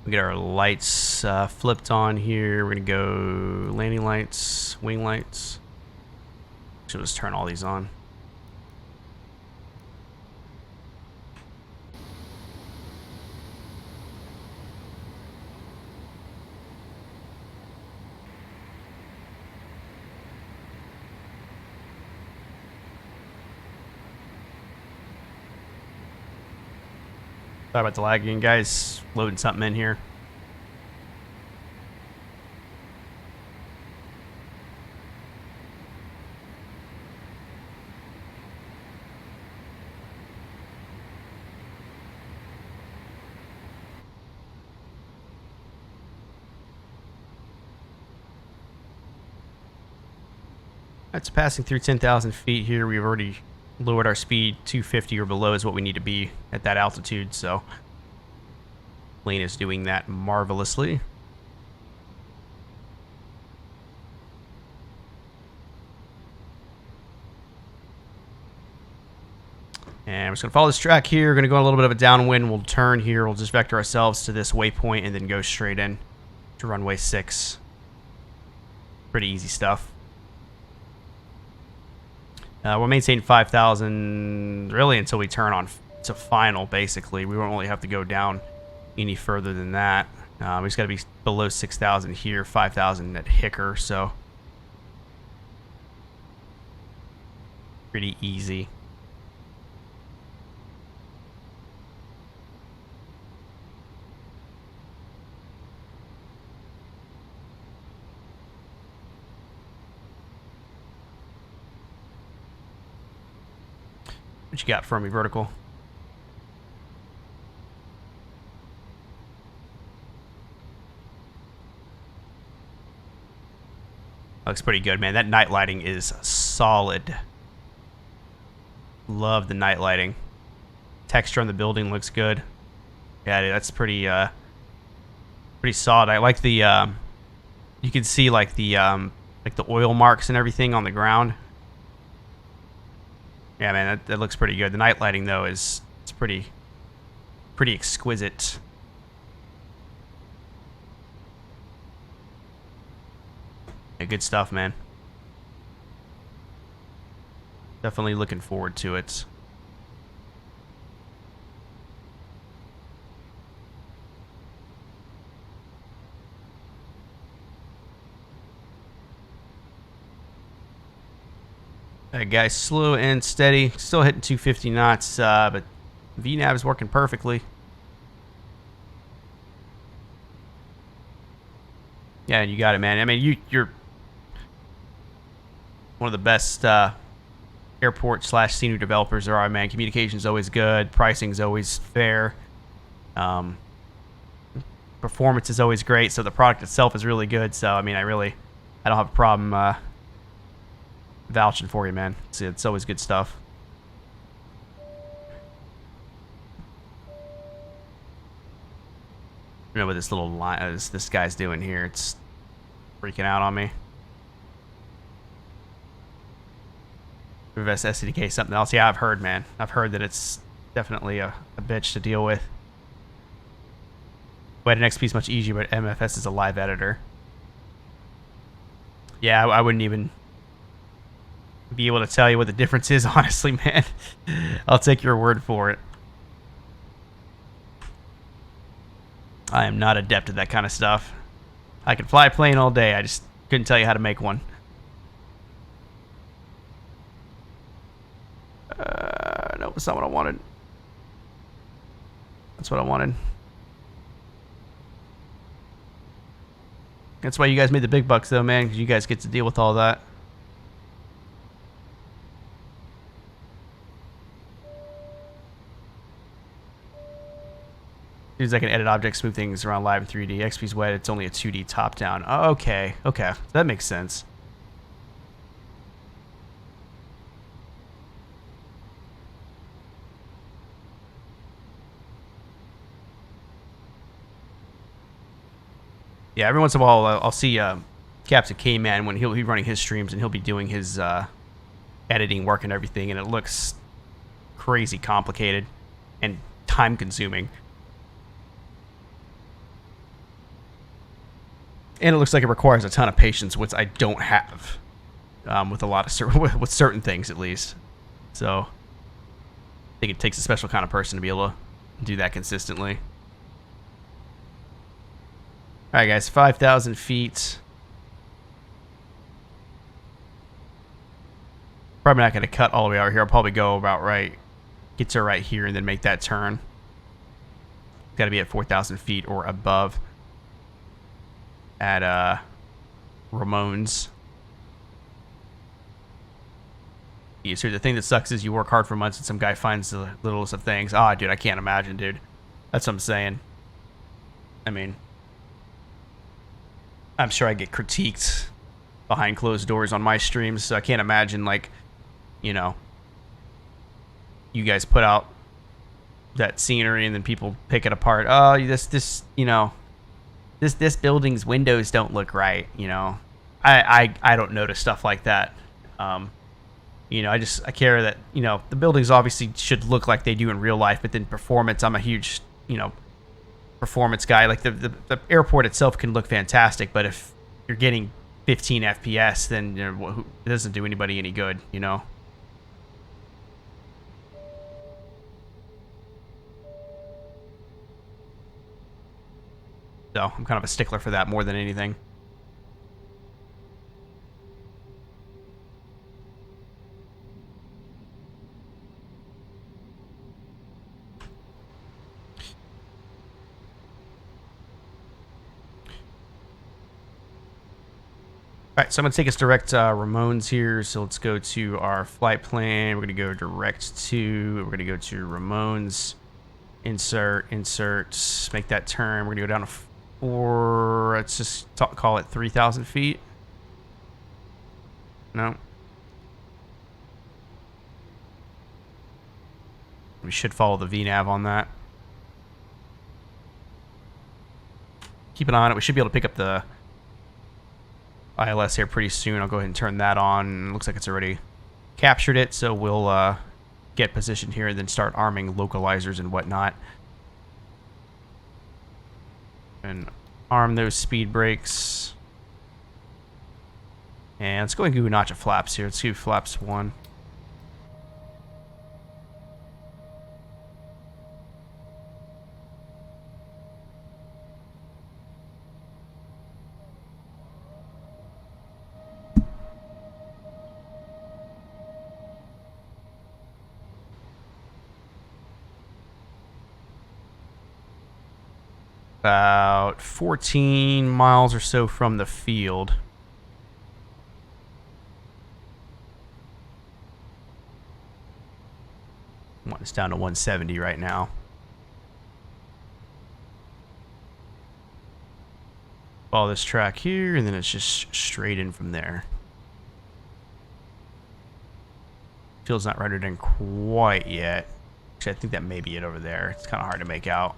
We get our lights flipped on here. We're gonna go landing lights, wing lights. So let's turn all these on. Sorry about the lagging, guys. Loading something in here. That's passing through 10,000 feet here. We've already lowered our speed. 250 or below is what we need to be at that altitude, so plane is doing that marvelously. And we're just going to follow this track here. We're going to go on a little bit of a downwind. We'll turn here. We'll just vector ourselves to this waypoint and then go straight in to runway 6. Pretty easy stuff. We'll maintain 5,000 really until we turn on to final, basically. We won't really have to go down any further than that. We just got to be below 6,000 here, 5,000 at Hicker, so pretty easy. What you got for me, vertical? Looks pretty good, man. That night lighting is solid. Love the night lighting. Texture on the building looks good. Yeah, dude, that's pretty pretty solid. I like the you can see like the oil marks and everything on the ground. Yeah, man, that looks pretty good. The night lighting though it's pretty exquisite. Yeah, good stuff, man. Definitely looking forward to it. Alright guys, slow and steady. Still hitting 250 knots, but VNAV is working perfectly. Yeah, you got it, man. I mean, you're one of the best airport/scenery developers there are, man. Communication's always good. Pricing's always fair. Performance is always great. So the product itself is really good. So, I mean, I don't have a problem vouching for you, man. It's always good stuff. I don't know what this little line, this guy's doing here. It's freaking out on me. Reverse SDK, something else. Yeah, I've heard, man. I've heard that it's definitely a bitch to deal with. Wait, an XP is much easier, but MFS is a live editor. Yeah, I wouldn't even be able to tell you what the difference is, honestly, man. I'll take your word for it. I am not adept at that kind of stuff. I could fly a plane all day. I just couldn't tell you how to make one. No, it's not what I wanted. That's what I wanted. That's why you guys made the big bucks, though, man, because you guys get to deal with all that. Seems I can edit objects, move things around live in 3D. XP's wet, it's only a 2D top-down. Oh, okay, okay. That makes sense. Yeah, every once in a while I'll see Captain K-Man when he'll be running his streams and he'll be doing his editing work and everything, and it looks crazy complicated and time-consuming. And it looks like it requires a ton of patience, which I don't have with a lot of with certain things, at least. So I think it takes a special kind of person to be able to do that consistently. All right, guys, 5,000 feet. Probably not going to cut all the way out here. I'll probably go about right, get to right here, and then make that turn. Got to be at 4,000 feet or above at Ramon's. Yeah, so the thing that sucks is you work hard for months and some guy finds the littlest of things. Ah, dude, I can't imagine, dude. That's what I'm saying. I mean, I'm sure I get critiqued behind closed doors on my streams, so I can't imagine, like, you know, you guys put out that scenery and then people pick it apart. Oh, this you know, this building's windows don't look right, you know. I don't notice stuff like that. You know, I care that, you know, the buildings obviously should look like they do in real life, but then performance, I'm a huge, you know, performance guy. Like the airport itself can look fantastic, but if you're getting 15 FPS, then, you know, it doesn't do anybody any good, you know. So I'm kind of a stickler for that more than anything. All right, so I'm going to take us direct Ramones here. So let's go to our flight plan. We're going to go direct to, we're going to go to Ramones. Insert, make that turn. We're going to go down to 4, let's just call it 3,000 feet. No. We should follow the VNAV on that. Keep an eye on it. We should be able to pick up the ILS here pretty soon. I'll go ahead and turn that on. It looks like it's already captured it, so we'll get positioned here and then start arming localizers and whatnot. And arm those speed brakes. And let's go and do a notch of flaps here. Let's do flaps 1. About 14 miles or so from the field. It's down to 170 right now. Follow this track here, and then it's just straight in from there. Field's not rendered in quite yet. Actually, I think that may be it over there. It's kind of hard to make out.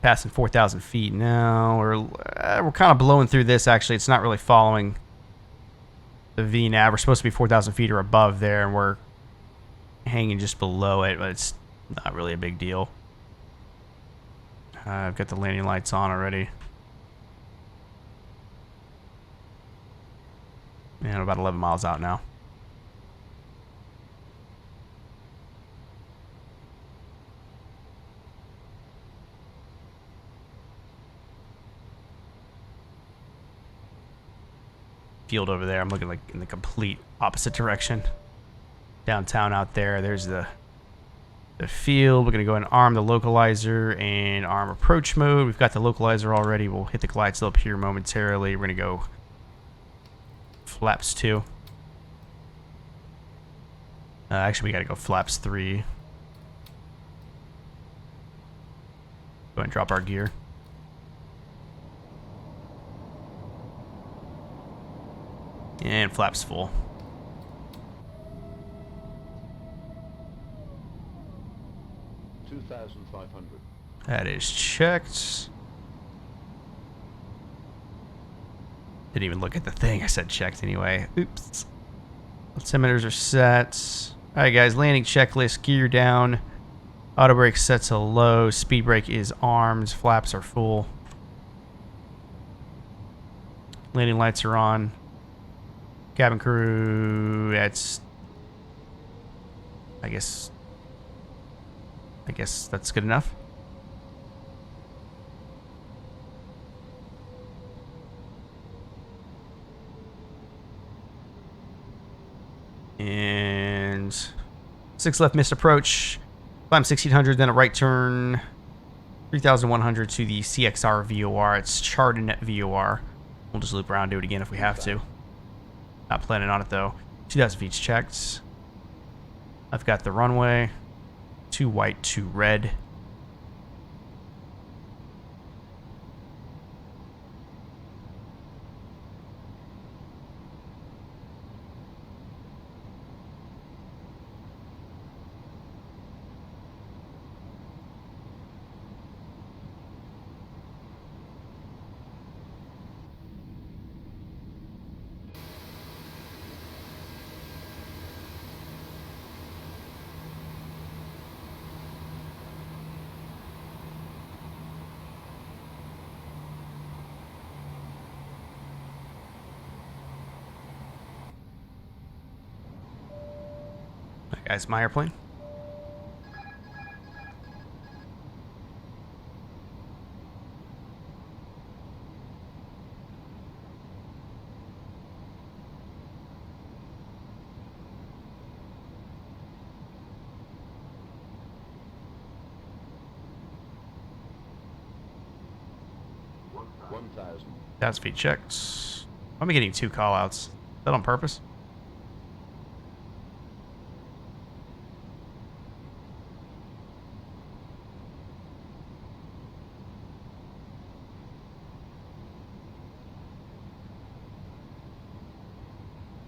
Passing 4,000 feet now. We're kind of blowing through this, actually. It's not really following the VNAV. We're supposed to be 4,000 feet or above there, and we're hanging just below it, but it's not really a big deal. I've got the landing lights on already. And I'm about 11 miles out now. Field over there. I'm looking like in the complete opposite direction. Downtown out there. There's the field. We're gonna go and arm the localizer and arm approach mode. We've got the localizer already. We'll hit the glide slope here momentarily. We're gonna go flaps 2. Actually, we gotta go flaps 3. Go ahead and drop our gear. And flaps full. That is checked. Didn't even look at the thing. I said checked anyway. Oops. Altimeters are set. Alright guys, landing checklist. Gear down. Auto brake set to low. Speed brake is armed. Flaps are full. Landing lights are on. Cabin crew, that's, I guess that's good enough. And 6 left, missed approach. Climb 1600, then a right turn. 3,100 to the CXR VOR. It's charted VOR. We'll just loop around, do it again if we have to. Not planning on it though. 2,000 feet's checked. I've got the runway. 2 white, 2 red. That guy's my airplane. That's feet checks. Why am I getting 2 callouts? Is that on purpose?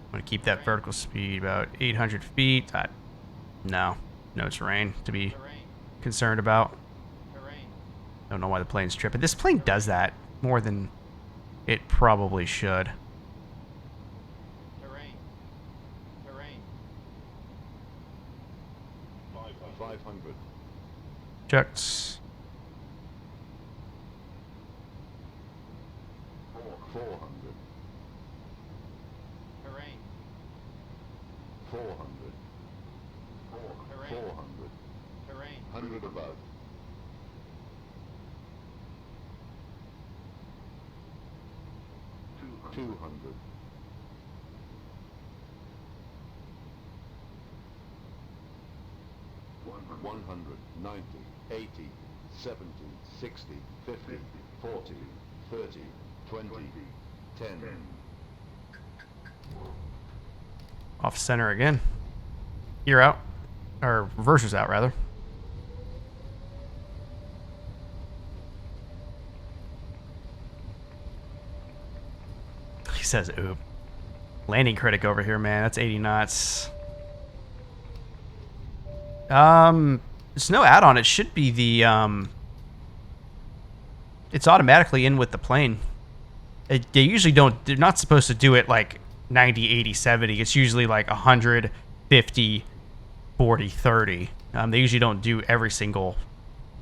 I'm going to keep that vertical speed about 800 feet. No terrain to be concerned about. Don't know why the plane's tripping. This plane does that more than it probably should. Terrain. 500. Checked. 400. Terrain. 400. Terrain. 400. Terrain. 100 above. 200. 100, 90, 80, 70, 60, 50, 40, 30, 20, 10. Off center again. You're out. Or reverser's out, rather. He says, oop. Landing critic over here, man. That's 80 knots. There's no add-on. It should be the, it's automatically in with the plane. They usually don't, they're not supposed to do it like 90, 80, 70. It's usually like 100, 50, 40, 30. They usually don't do every single,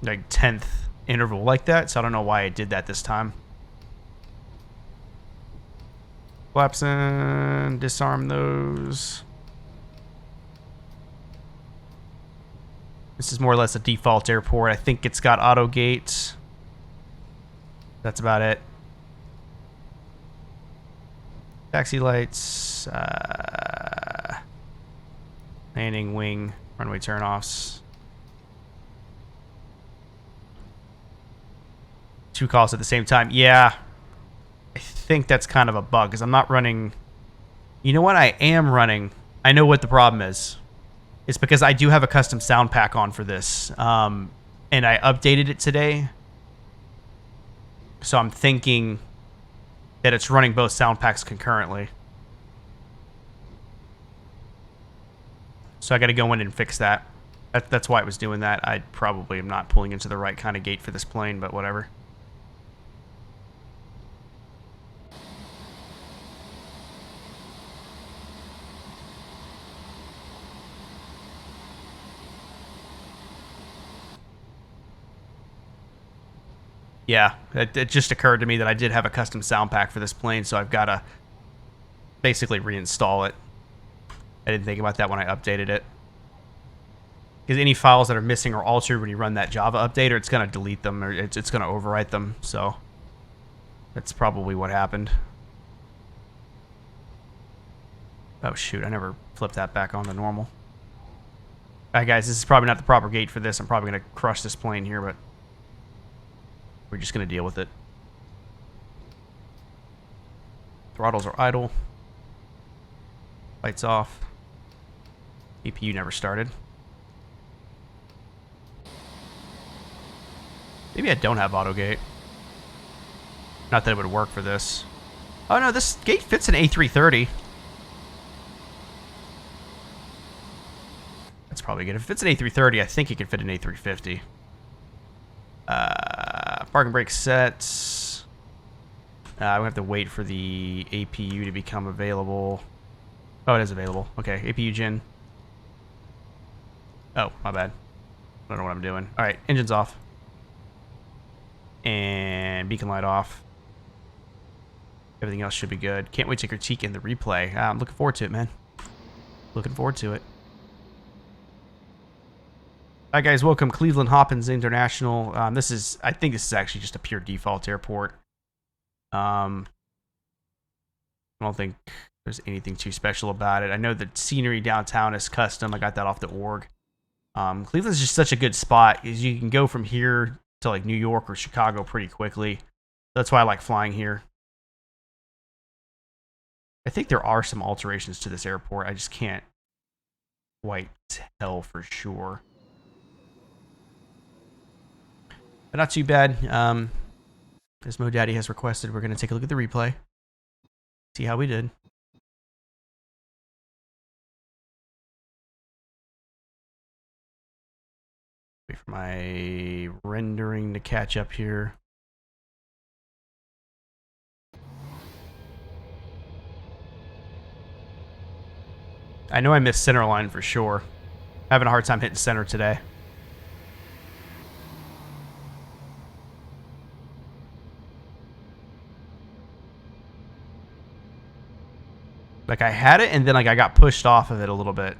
like, 10th interval like that, so I don't know why it did that this time. Flaps in, disarm those. This is more or less a default airport. I think it's got auto gate. That's about it. Taxi lights. Landing, wing, runway turnoffs. 2 calls at the same time. Yeah. I think that's kind of a bug because I'm not running. You know what? I am running. I know what the problem is. It's because I do have a custom sound pack on for this. And I updated it today. So I'm thinking that it's running both sound packs concurrently. So I got to go in and fix that. That's why it was doing that. I probably am not pulling into the right kind of gate for this plane, but whatever. Yeah, it just occurred to me that I did have a custom sound pack for this plane, so I've got to basically reinstall it. I didn't think about that when I updated it. Because any files that are missing or altered when you run that Java update, or it's going to delete them, or it's going to overwrite them, so that's probably what happened. Oh shoot, I never flipped that back on to normal. Alright guys, this is probably not the proper gate for this. I'm probably going to crush this plane here, but We're just going to deal with it. Throttles are idle. Lights off. EPU never started. Maybe I don't have auto gate. Not that it would work for this. Oh no, this gate fits an A330. That's probably good. If it's an A330, I think it could fit an A350. Parking brake sets. We have to wait for the APU to become available. Oh, it is available. Okay, APU gen. Oh, my bad. I don't know what I'm doing. All right, engine's off. And beacon light off. Everything else should be good. Can't wait to critique in the replay. I'm looking forward to it, man. Looking forward to it. Hi guys, welcome Cleveland Hopkins International. I think this is actually just a pure default airport. I don't think there's anything too special about it. I know the scenery downtown is custom. I got that off the org. Cleveland's just such a good spot. Is you can go from here to like New York or Chicago pretty quickly. That's why I like flying here. I think there are some alterations to this airport. I just can't quite tell for sure. But not too bad. As Mo Daddy has requested, we're going to take a look at the replay. See how we did. Wait for my rendering to catch up here. I know I missed center line for sure. Having a hard time hitting center today. Like I had it and then like I got pushed off of it a little bit.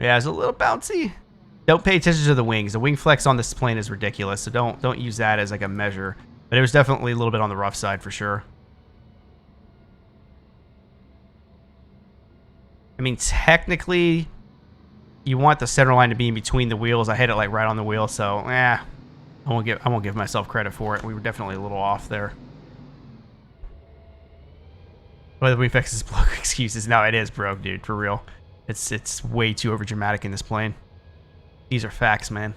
Yeah, it's a little bouncy. Don't pay attention to the wings. The wing flex on this plane is ridiculous, so don't use that as like a measure. But it was definitely a little bit on the rough side for sure. I mean, technically, you want the center line to be in between the wheels. I hit it like right on the wheel, so I won't give myself credit for it. We were definitely a little off there. Whether we fix this broke excuses. No, it is broke, dude, for real. It's way too overdramatic in this plane. These are facts, man.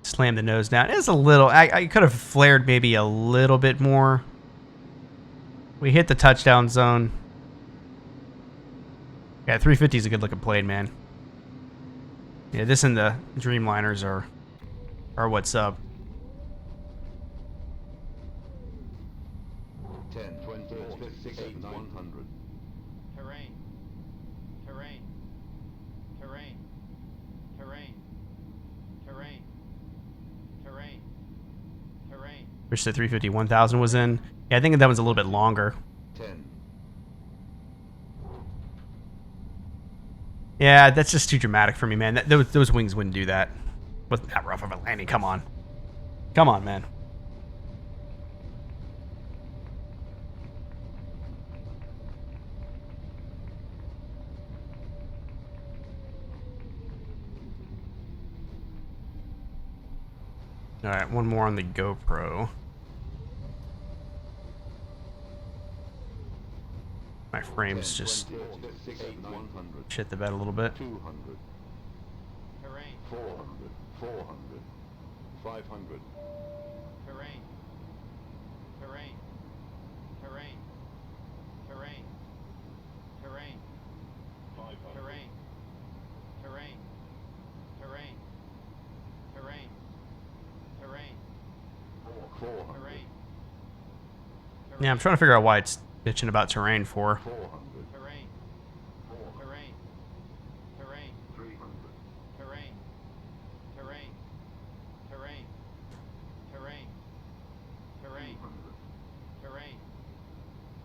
Slam the nose down. It's a little... I could have flared maybe a little bit more. We hit the touchdown zone. Yeah, 350 is a good looking plane, man. Yeah, this and the Dreamliners are what's up. 10, 20, 50, 8, 100. Terrain. Terrain. Terrain. Terrain. Terrain. Terrain. Terrain. Wish the 350 1000 was in. Yeah, I think that one's a little bit longer. 10. Yeah, that's just too dramatic for me, man. Those wings wouldn't do that. Wasn't that rough of a landing. Come on. Come on, man. Alright, one more on the GoPro. My frame's 10, just 20, 50, 8, 100. shit the bed a little bit. 200. Terrain. 400. 400. 500. Terrain. Terrain. Terrain. Terrain. Terrain. 500. Terrain. Terrain. Terrain. Terrain. Terrain. 400. Terrain. Yeah, I'm trying to figure out why it's bitching about terrain for. 400. Terrain. Terrain. Terrain. 300. Terrain. Terrain. Terrain. Terrain. Terrain. Terrain.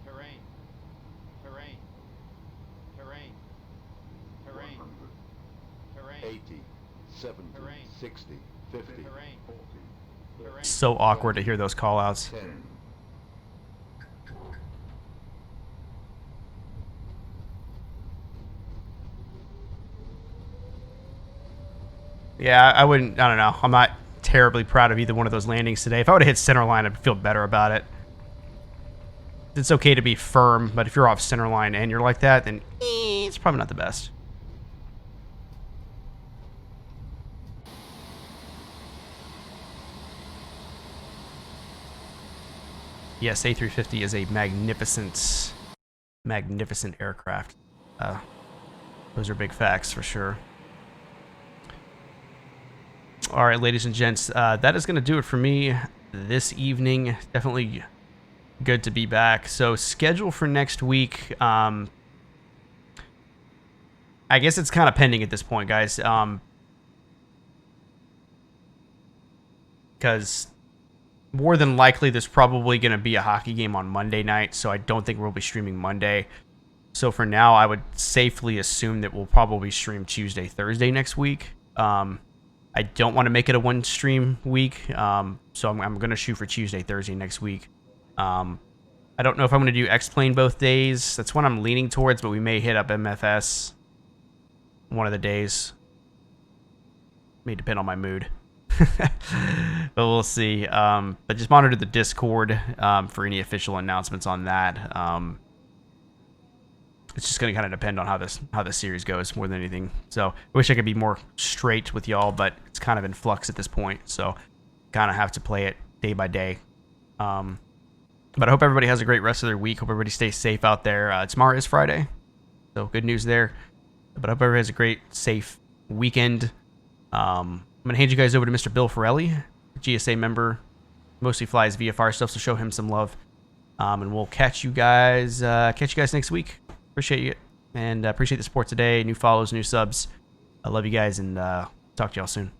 Terrain. Terrain. Terrain. Terrain. Terrain. 80. 70, Terrain. 60, 50, Terrain. 40, Terrain. So awkward to hear those call outs. 10. Yeah, I wouldn't. I don't know. I'm not terribly proud of either one of those landings today. If I would have hit center line, I'd feel better about it. It's okay to be firm, but if you're off center line and you're like that, then it's probably not the best. Yes, A350 is a magnificent, magnificent aircraft. Those are big facts for sure. All right, ladies and gents, that is going to do it for me this evening. Definitely good to be back. So schedule for next week. I guess it's kind of pending at this point, guys. Because more than likely there's probably going to be a hockey game on Monday night, so I don't think we'll be streaming Monday. So for now, I would safely assume that we'll probably stream Tuesday, Thursday next week. I don't want to make it a one-stream week, so I'm going to shoot for Tuesday, Thursday next week. I don't know if I'm going to do Xplane both days. That's what I'm leaning towards, but we may hit up MFS one of the days. May depend on my mood. But we'll see. But just monitor the Discord for any official announcements on that. It's just going to kind of depend on how this series goes more than anything. So I wish I could be more straight with y'all, but it's kind of in flux at this point. So kind of have to play it day by day. But I hope everybody has a great rest of their week. Hope everybody stays safe out there. Tomorrow is Friday, so good news there. But I hope everybody has a great, safe weekend. I'm going to hand you guys over to Mr. Bill Ferrelli, GSA member. Mostly flies VFR stuff, so show him some love. And we'll catch you guys next week. Appreciate you, and appreciate the support today. New follows, new subs. I love you guys, and talk to y'all soon.